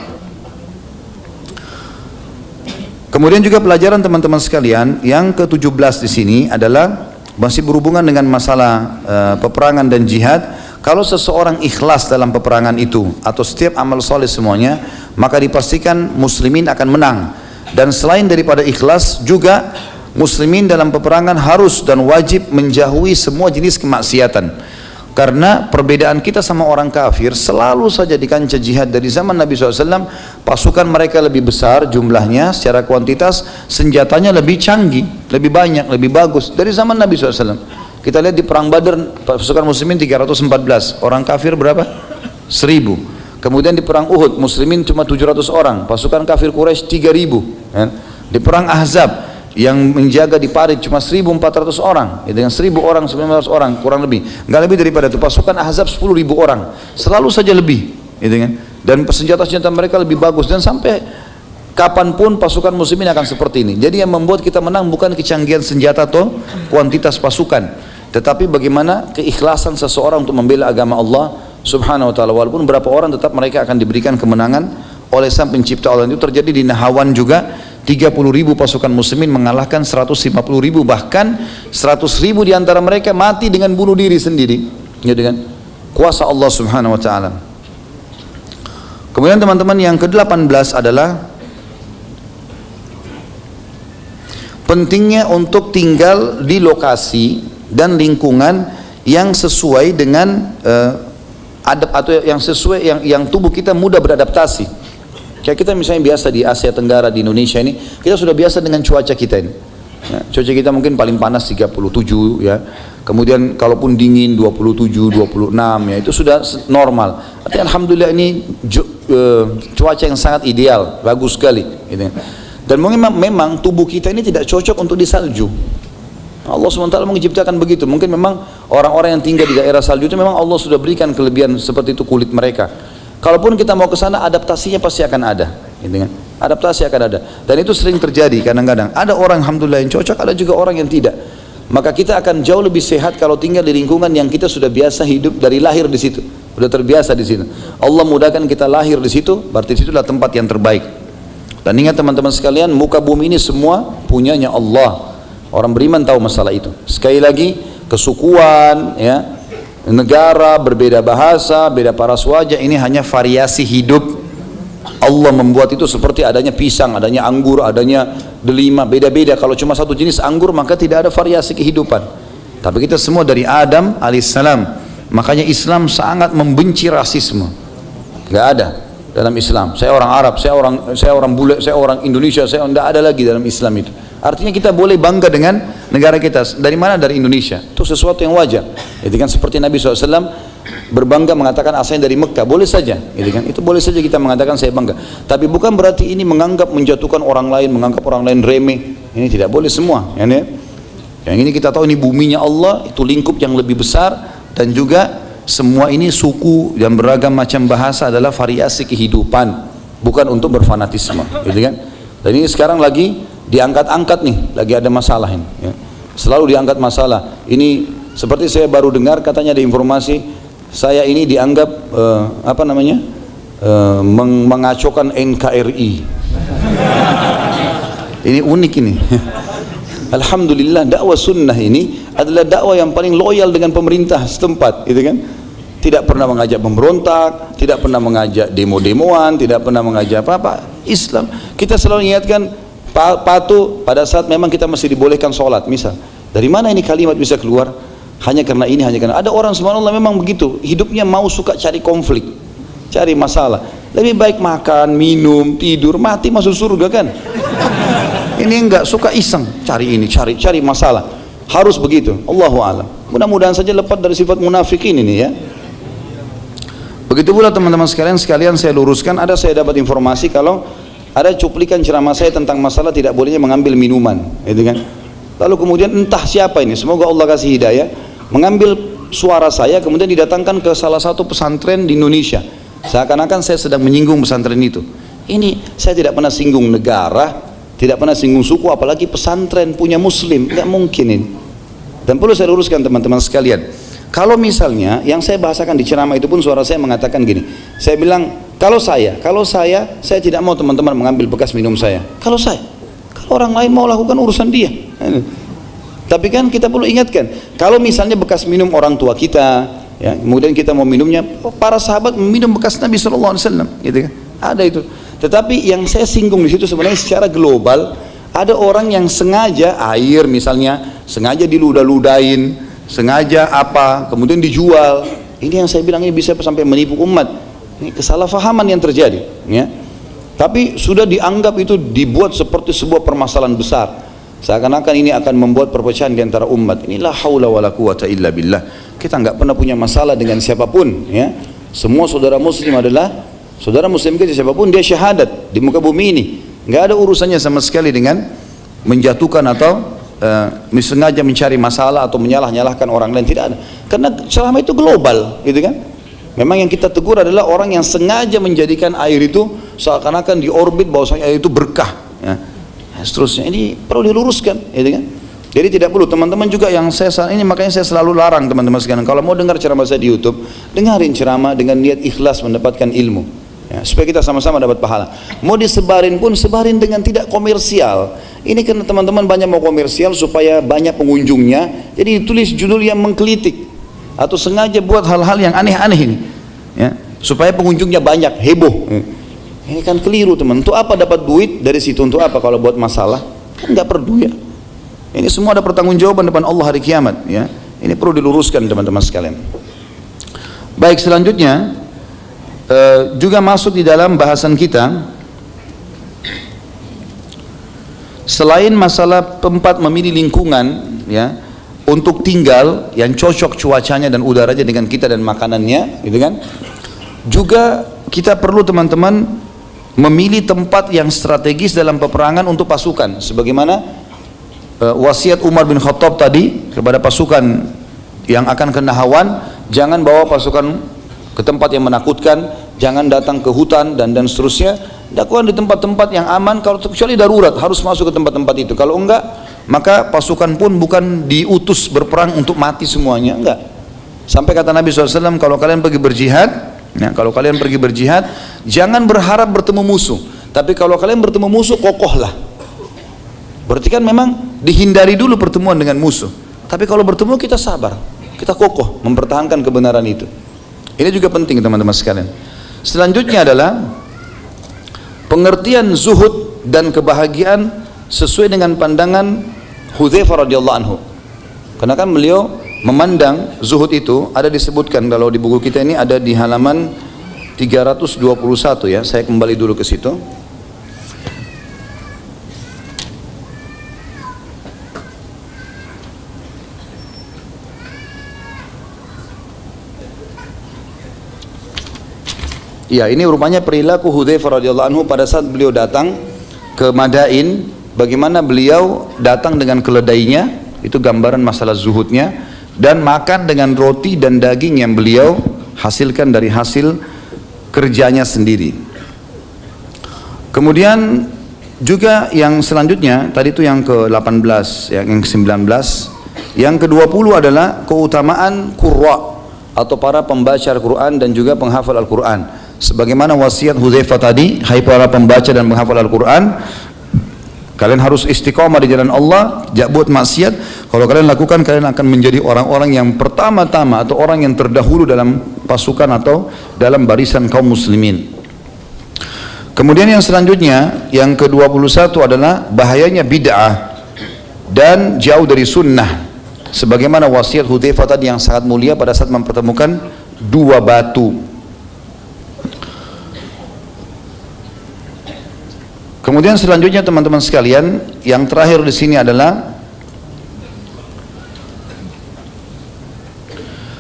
Kemudian juga pelajaran teman-teman sekalian yang ke-17 di sini adalah masih berhubungan dengan masalah peperangan dan jihad. Kalau seseorang ikhlas dalam peperangan itu atau setiap amal soleh semuanya, maka dipastikan muslimin akan menang. Dan selain daripada ikhlas juga muslimin dalam peperangan harus dan wajib menjauhi semua jenis kemaksiatan. Karena perbedaan kita sama orang kafir selalu saja di kancah jihad dari zaman Nabi SAW, pasukan mereka lebih besar jumlahnya secara kuantitas, senjatanya lebih canggih, lebih banyak, lebih bagus dari zaman Nabi SAW. Kita lihat di perang Badar pasukan muslimin 314, orang kafir berapa? 1000. Kemudian di perang Uhud muslimin cuma 700 orang, pasukan kafir Quraisy 3000. Di perang Ahzab yang menjaga di parit cuma 1.400 orang, ya, dengan 1.000 orang, 900 orang, kurang lebih, nggak lebih daripada itu. Pasukan Ahzab 10.000 orang, selalu saja lebih, gitu kan? Dan senjata-senjata mereka lebih bagus, dan sampai kapanpun pasukan muslimin akan seperti ini. Jadi yang membuat kita menang bukan kecanggihan senjata atau kuantitas pasukan, tetapi bagaimana keikhlasan seseorang untuk membela agama Allah Subhanahu Wa Taala. Walaupun berapa orang, tetap mereka akan diberikan kemenangan oleh Sang Pencipta Allah. Itu terjadi di Nahawan juga. 30.000 pasukan muslimin mengalahkan 150.000, bahkan 100.000 di antara mereka mati dengan bunuh diri sendiri, ya, dengan kuasa Allah Subhanahu Wa Taala. Kemudian teman-teman yang ke-18 adalah pentingnya untuk tinggal di lokasi dan lingkungan yang sesuai dengan atau yang sesuai yang tubuh kita mudah beradaptasi. Kayak kita misalnya biasa di Asia Tenggara, di Indonesia ini, kita sudah biasa dengan cuaca kita ini. Ya, cuaca kita mungkin paling panas 37 ya. Kemudian kalaupun dingin 27, 26 ya, itu sudah normal. Tapi alhamdulillah ini cuaca yang sangat ideal, bagus sekali gitu. Dan memang tubuh kita ini tidak cocok untuk di salju. Allah SWT menciptakan begitu. Mungkin memang orang-orang yang tinggal di daerah salju itu memang Allah sudah berikan kelebihan seperti itu kulit mereka. Kalaupun kita mau ke sana, adaptasinya pasti akan ada, gitu kan? Adaptasi akan ada, dan itu sering terjadi. Kadang-kadang ada orang alhamdulillah yang cocok, ada juga orang yang tidak. Maka kita akan jauh lebih sehat kalau tinggal di lingkungan yang kita sudah biasa hidup dari lahir di situ, sudah terbiasa di situ. Allah mudahkan kita lahir di situ, berarti situlah tempat yang terbaik. Dan ingat teman-teman sekalian, muka bumi ini semua punyanya Allah. Orang beriman tahu masalah itu. Sekali lagi, kesukuan, ya, negara, berbeda bahasa, beda paras wajah, ini hanya variasi hidup. Allah membuat itu seperti adanya pisang, adanya anggur, adanya delima, beda-beda. Kalau cuma satu jenis anggur maka tidak ada variasi kehidupan. Tapi kita semua dari Adam alaihissalam. Makanya Islam sangat membenci rasisme. Gak ada dalam Islam. Saya orang Arab, saya orang bule, saya orang Indonesia, saya tidak ada lagi dalam Islam itu. Artinya kita boleh bangga dengan negara kita. Dari mana? Dari Indonesia. Itu sesuatu yang wajar. Itu kan seperti Nabi SAW berbangga mengatakan asalnya dari Mekah. Boleh saja. Itu kan? Itu boleh saja kita mengatakan saya bangga. Tapi bukan berarti ini menganggap menjatuhkan orang lain, menganggap orang lain remeh. Ini tidak boleh semua. Yang ini kita tahu ini buminya Allah, itu lingkup yang lebih besar. Dan juga semua ini suku dan beragam macam bahasa adalah variasi kehidupan, bukan untuk berfanatisme, gitu kan? Dan ini sekarang lagi diangkat-angkat nih, lagi ada masalah ini. Ya. Selalu diangkat masalah. Ini seperti saya baru dengar katanya ada informasi saya ini dianggap mengacaukan NKRI. Ini unik ini. Alhamdulillah dakwah sunnah ini adalah dakwah yang paling loyal dengan pemerintah setempat, gitu kan? Tidak pernah mengajak pemberontak, tidak pernah mengajak demo-demoan, tidak pernah mengajak apa-apa. Islam, kita selalu ingatkan patuh pada saat memang kita masih dibolehkan sholat. Misal, dari mana ini kalimat bisa keluar? Hanya karena ini, hanya karena ada orang subhanallah memang begitu, hidupnya mau suka cari konflik, cari masalah. Lebih baik makan, minum, tidur, mati masuk surga kan? Ini enggak, suka iseng, cari ini, cari masalah. Harus begitu. Allahu a'lam. Mudah-mudahan saja lepas dari sifat munafikin ini ya. Begitu pula teman-teman sekalian saya luruskan, saya dapat informasi kalau ada cuplikan ceramah saya tentang masalah tidak bolehnya mengambil minuman, gitu kan. Lalu kemudian entah siapa ini, semoga Allah kasih hidayah, mengambil suara saya kemudian didatangkan ke salah satu pesantren di Indonesia. Seakan-akan saya sedang menyinggung pesantren itu. Ini saya tidak pernah singgung negara, tidak pernah singgung suku, apalagi pesantren punya muslim, tidak mungkin ini. Dan perlu saya luruskan teman-teman sekalian, kalau misalnya yang saya bahasakan di ceramah itu pun suara saya mengatakan gini, saya bilang kalau saya tidak mau teman-teman mengambil bekas minum saya. Kalau orang lain mau lakukan urusan dia. Tapi kan kita perlu ingatkan, kalau misalnya bekas minum orang tua kita, ya, kemudian kita mau minumnya, para sahabat meminum bekas Nabi SAW, gitu kan? Ada itu. Tetapi yang saya singgung di situ sebenarnya secara global, ada orang yang sengaja air misalnya, sengaja diludah-ludahin, sengaja apa, kemudian dijual. Ini yang saya bilang ini bisa sampai menipu umat. Ini kesalahpahaman yang terjadi. Ya. Tapi sudah dianggap itu dibuat seperti sebuah permasalahan besar. Seakan-akan ini akan membuat perpecahan di antara umat. Inilah haula wala quwata illa billah. Kita nggak pernah punya masalah dengan siapapun. Ya. Semua saudara muslim adalah saudara muslim kita, siapapun dia syahadat di muka bumi ini. Nggak ada urusannya sama sekali dengan menjatuhkan atau sengaja mencari masalah atau menyalah-nyalahkan orang lain, tidak ada. Karena selama itu global, gitu kan? Memang yang kita tegur adalah orang yang sengaja menjadikan air itu seakan-akan di orbit bahwasanya air itu berkah. Ya. Seterusnya ini perlu diluruskan, gitu kan? Jadi tidak perlu teman-teman juga yang saya ini, makanya saya selalu larang teman-teman sekalian kalau mau dengar ceramah saya di YouTube, dengarin ceramah dengan niat ikhlas mendapatkan ilmu. Ya, supaya kita sama-sama dapat pahala. Mau disebarin pun sebarin dengan tidak komersial. Ini karena teman-teman banyak mau komersial supaya banyak pengunjungnya, jadi ditulis judul yang menggelitik atau sengaja buat hal-hal yang aneh-aneh ini, ya, supaya pengunjungnya banyak, heboh. Ini kan keliru teman. Untuk apa dapat duit dari situ? Untuk apa kalau buat masalah? Kan nggak perlu ya. Ini semua ada pertanggungjawaban depan Allah hari kiamat. Ya, ini perlu diluruskan teman-teman sekalian. Baik, selanjutnya juga masuk di dalam bahasan kita, selain masalah tempat memilih lingkungan ya untuk tinggal yang cocok cuacanya dan udaranya dengan kita dan makanannya, gitu kan? Juga kita perlu teman-teman memilih tempat yang strategis dalam peperangan untuk pasukan, sebagaimana wasiat Umar bin Khattab tadi kepada pasukan yang akan ke Nahawan, jangan bawa pasukan ke tempat yang menakutkan, jangan datang ke hutan dan seterusnya. Dakwah di tempat-tempat yang aman, kalau kecuali darurat harus masuk ke tempat-tempat itu. Kalau enggak, maka pasukan pun bukan diutus berperang untuk mati semuanya, enggak. Sampai kata Nabi SAW, kalau kalian pergi berjihad, ya, kalau kalian pergi berjihad, jangan berharap bertemu musuh. Tapi kalau kalian bertemu musuh, kokohlah. Berarti kan memang dihindari dulu pertemuan dengan musuh. Tapi kalau bertemu kita sabar, kita kokoh mempertahankan kebenaran itu. Ini juga penting teman-teman sekalian. Selanjutnya adalah pengertian zuhud dan kebahagiaan sesuai dengan pandangan Hudzaifah radhiyallahu anhu. Karena kan beliau memandang zuhud itu ada disebutkan kalau di buku kita ini ada di halaman 321 ya. Saya kembali dulu ke situ. Ya, ini rupanya perilaku Hudzaifah radhiyallahu anhu pada saat beliau datang ke Madain, bagaimana beliau datang dengan keledainya, itu gambaran masalah zuhudnya, dan makan dengan roti dan daging yang beliau hasilkan dari hasil kerjanya sendiri. Kemudian juga yang selanjutnya, tadi itu yang ke-18, yang ke-19, yang ke-20 adalah keutamaan qurra atau para pembaca Al-Quran dan juga penghafal Al-Quran. Sebagaimana wasiat Hudzaifah tadi, hai para pembaca dan penghafal Al-Quran, kalian harus istiqamah di jalan Allah, jangan buat maksiat. Kalau kalian lakukan, kalian akan menjadi orang-orang yang pertama-tama atau orang yang terdahulu dalam pasukan atau dalam barisan kaum muslimin. Kemudian yang selanjutnya, yang ke-21 adalah bahayanya bid'ah dan jauh dari sunnah. Sebagaimana wasiat Hudzaifah tadi yang sangat mulia pada saat mempertemukan dua batu. Kemudian selanjutnya teman-teman sekalian, yang terakhir di sini adalah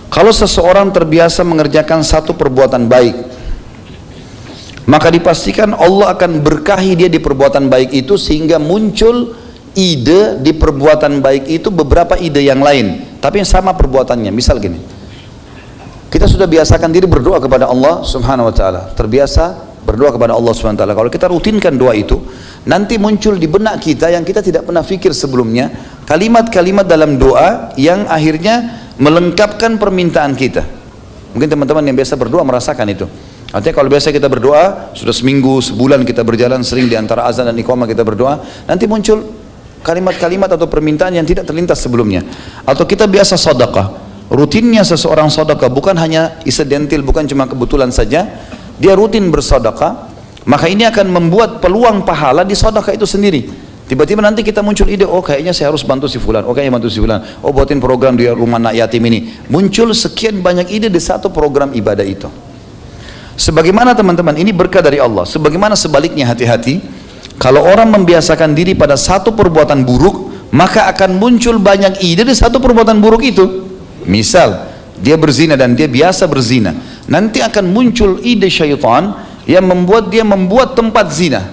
kalau seseorang terbiasa mengerjakan satu perbuatan baik, maka dipastikan Allah akan berkahi dia di perbuatan baik itu, sehingga muncul ide di perbuatan baik itu beberapa ide yang lain, tapi yang sama perbuatannya. Misal gini, kita sudah biasakan diri berdoa kepada Allah Subhanahu wa taala, terbiasa berdoa kepada Allah SWT. Kalau kita rutinkan doa itu, nanti muncul di benak kita yang kita tidak pernah fikir sebelumnya, kalimat-kalimat dalam doa yang akhirnya melengkapkan permintaan kita. Mungkin teman-teman yang biasa berdoa merasakan itu. Artinya kalau biasa kita berdoa, sudah seminggu, sebulan kita berjalan sering di antara azan dan iqamah kita berdoa, nanti muncul kalimat-kalimat atau permintaan yang tidak terlintas sebelumnya. Atau kita biasa sedekah, rutinnya seseorang sedekah bukan hanya incidental, bukan cuma kebetulan saja, dia rutin bersedekah, maka ini akan membuat peluang pahala di sedekah itu sendiri. Tiba-tiba nanti kita muncul ide, oh kayaknya saya harus bantu si fulan, oh kayaknya bantu si fulan, oh buatin program di rumah anak yatim ini. Muncul sekian banyak ide di satu program ibadah itu. Sebagaimana teman-teman, ini berkah dari Allah. Sebagaimana sebaliknya, hati-hati, kalau orang membiasakan diri pada satu perbuatan buruk, maka akan muncul banyak ide di satu perbuatan buruk itu. Misal dia berzina dan dia biasa berzina, nanti akan muncul ide syaitan yang membuat dia membuat tempat zina,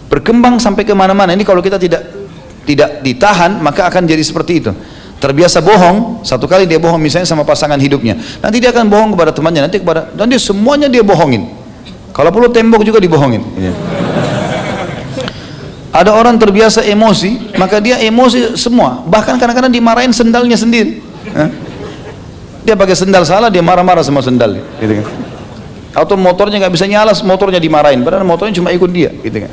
berkembang sampai kemana-mana. Ini kalau kita tidak ditahan, maka akan jadi seperti itu. Terbiasa bohong, satu kali dia bohong misalnya sama pasangan hidupnya, nanti dia akan bohong kepada temannya, nanti semuanya dia bohongin. Kalau perlu tembok juga dibohongin. Ada orang terbiasa emosi, maka dia emosi semua, bahkan kadang-kadang dimarahin sendalnya sendiri. Dia pakai sendal salah, dia marah-marah sama sendal, gitu kan. Atau motornya nggak bisa nyala, motornya dimarahin, padahal motornya cuma ikut dia, gitu kan.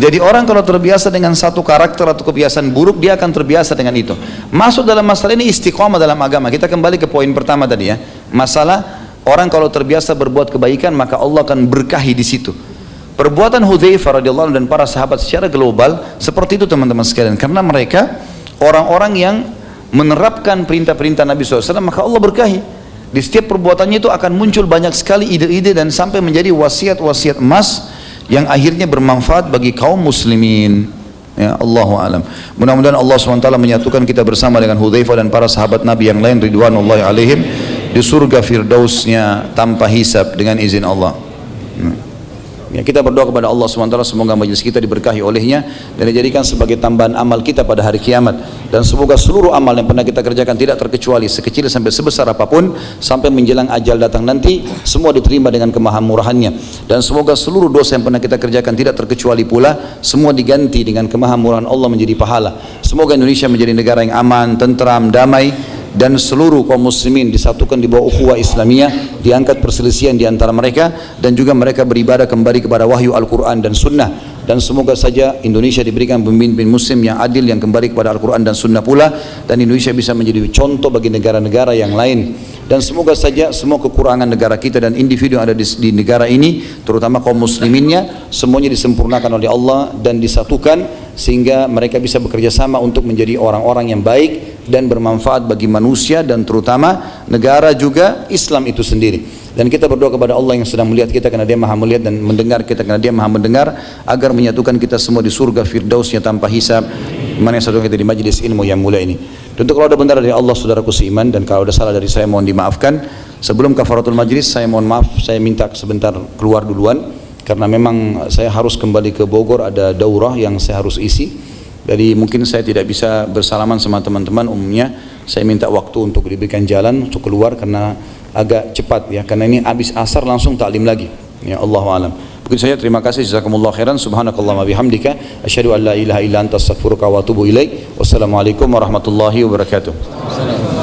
Jadi orang kalau terbiasa dengan satu karakter atau kebiasaan buruk, dia akan terbiasa dengan itu. Masuk dalam masalah ini istiqomah dalam agama. Kita kembali ke poin pertama tadi ya, masalah orang kalau terbiasa berbuat kebaikan, maka Allah akan berkahi di situ. Perbuatan Hudzaifah radhiyallahu anhu dan para sahabat secara global seperti itu teman-teman sekalian, karena mereka orang-orang yang menerapkan perintah-perintah Nabi SAW, maka Allah berkahi. Di setiap perbuatannya itu akan muncul banyak sekali ide-ide dan sampai menjadi wasiat-wasiat emas yang akhirnya bermanfaat bagi kaum muslimin. Ya, Allahu alam. Mudah-mudahan Allah SWT menyatukan kita bersama dengan Hudzaifah dan para sahabat Nabi yang lain ridwanullahi alaihim di surga firdausnya tanpa hisab dengan izin Allah. Ya, kita berdoa kepada Allah SWT semoga majelis kita diberkahi olehnya dan dijadikan sebagai tambahan amal kita pada hari kiamat, dan semoga seluruh amal yang pernah kita kerjakan tidak terkecuali sekecil sampai sebesar apapun sampai menjelang ajal datang nanti semua diterima dengan kemahamurahannya, dan semoga seluruh dosa yang pernah kita kerjakan tidak terkecuali pula semua diganti dengan kemahamurahan Allah menjadi pahala. Semoga Indonesia menjadi negara yang aman, tentram, damai, dan seluruh kaum muslimin disatukan di bawah ukhuwah Islamiyah, diangkat perselisihan di antara mereka, dan juga mereka beribadah kembali kepada wahyu Al-Quran dan Sunnah. Dan semoga saja Indonesia diberikan pemimpin muslim yang adil yang kembali kepada Al-Quran dan Sunnah pula, dan Indonesia bisa menjadi contoh bagi negara-negara yang lain Dan semoga saja semua kekurangan negara kita dan individu yang ada di negara ini, terutama kaum musliminnya, semuanya disempurnakan oleh Allah dan disatukan sehingga mereka bisa bekerja sama untuk menjadi orang-orang yang baik dan bermanfaat bagi manusia dan terutama negara juga Islam itu sendiri. Dan kita berdoa kepada Allah yang sedang melihat kita karena Dia Maha melihat, dan mendengar kita karena Dia Maha mendengar, agar menyatukan kita semua di surga firdausnya tanpa hisab, mana yang satu kita di majlis ilmu yang mulia ini. Tentu kalau ada benar dari Allah saudaraku seiman, dan kalau ada salah dari saya mohon dimaafkan. Sebelum kafaratul majlis saya mohon maaf, saya minta sebentar keluar duluan karena memang saya harus kembali ke Bogor, ada daurah yang saya harus isi. Jadi mungkin saya tidak bisa bersalaman sama teman-teman umumnya. Saya minta waktu untuk diberikan jalan untuk keluar karena agak cepat ya, karena ini habis asar langsung taklim lagi. Ya, Allahu a'lam. Begitu saja, terima kasih, jazakumullah khairan, subhanakallahumma bihamdika, asyhadu an la ilaha illa anta astaghfiruka wa atubu ilaik. Wassalamualaikum warahmatullahi wabarakatuh.